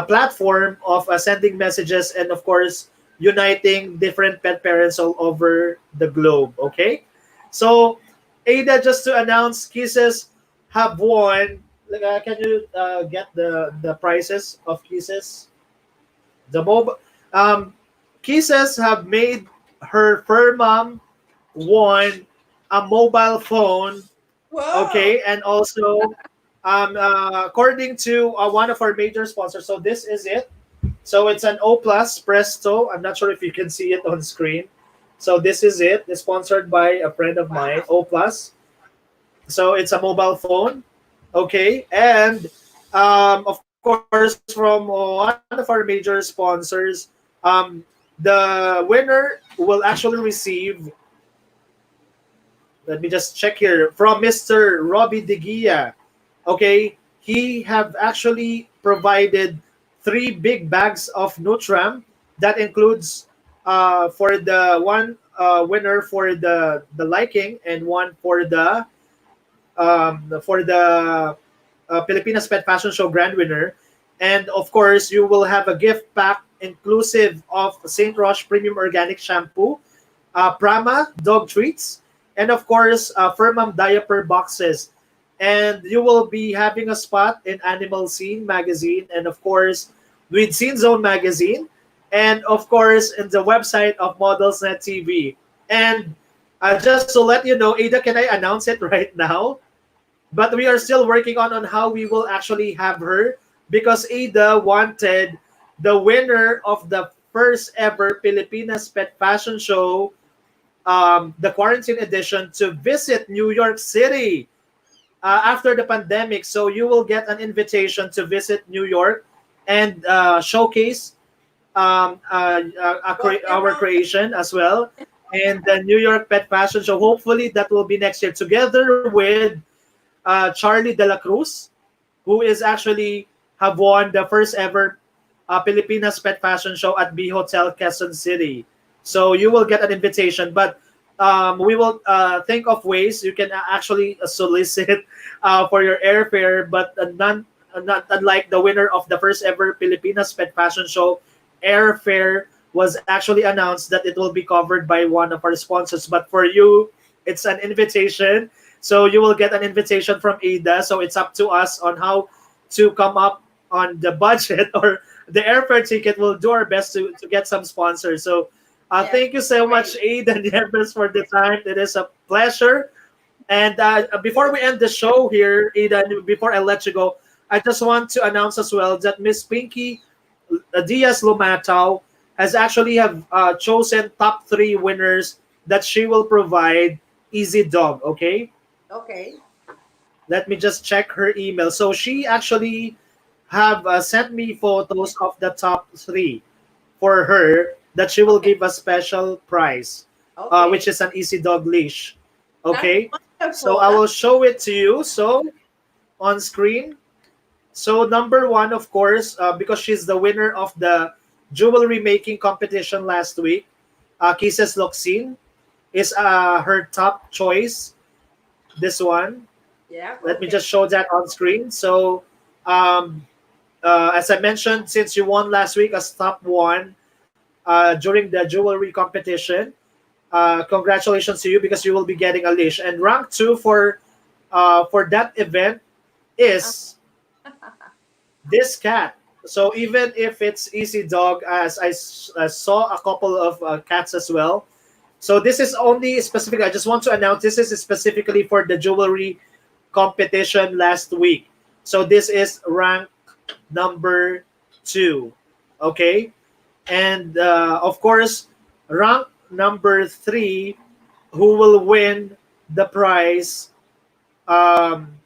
platform of sending messages and of course uniting different pet parents all over the globe. Okay, so Ada, just to announce, Kisses have won. Like, can you get the prices of Kisses? The mobile Kisses have made her fur mom won a mobile phone. whoa. Okay, and also according to one of our major sponsors, so this is it. So it's an O Plus Presto. I'm not sure if you can see it on screen. So this is it. It's sponsored by a friend of mine, Wow. O Plus. So it's a mobile phone. Okay, and of course from one of our major sponsors, the winner will actually receive. Let me just check here from Mr. Robbie De Gia. Okay, he have actually provided three big bags of Nutram. That includes for the one winner for the liking and one for the Pilipinas Pet Fashion Show grand winner. And of course, you will have a gift pack inclusive of St. Roche Premium Organic Shampoo, Prama dog treats, and of course, Firmam diaper boxes. And you will be having a spot in Animal Scene magazine, and of course, with Scene Zone magazine, and of course, in the website of Models.net TV. And just to let you know, Ada, can I announce it right now? But we are still working on how we will actually have her because Ada wanted the winner of the first ever Pilipinas Pet Fashion Show, the quarantine edition, to visit New York City after the pandemic. So you will get an invitation to visit New York and showcase Rock and our roll. creation as well. And the New York Pet Fashion Show, hopefully that will be next year, together with Charlie De La Cruz, who is actually have won the first ever Pilipinas Pet Fashion Show at B Hotel, Quezon City. So you will get an invitation, but we will think of ways you can actually solicit for your airfare, but not unlike the winner of the first ever Pilipinas Pet Fashion Show, airfare was actually announced that it will be covered by one of our sponsors. But for you, it's an invitation. So you will get an invitation from Ada. So it's up to us on how to come up on the budget or the airfare ticket. We'll do our best to get some sponsors. So Yes, thank you so much, great. Ada Nieves, for the time. It is a pleasure. And before we end the show here, Ada, before I let you go, I just want to announce as well that Miss Pinky Diaz Lumatao has actually have chosen top three winners that she will provide Easy Dog. Okay, Okay. let me just check her email. So she actually have sent me photos of the top three for her that she will Okay. give a special prize, which Okay. is an easy dog leash. That's Okay, so wonderful. I That's will show it to you. So on screen. So number one, of course, because she's the winner of the jewelry making competition last week, Kisses Loxin is her top choice. This one. yeah. Let me Okay. just show that on screen. So, um, as I mentioned, since you won last week as top one during the jewelry competition, congratulations to you because you will be getting a leash. And rank two for that event Uh, is this cat. So even if it's easy dog, as I saw a couple of cats as well. So this is only specific. I just want to announce this is specifically for the jewelry competition last week. So this is rank number two. Okay, and of course, rank number three, who will win the prize. Um,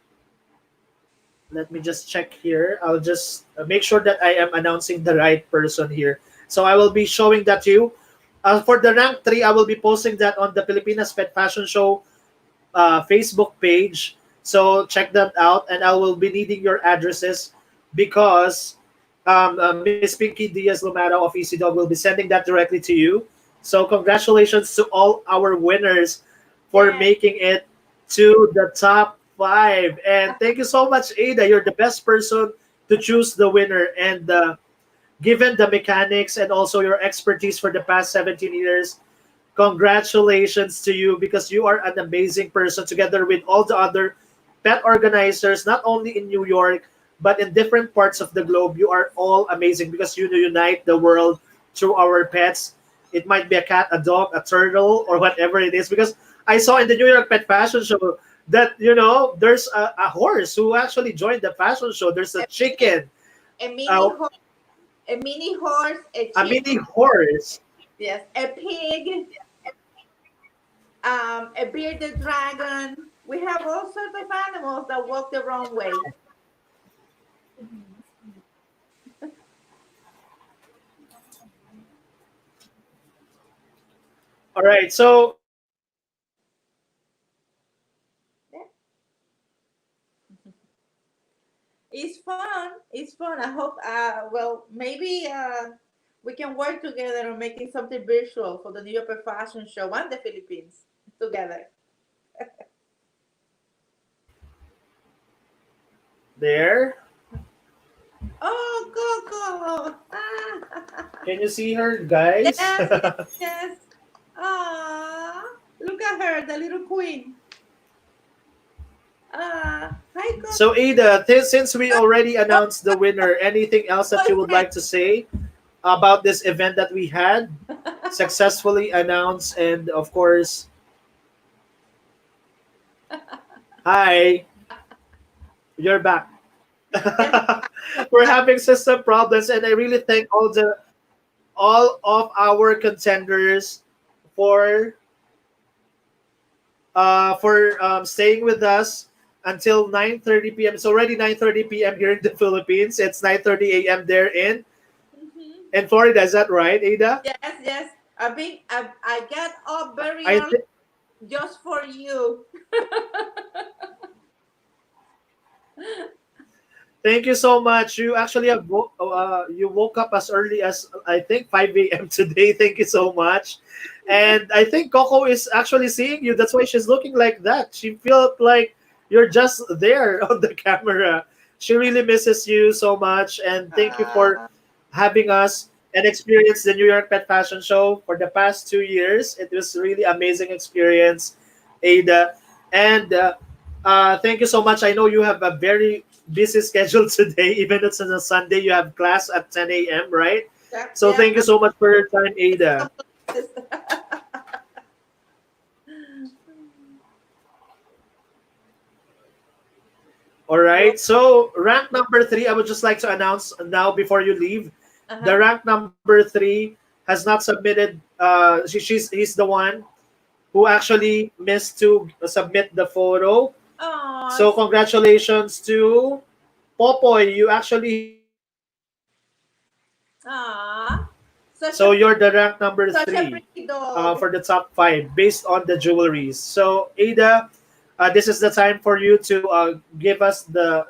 Let me just check here. I'll just make sure that I am announcing the right person here. So I will be showing that to you. For the rank 3, I will be posting that on the Pilipinas Pet Fashion Show Facebook page. So check that out, and I will be needing your addresses because Miss Pinky Diaz Lumada of Easy Dog will be sending that directly to you. So congratulations to all our winners for yeah. making it to the top five. And thank you so much, Ada. You're the best person to choose the winner. And given the mechanics and also your expertise for the past 17 years, congratulations to you because you are an amazing person together with all the other pet organizers, not only in New York, but in different parts of the globe. You are all amazing because you unite the world through our pets. It might be a cat, a dog, a turtle, or whatever it is. Because I saw in the New York Pet Fashion Show that, there's a horse who actually joined the fashion show. There's a A mini, chicken, a mini uh, horse, a mini horse, a a chicken. mini horse. Yes, a pig, a bearded dragon. We have all sorts of animals that walk the wrong way. All right, so Yeah. It's fun. It's fun. I hope. Well, maybe we can work together on making something virtual for the New York Fashion Show and the Philippines together. there. Oh, Coco! Ah. Can you see her, guys? Yes, yes, yes. Ah, look at her, the little queen. Hi, So, Coco. Ada, since we already announced the winner, anything else that you would Okay. like to say about this event that we had successfully announced? And of course, hi, you're back. Yes. We're having system problems, and I really thank all of our contenders for staying with us until 9:30 p.m. It's already 9:30 p.m. here in the Philippines. It's 9:30 a.m. there Mhm. in Florida. Is that right, Ada? Yes, yes. I got up very I early think. just for you. Thank you so much. You actually you woke up as early as I think 5 a.m. today. Thank you so much. And I think Coco is actually seeing you. That's why she's looking like that. She felt like you're just there on the camera. She really misses you so much. And thank you for Uh, having us and experience the New York Pet Fashion Show for the past 2 years. It was really amazing experience, Ada. And thank you so much. I know you have a very busy schedule today. Even it's on a Sunday, you have class at 10 a.m., right? yeah, So yeah. thank you so much for your time, Ada. All Well, right. So rank number three, I would just like to announce now before you leave. The uh-huh. rank number three has not submitted. He's the one who actually missed to submit the photo. Oh, So congratulations to Popoy, you actually Ah, such so a you're the rank number such a three pretty dog. for the top five based on the jewelries. So Ada, this is the time for you to give us the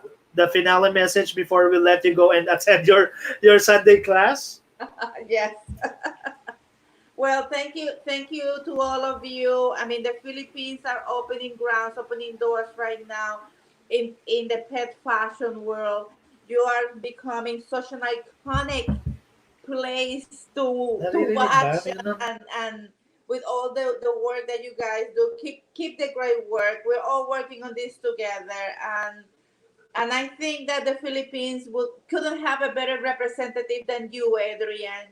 finale message before we let you go and attend your Sunday class. Yes. Well, thank you to all of you. I mean, the Philippines are opening grounds, opening doors right now in the pet fashion world. You are becoming such an iconic place to Naririnig ba? watch, Tingnan mo. and with all the work that you guys do, keep the great work. We're all working on this together, and I think that the Philippines couldn't have a better representative than you, Adrian.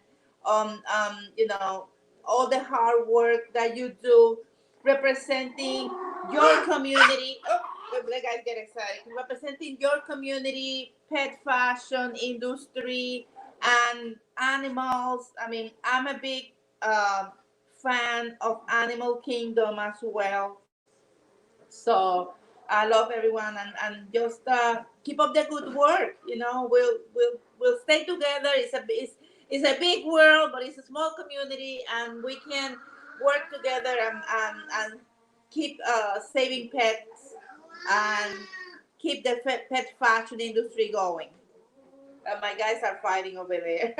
You know, all the hard work that you do representing your community. Oh, the guys get excited. Representing your community, pet fashion industry, and animals. I mean, I'm a big fan of Animal Kingdom as well. So I love everyone, and just keep up the good work. You know, we'll stay together. It's a big world, but it's a small community, and we can work together and keep saving pets and keep the pet fashion industry going. My guys are fighting over there.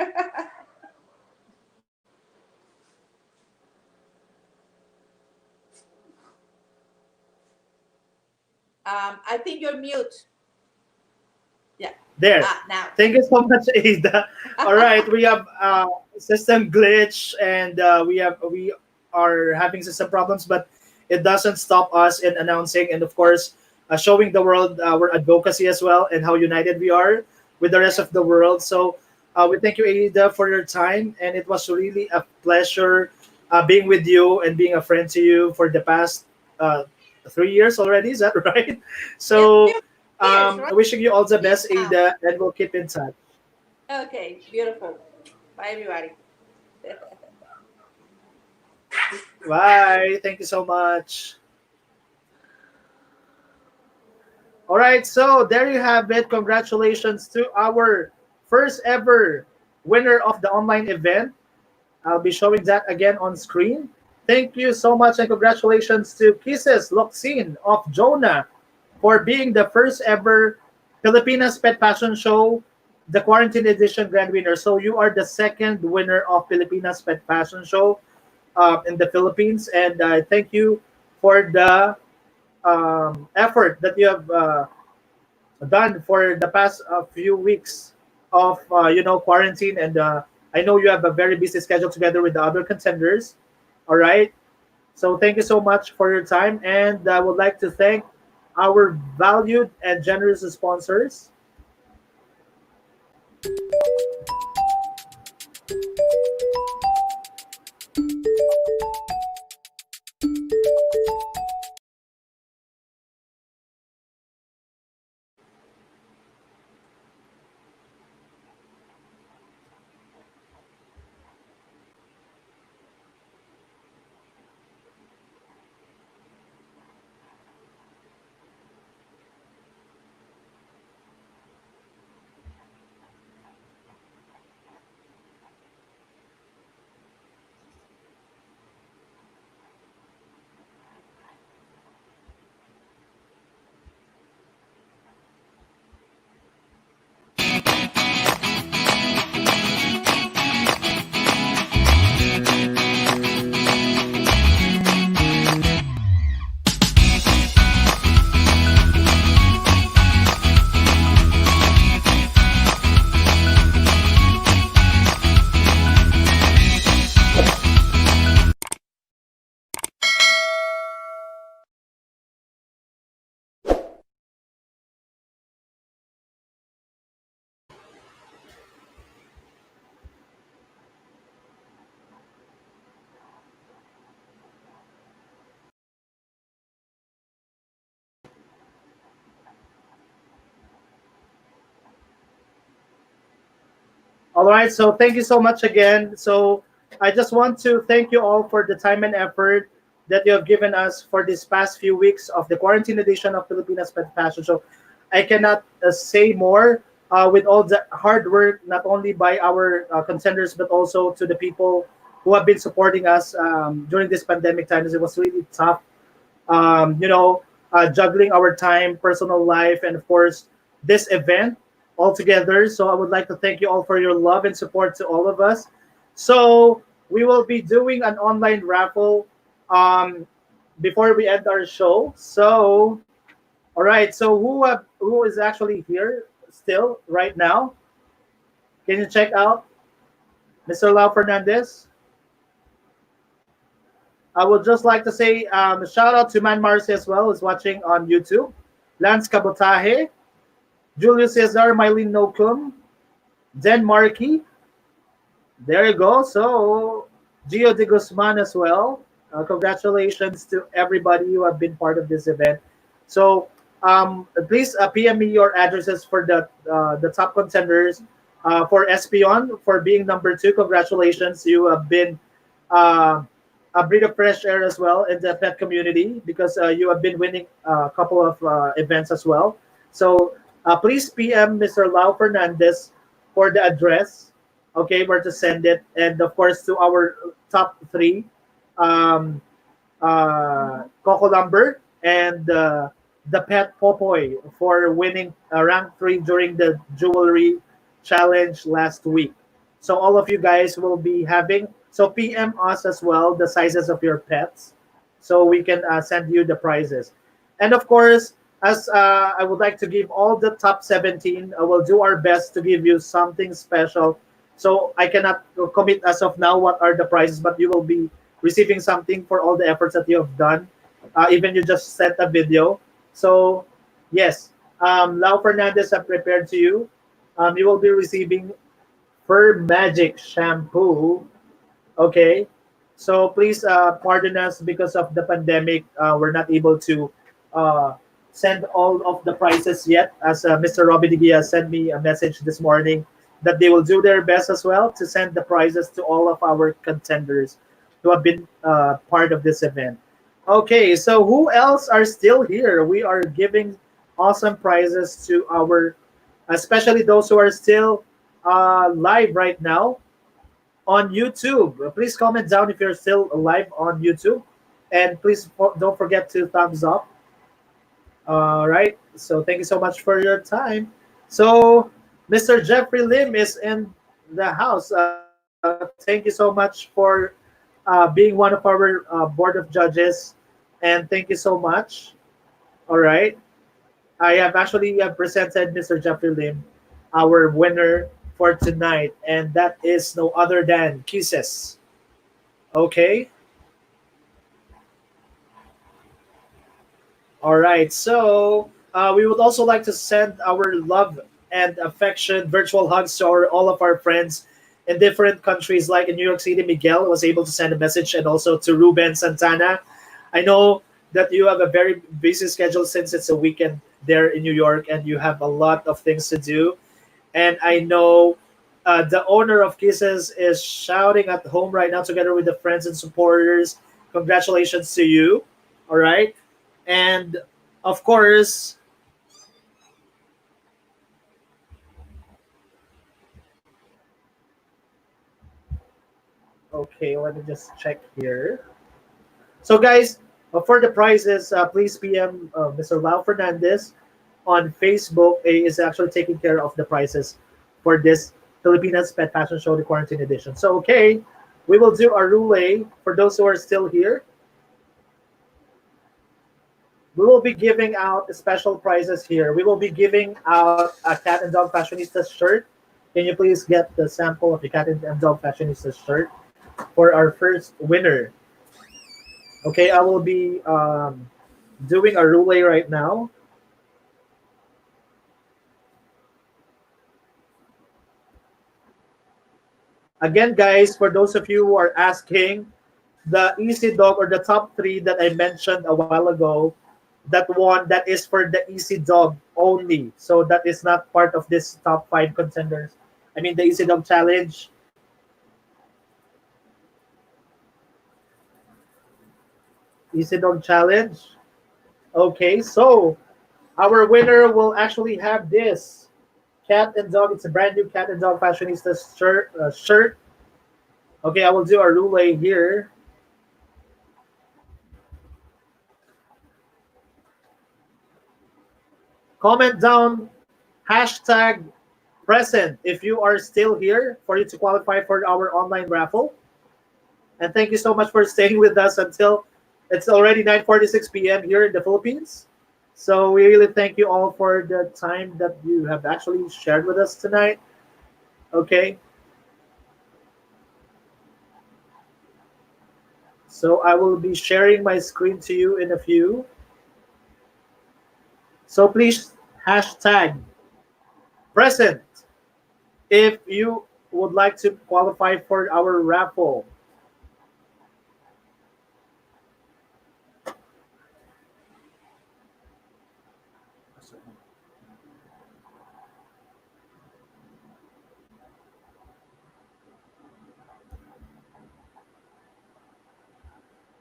I think you're mute. Yeah. There. Ah, now. Thank you so much, Ada. All right, we have system glitch and we are having system problems, but it doesn't stop us in announcing and of course showing the world our advocacy as well and how united we are with the rest of the world. So we thank you, Ada, for your time, and it was really a pleasure being with you and being a friend to you for the past 3 years already. Is that right? Yes, So few years, right? wishing you all the Years best, now. Ada, and we'll keep in touch. Okay, beautiful. Bye, everybody. Bye. Thank you so much. All right, so there you have it. Congratulations to our first ever winner of the online event. I'll be showing that again on screen. Thank you so much and congratulations to Kisses Loxin of Jonah for being the first ever Pilipinas Pet Fashion Show, the Quarantine Edition Grand Winner. So you are the second winner of Pilipinas Pet Fashion Show in the Philippines, and thank you for the effort that you have done for the past few weeks of quarantine. And I know you have a very busy schedule together with the other contenders. All right. So thank you so much for your time, and I would like to thank our valued and generous sponsors. All right, so thank you so much again. So I just want to thank you all for the time and effort that you have given us for this past few weeks of the quarantine edition of Filipinas Pet Fashion Show. I cannot say more with all the hard work, not only by our contenders, but also to the people who have been supporting us during this pandemic times. It was really tough, you know, juggling our time, personal life, and of course, this event all together. So I would like to thank you all for your love and support to all of us. So we will be doing an online raffle um, before we end our show. So, all right. So who is actually here still right now? Can you check out Mr. Lau Fernandez? I would just like to say shout out to Man Marcy as well, who's watching on YouTube. Lance Cabotaje, Julius Cesar, Mylene Nokum, Den Markey. There you go. So, Gio de Guzman as well. Congratulations to everybody who have been part of this event. So, please PM me your addresses for the top contenders. For Espion, for being number two, congratulations. You have been uh, a breath of fresh air as well in the pet community because you have been winning a couple of events as well. So please PM Mr. Lau Fernandez for the address, okay, where to send it, and of course to our top three, um, Coco Lumber and the Pet Popoy for winning rank three during the jewelry challenge last week. So all of you guys will be having so PM us as well the sizes of your pets, so we can send you the prizes. And of course, as I would like to give all the top 17, I will do our best to give you something special. So I cannot commit as of now what are the prizes, but you will be receiving something for all the efforts that you have done. Even you just sent a video. So yes, Lau Fernandez have prepared to you. You will be receiving Fur Magic shampoo. Okay, so please pardon us because of the pandemic. We're not able to uh, send all of the prices yet. As Mr. Robbie Digia sent me a message this morning that they will do their best as well to send the prizes to all of our contenders who have been part of this event. Okay, so who else are still here? We are giving awesome prizes to our, especially those who are still live right now on YouTube. Please comment down if you're still live on YouTube, and please don't forget to thumbs up. All right. So thank you so much for your time. So Mr. Jeffrey Lim is in the house. Thank you so much for being one of our board of judges, and thank you so much. All right. I have actually presented Mr. Jeffrey Lim, our winner for tonight, and that is no other than Kisses. Okay. All right. So we would also like to send our love and affection, virtual hugs to all of our friends in different countries. Like in New York City, Miguel was able to send a message, and also to Ruben Santana. I know that you have a very busy schedule since it's a weekend there in New York, and you have a lot of things to do. And I know the owner of Kisses is shouting at home right now together with the friends and supporters. Congratulations to you. All right. And of course, okay, let me just check here. So, guys, for the prizes, please PM Mr. Lau Fernandez on Facebook. He is actually taking care of the prizes for this Pilipinas Pet Fashion Show, the Quarantine Edition. So, okay, we will do a roulette for those who are still here. We will be giving out special prizes here. We will be giving out a Cat and Dog Fashionista shirt. Can you please get the sample of the Cat and Dog Fashionista shirt for our first winner? Okay, I will be doing a roulette right now. Again, guys, for those of you who are asking, the Easy Dog or the top three that I mentioned a while ago, that one that is for the Easy Dog only. So that is not part of this top five contenders. I mean, the Easy Dog Challenge. Easy Dog Challenge. Okay, so Our winner will actually have this cat and dog. It's a brand new cat and dog fashionista shirt. Okay, I will do a relay here. Comment down hashtag present if you are still here for you to qualify for our online raffle. And thank you so much for staying with us until it's already 9:46 p.m. here in the Philippines. So we really thank you all for the time that you have actually shared with us tonight. Okay. So I will be sharing my screen to you in a few. So please hashtag present if you would like to qualify for our raffle.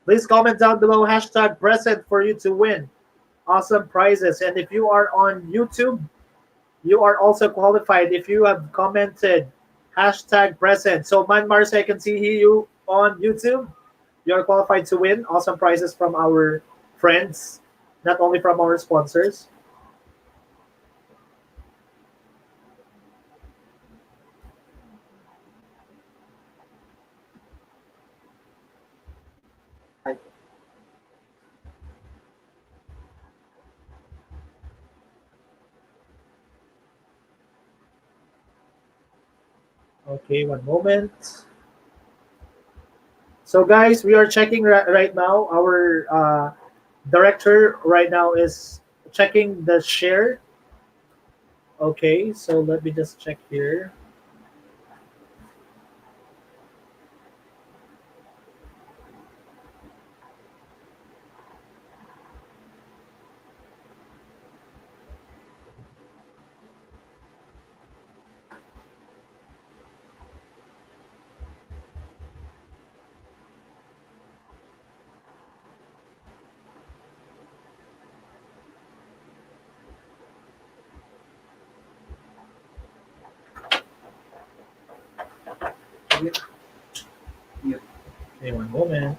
Please comment down below hashtag present for you to win awesome prizes. And if you are on YouTube, you are also qualified if you have commented hashtag present. So Man Mars, I can see you on YouTube. You are qualified to win awesome prizes from our friends, not only from our sponsors. Okay, one moment. So guys, we are checking right now. Our director right now is checking the share. Okay, so let me just check here. Okay, one moment.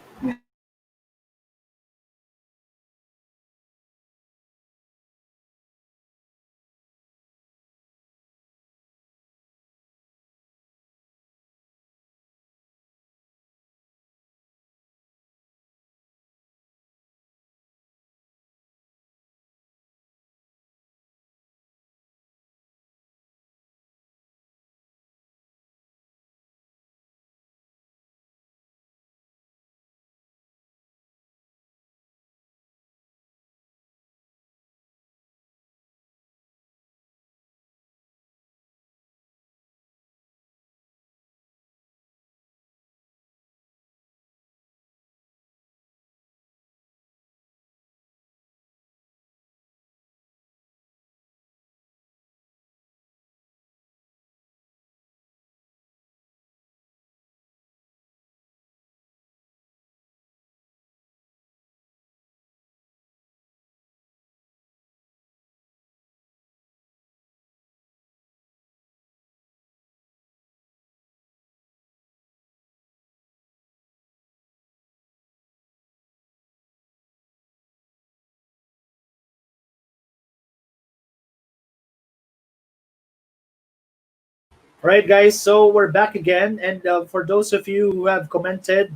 All right, guys. So we're back again, and for those of you who have commented,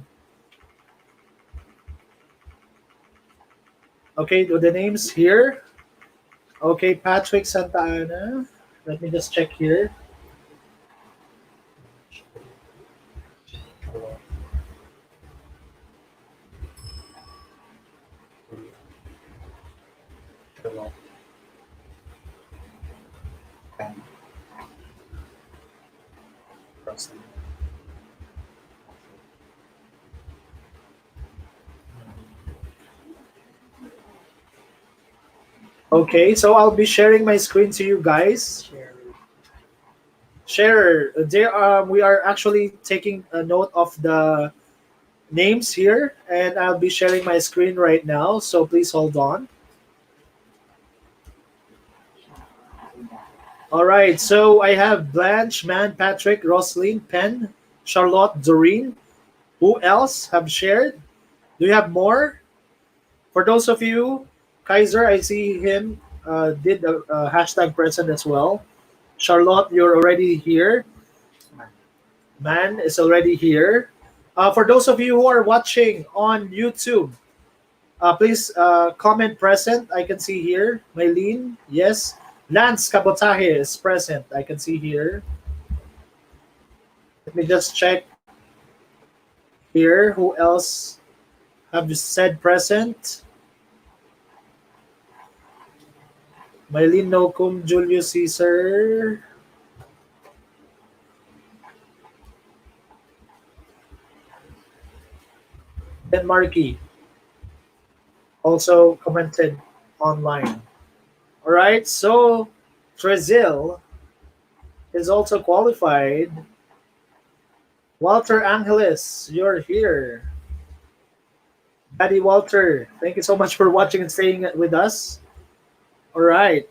okay, the names here. Okay, Patrick Santa Ana. Let me just check here. Okay, so I'll be sharing my screen to you guys. Share. There, we are actually taking a note of the names here, and I'll be sharing my screen right now. So please hold on. All right, so I have Blanche, Man, Patrick, Roslyn, Penn, Charlotte, Doreen. Who else have shared? Do you have more? For those of you, Kaiser, I see him did a hashtag present as well. Charlotte, you're already here. Man is already here. For those of you who are watching on YouTube, please comment present. I can see here. Maylene, yes. Lance Cabotaje is present. I can see here. Let me just check here. Who else have said present? Maylene Nocum, Julius Caesar. Ben Markey also commented online. All right, so Trezil is also qualified. Walter Angeles, you're here. Daddy Walter, thank you so much for watching and staying with us. All right,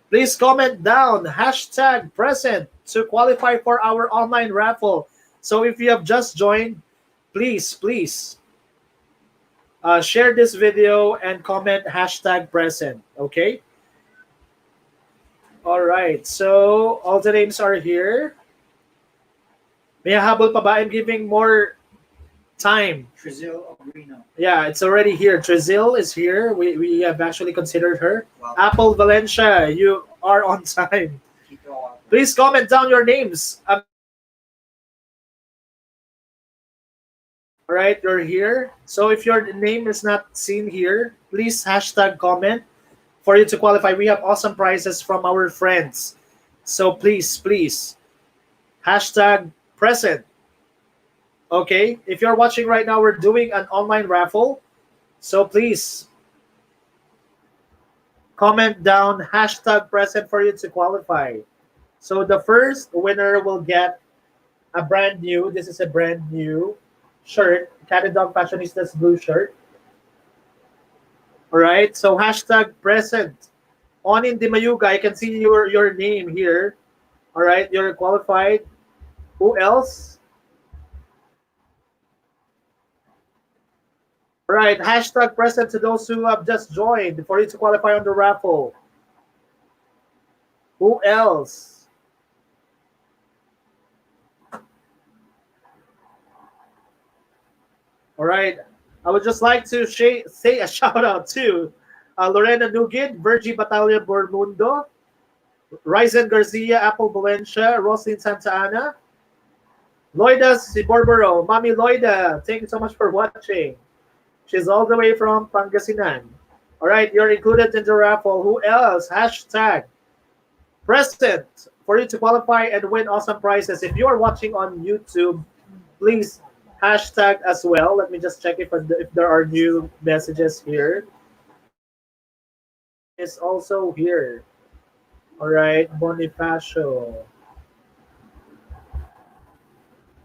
please comment down hashtag present to qualify for our online raffle. So if you have just joined, please share this video and comment hashtag present, okay? All right, so all the names are here. May habol pa ba? I'm giving more time. Trizil Obrino. Yeah, it's already here. Trezil is here. We have actually considered her. Wow. Apple Valencia, you are on time. Please comment down your names. All right, you're here. So if your name is not seen here, please hashtag comment for you to qualify. We have awesome prizes from our friends. So please hashtag present. Okay, if you're watching right now, we're doing an online raffle. So please comment down hashtag present for you to qualify. So the first winner will get a brand new, this is a brand new shirt, Cat and Dog Fashionistas blue shirt. All right, so hashtag present. Onin Di Mayuga, I can see your name here. All right, you're qualified. Who else? All right, hashtag present to those who have just joined for you to qualify on the raffle. Who else? All right, I would just like to say a shout out to Lorena Nugid, Virgie Batalya Bormundo, Ryzen Garcia, Apple Valencia, Roslyn Santa Ana, Loida Siborboro, Mami Loida, thank you so much for watching. She's all the way from Pangasinan. All right, you're included in the raffle. Who else? Hashtag present for you to qualify and win awesome prizes. If you are watching on YouTube, please hashtag as well. Let me just check if there are new messages here. It's also here. All right, Bonifacio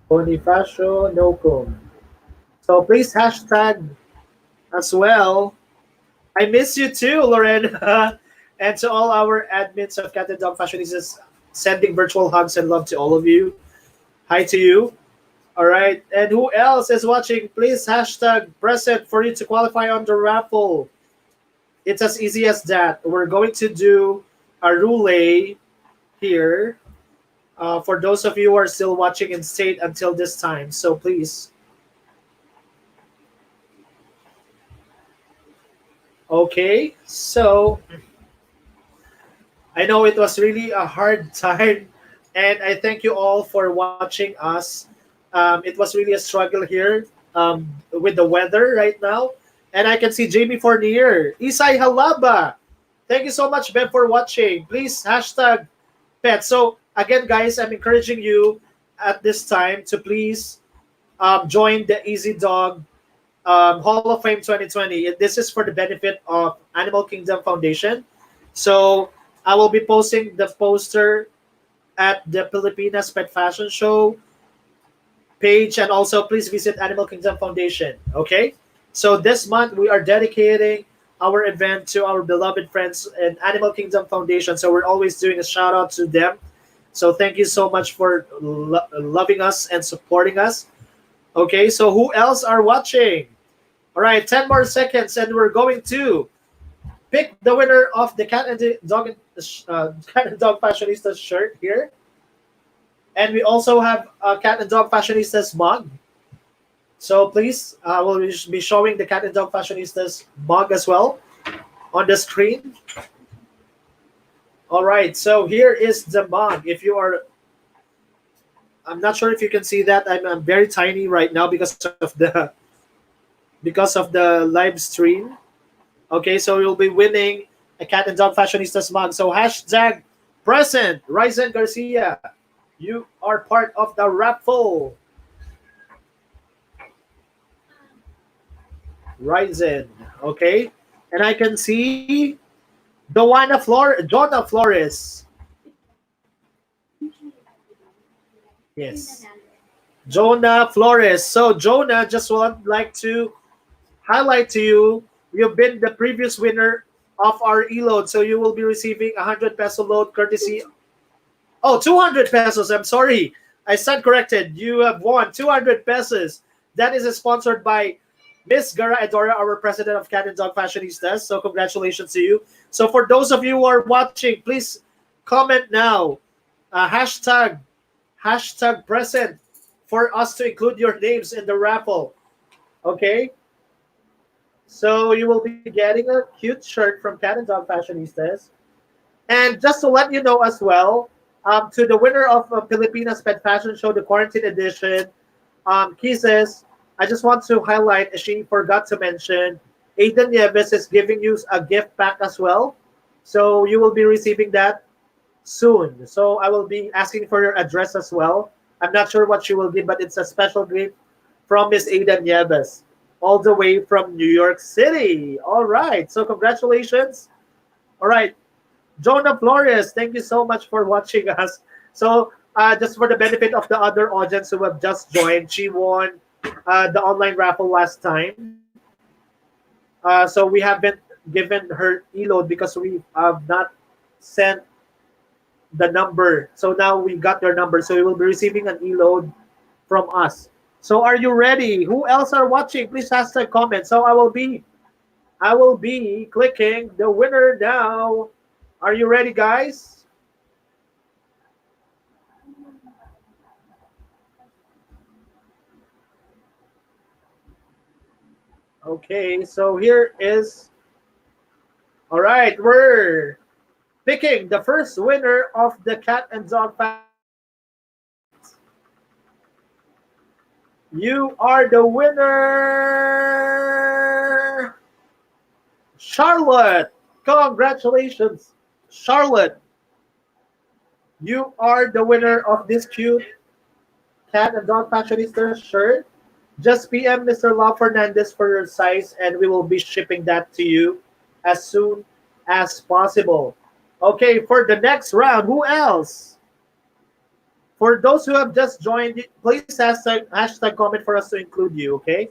Nocum. So please hashtag as well. I miss you too, Lorena. And to all our admins of Cat and Dog Fashionistas, sending virtual hugs and love to all of you. Hi to you. All right. And who else is watching? Please hashtag present for you to qualify on the raffle. It's as easy as that. We're going to do a roulette here for those of you who are still watching and stayed until this time. So please. Okay, so I know it was really a hard time, and I thank you all for watching us. It was really a struggle here with the weather right now, and I can see Jamie Fournier, Isai Halaba. Thank you so much, Ben, for watching. Please hashtag pet. So again, guys, I'm encouraging you at this time to please join the Easy Dog Hall of Fame 2020. This is for the benefit of Animal Kingdom Foundation. So I will be posting the poster at the Pilipinas Pet Fashion Show page, and also please visit Animal Kingdom Foundation. Okay, so this month we are dedicating our event to our beloved friends in Animal Kingdom Foundation. So we're always doing a shout out to them. So thank you so much for loving us and supporting us. Okay, so who else are watching? All right, 10 more seconds, and we're going to pick the winner of the Cat and Dog Fashionistas shirt here. And we also have a Cat and Dog Fashionistas mug. So please, we'll be showing the Cat and Dog Fashionistas mug as well on the screen. All right, so here is the mug. If you are, I'm not sure if you can see that. I'm very tiny right now because of the live stream. Okay, so you'll be winning a Cat and Dog Fashionistas mug. So hashtag present, Ryzen Garcia. You are part of the raffle. Ryzen, okay? And I can see Jonah Flores. Yes. Jonah Flores. So Jonah, just would like to highlight to you, you've been the previous winner of our e-load. So you will be receiving 100 peso load courtesy. Oh, 200 pesos. I'm sorry. I stand corrected. You have won 200 pesos. That is sponsored by Miss Gara Edora, our president of Cat and Dog Fashionistas. So congratulations to you. So for those of you who are watching, please comment now. Hashtag present for us to include your names in the raffle. Okay? So you will be getting a cute shirt from Cat and Dog Fashionistas. And just to let you know as well, to the winner of Pilipinas Pet Fashion Show, the Quarantine Edition, Kisses, I just want to highlight, she forgot to mention, Aiden Nieves is giving you a gift pack as well. So you will be receiving that soon. So I will be asking for your address as well. I'm not sure what she will give, but it's a special gift from Miss Aiden Nieves, all the way from New York City. All right. So congratulations. All right. Jonah Flores, thank you so much for watching us. So just for the benefit of the other audience who have just joined, she won the online raffle last time. So we haven't given her e-load because we have not sent the number. So now we got their number. So we will be receiving an e-load from us. So are you ready? Who else are watching? Please ask a comment. So I will be clicking the winner now. Are you ready, guys? Okay, so here is. All right, we're picking the first winner of the Cat and Dog. You are the winner, Charlotte. Congratulations, Charlotte. You are the winner of this cute Cat and Dog Fashionista shirt. Just PM Mr. Love Fernandez for your size, and we will be shipping that to you as soon as possible. Okay, for the next round, who else? For those who have just joined, please hashtag comment for us to include you, okay?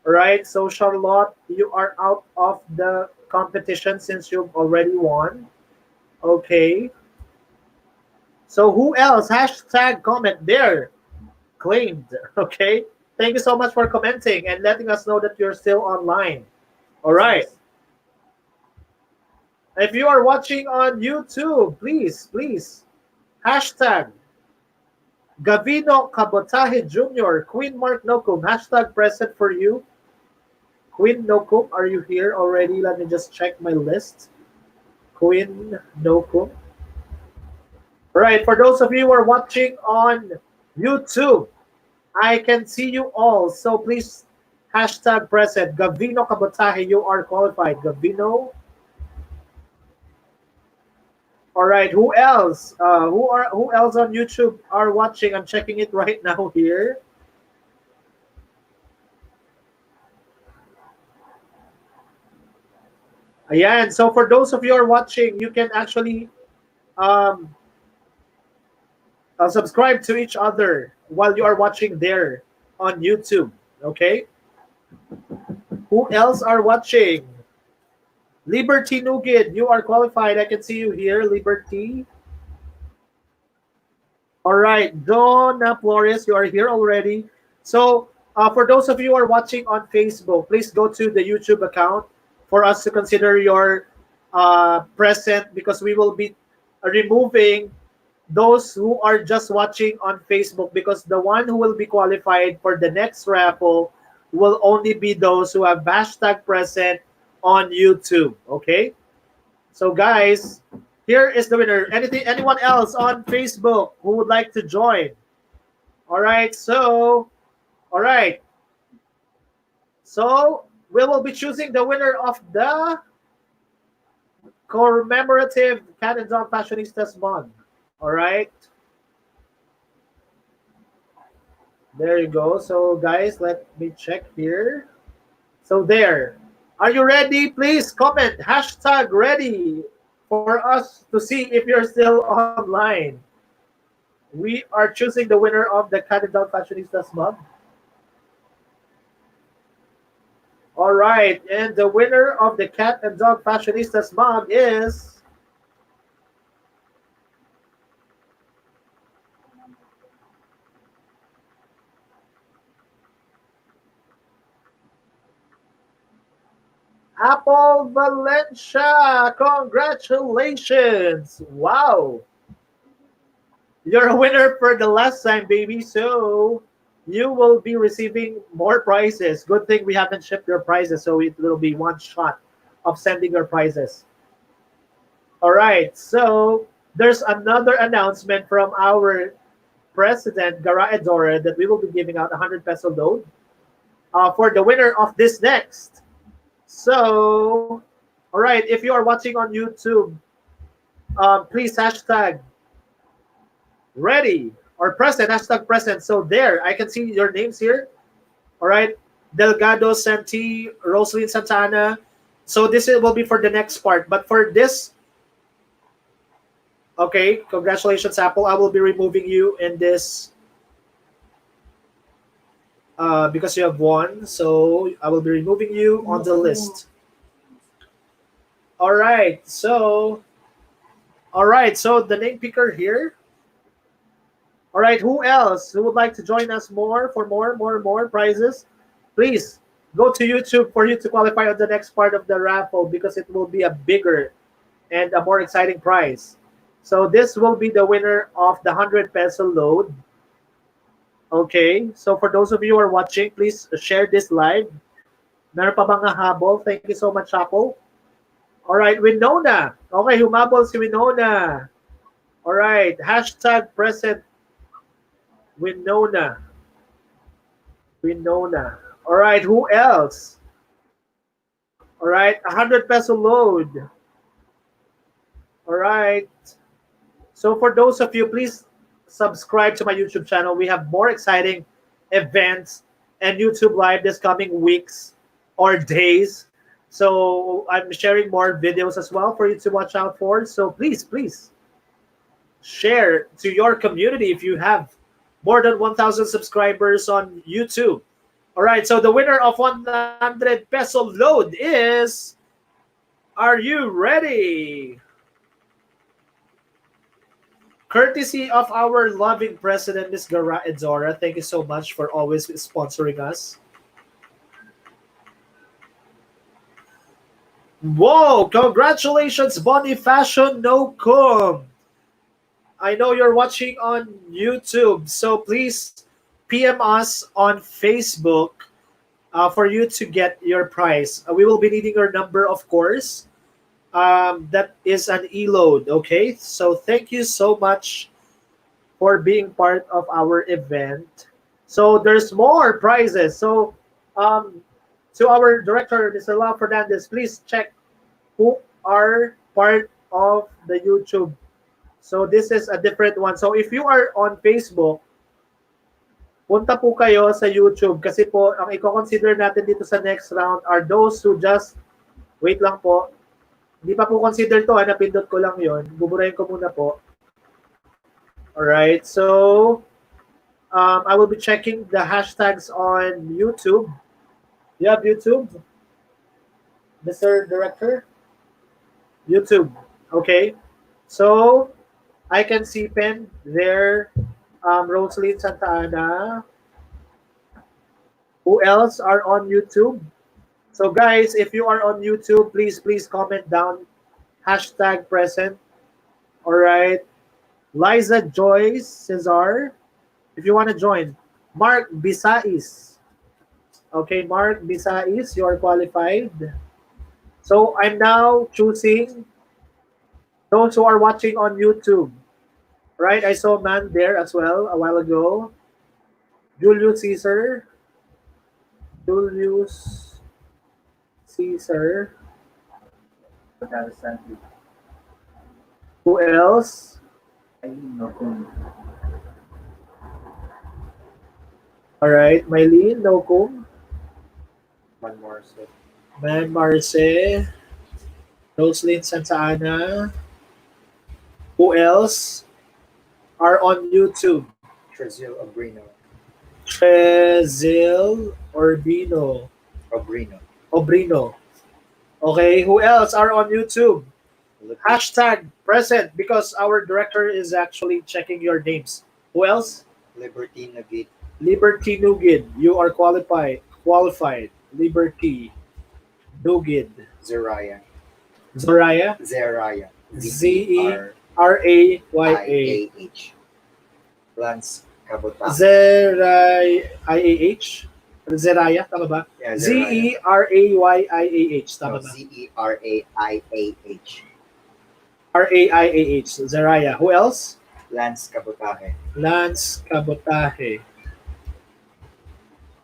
All right, so Charlotte, you are out of the competition since you've already won. Okay. So who else? Hashtag comment there. Claimed. Okay. Thank you so much for commenting and letting us know that you're still online. All right. If you are watching on YouTube, please, hashtag Gavino Cabotaje Jr., Queen Mark Nokum, hashtag present for you. Queen Nokum, are you here already? Let me just check my list. Queen Nokum. All right, for those of you who are watching on YouTube, I can see you all. So please hashtag present. Gavino Cabotaje, you are qualified. Gavino. All right, who else? Who else on YouTube are watching? I'm checking it right now here. Ayan, so for those of you who are watching, you can actually subscribe to each other while you are watching there on YouTube, okay? Who else are watching? Liberty Nugid, you are qualified. I can see you here, Liberty. All right, Donna Flores, you are here already. So, for those of you who are watching on Facebook, please go to the YouTube account for us to consider your present, because we will be removing those who are just watching on Facebook, because the one who will be qualified for the next raffle will only be those who have hashtag present on YouTube. Okay, so guys, here is the winner. Anyone else on Facebook who would like to join? All right, all right, so we will be choosing the winner of the commemorative Cat and Dog Fashionistas Month. All right, there you go. So guys, let me check here. So there, are you ready? Please comment hashtag ready for us to see if you're still online. We are choosing the winner of the Cat and Dog Fashionistas Month. All right, and the winner of the Cat and Dog Fashionistas Month is Apple Valencia. Congratulations. Wow. You're a winner for the last time, baby. So you will be receiving more prizes. Good thing we haven't shipped your prizes, so it will be one shot of sending your prizes. All right. So there's another announcement from our president, Gara Edora, that we will be giving out 100 peso load for the winner of this next. So, all right, if you are watching on YouTube, please hashtag ready or present, hashtag present. So there, I can see your names here. All right, Delgado, Santi, Rosalyn Santana. So this will be for the next part. But for this, okay, congratulations, Apple. I will be removing you in this because you have won. So I will be removing you on the list. All right, so the name picker here. All right, who else who would like to join us more for more prizes? Please go to YouTube for you to qualify on the next part of the raffle, because it will be a bigger and a more exciting prize. So this will be the winner of the 100 peso load. Okay, so for those of you who are watching, please share this live. Meron pa bang habol? Thank you so much, Apple. All right, Winona. Okay, humabol si Winona. All right, hashtag present Winona. Winona. All right, who else? All right, 100 peso load. All right. So for those of you, please subscribe to my YouTube channel. We have more exciting events and YouTube Live this coming weeks or days. So I'm sharing more videos as well for you to watch out for. So please share to your community if you have more than 1,000 subscribers on YouTube. All right, so the winner of 100 peso load is, are you ready? Courtesy of our loving president, Ms. Gara Edora. Thank you so much for always sponsoring us. Whoa, congratulations, Bonifacio Nocum. I know you're watching on YouTube, so please PM us on Facebook for you to get your prize. We will be needing your number, of course. That is an e-load, okay? So thank you so much for being part of our event. So there's more prizes. So to our director, Mr. Lau Fernandez, please check who are part of the YouTube. So this is a different one. So if you are on Facebook, punta po kayo sa YouTube, kasi po ang i-consider natin dito sa next round are those who just, wait lang po, hindi pa po consider to, napindot ko lang yon. Buburahin ko muna po. Alright, so I will be checking the hashtags on YouTube. You have YouTube? Mr. Director? YouTube. Okay. So I can see Pen there. Rosaline Santa Ana. Who else are on YouTube? So guys, if you are on YouTube, please comment down hashtag present. All right. Liza Joyce Cesar, if you want to join. Mark Bisais. Okay, Mark Bisais, you are qualified. So I'm now choosing those who are watching on YouTube. Right? I saw a man there as well a while ago. Julius Caesar. Julius Caesar. Who else? All right, Mylene Nokum. Man Marce. Roslyn Santa Ana. Who else are on YouTube? Trazil Obrino. Trezil Orbino. Obrino. Obrino. Okay, who else are on YouTube? Hashtag present because our director is actually checking your names. Who else? Liberty Nugget. Liberty Nugid. You are qualified. Qualified. Liberty Nugid. Zeraya. Zoraya. Zeraya. Zerayah. Lance Cabota. Zerayah. Zeraya, tama ba? Yeah, Zeraya. Zerayah. Tama No, ba? Zeraiah. Raiah. Zeraya. Who else? Lance Cabotaje. Lance Cabotaje.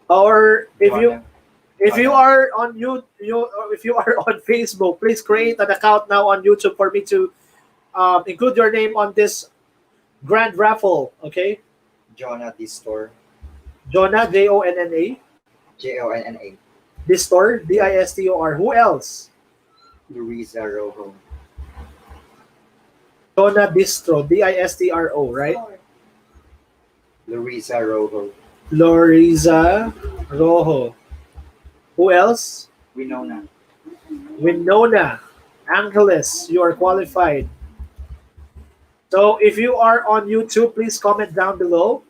Or if you are on if you are on Facebook, please create an account now on YouTube for me to include your name on this grand raffle. Okay, Jonah Distor. Jonah Jonna. Jonna. Distor Distor. Who else? Luisa Rojo. Jonah Distro Distro. Right? Luisa Rojo. Loriza Rojo. Who else? Winona. Angeles, you are qualified. So if you are on YouTube, please comment down below.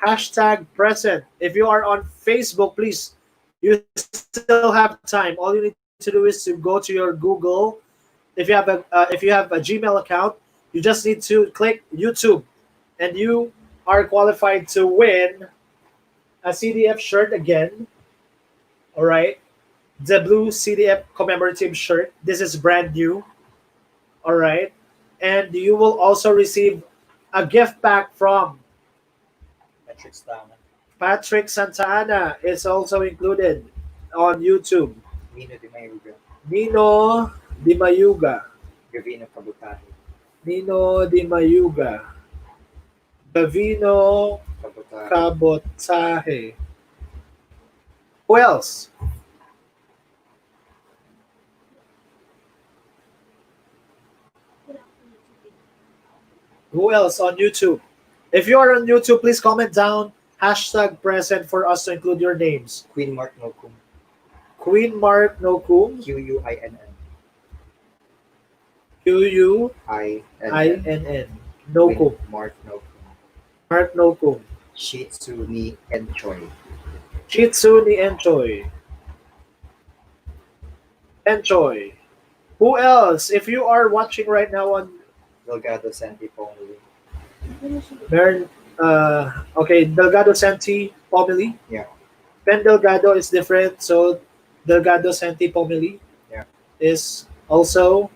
Hashtag present. If you are on Facebook, please, you still have time. All you need to do is to go to your Google. If you have a Gmail account, you just need to click YouTube, and you are qualified to win a CDF shirt again. All right, the blue CDF commemorative shirt. This is brand new. All right, and you will also receive a gift pack from Patrick Santana. Is also included on YouTube. Nino Di Mayuga. Gavino Cabutaje. Nino Di Mayuga. Gavino Cabotaje. Who else? Who else on YouTube? If you are on YouTube, please comment down hashtag present for us to include your names. Queen Mark Nokum. Queen Mark Nokum. Quinn. Quinn. Nokum. Mark Nokum. Mark Nokum. Shitsuni Enchoy. Chitsuni Enchoy. Enjoy. Who else? If you are watching right now on Delgado Santi Pomeli. Meron, okay, Delgado Santi Pomeli. Yeah. Pen Delgado is different, so Delgado Santi Pomeli is also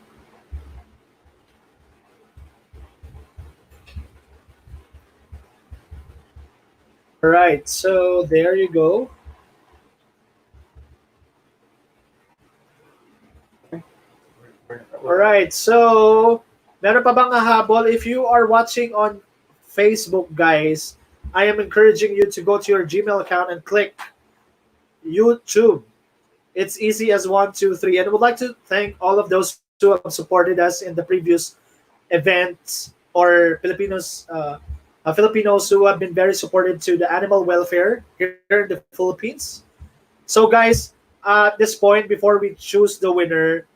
all right. So there you go. All right. So meron pa bang hahabol? If you are watching on Facebook, guys, I am encouraging you to go to your Gmail account and click YouTube. It's easy as 1, 2, 3. And I would like to thank all of those who have supported us in the previous events, or Filipinos who have been very supportive to the animal welfare here in the Philippines. So guys, at this point, before we choose the winner,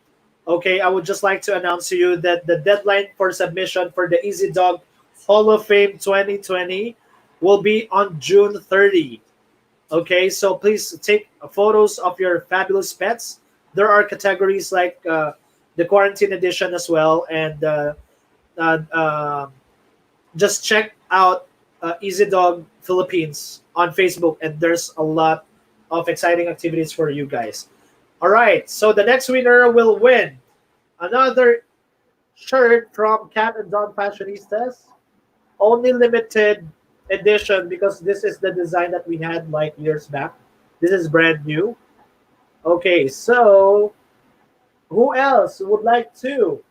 okay, I would just like to announce to you that the deadline for submission for the Easy Dog Hall of Fame 2020 will be on June 30. Okay, so please take photos of your fabulous pets. There are categories like the quarantine edition as well, and uh, uh, just check out Easy Dog Philippines on Facebook, and there's a lot of exciting activities for you guys. All right, so the next winner will win another shirt from Cat and Dog Fashionistas, only limited edition because this is the design that we had like years back. This is brand new. Okay, so who else would like to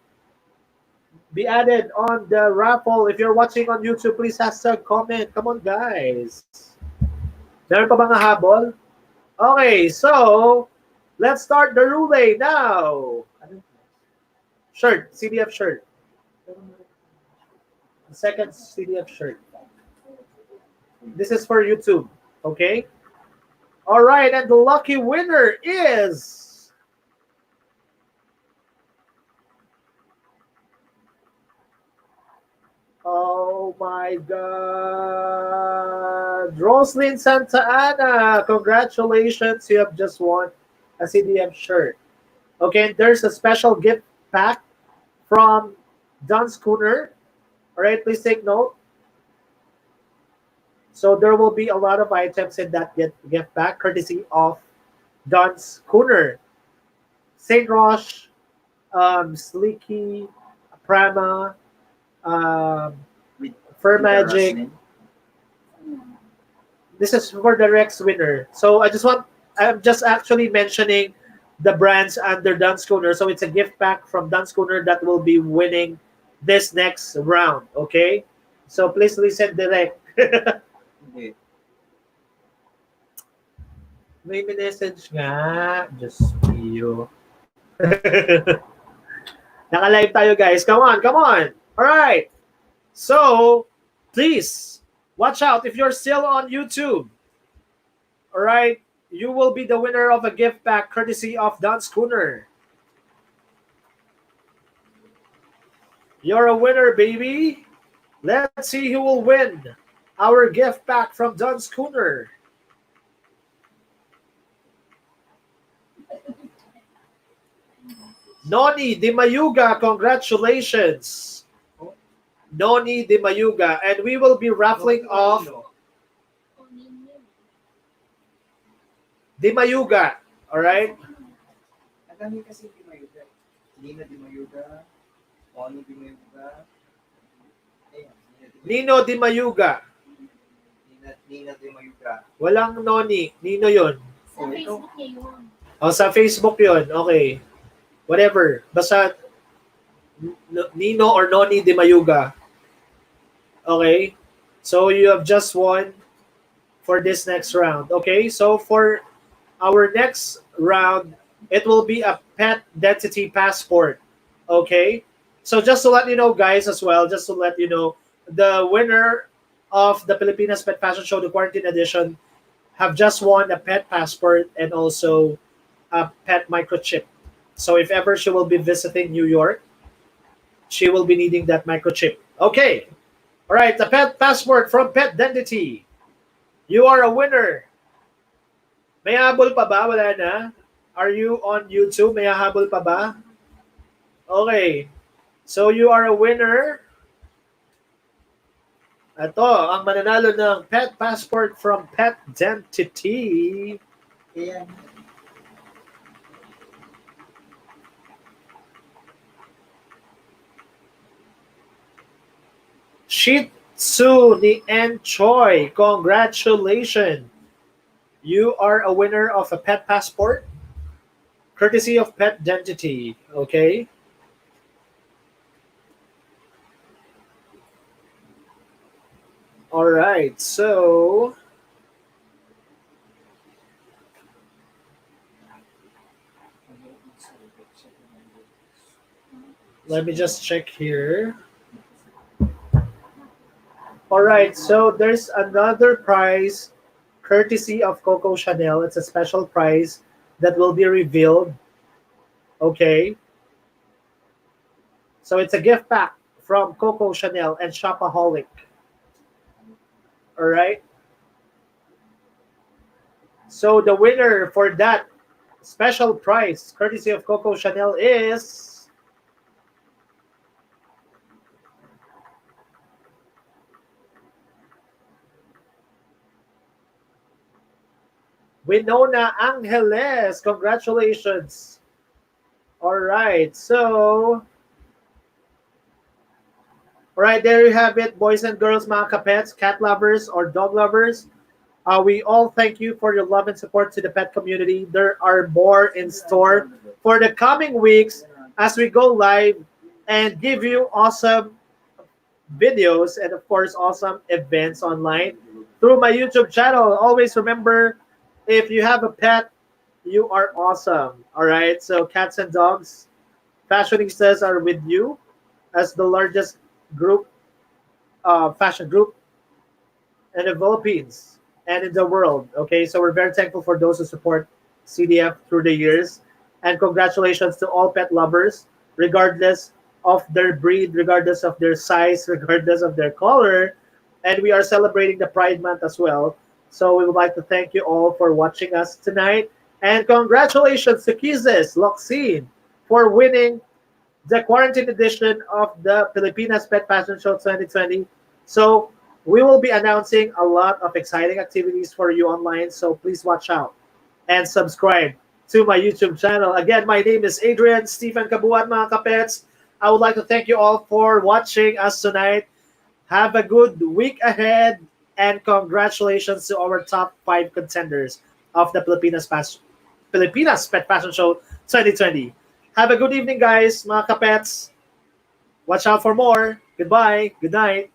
be added on the raffle? If you're watching on YouTube, please hashtag comment. Come on, guys. Meron pa bang habol? Okay, so let's start the relay now. Shirt, CDF shirt. The second CDF shirt. This is for YouTube, okay? All right, and the lucky winner is oh my God, Roslyn Santa Ana. Congratulations, you have just won a CDF shirt. Okay, there's a special gift pack from Don Schooner. All right, please take note. So there will be a lot of items in that gift pack, courtesy of Don Schooner. St. Roche, Sleeky, Prama, With Fur with the Magic. Rasmin. This is for the Rex winner. So I'm just actually mentioning the brands under Don Schooner. So it's a gift pack from Don Schooner that will be winning this next round. Okay? So please listen direct. Okay. May message nga. Just you. Naka-live tayo, guys. Come on, come on. All right. So, please, watch out if you're still on YouTube. All right. You will be the winner of a gift pack courtesy of Don Schooner. You're a winner, baby. Let's see who will win our gift pack from Don Schooner. Noni Di Mayuga, congratulations. Noni Di Mayuga. And we will be raffling off Di Mayuga. All right? Ang dami kasi di mayuga. Nina di mayuga. Ono di mayuga. Nino Di Mayuga. Nina di mayuga. Walang Noni. Nino yon. Oh, ito. O, sa Facebook yon. Okay. Whatever. Basta Nino or Noni Di Mayuga. Okay? So you have just won for this next round. Okay? So for our next round, it will be a pet identity passport. Okay? So just to let you know, guys, as well, just to let you know, the winner of the Pilipinas Pet Fashion Show, the Quarantine Edition, have just won a pet passport and also a pet microchip. So if ever she will be visiting New York, she will be needing that microchip. Okay. All right. The pet passport from Pet Identity. You are a winner. May habol pa ba? Wala na. Are you on YouTube? May habol pa ba? Okay. So you are a winner. Ito, ang mananalo ng pet passport from Pet Identity. Kaya, Shih Tzu ni N. Choi. Congratulations. You are a winner of a pet passport, courtesy of Pet Identity. Okay? All right. So, let me just check here. All right, so there's another prize courtesy of Coco Chanel. It's a special prize that will be revealed. Okay. So it's a gift pack from Coco Chanel and Shopaholic. All right. So the winner for that special prize, courtesy of Coco Chanel, is Winona Angeles. Congratulations. All right. So, all right, there you have it, boys and girls, mga kapets, cat lovers, or dog lovers. We all thank you for your love and support to the pet community. There are more in store for the coming weeks as we go live and give you awesome videos and, of course, awesome events online through my YouTube channel. Always remember, if you have a pet, you are awesome. All right. So, cats and dogs, fashionistas are with you as the largest group, fashion group in the Philippines and in the world. Okay, so we're very thankful for those who support CDF through the years, and congratulations to all pet lovers, regardless of their breed, regardless of their size, regardless of their color. And we are celebrating the Pride Month as well. So we would like to thank you all for watching us tonight, and congratulations to Kizes Loxine for winning the quarantine edition of the Pilipinas Pet Fashion Show 2020. So we will be announcing a lot of exciting activities for you online. So please watch out and subscribe to my YouTube channel. Again, my name is Adrian Stephen Kabuan, mga kapets. I would like to thank you all for watching us tonight. Have a good week ahead, and congratulations to our top 5 contenders of the Pilipinas Pet Fashion Show 2020. Have a good evening, guys, mga kapets. Watch out for more. Goodbye. Good night.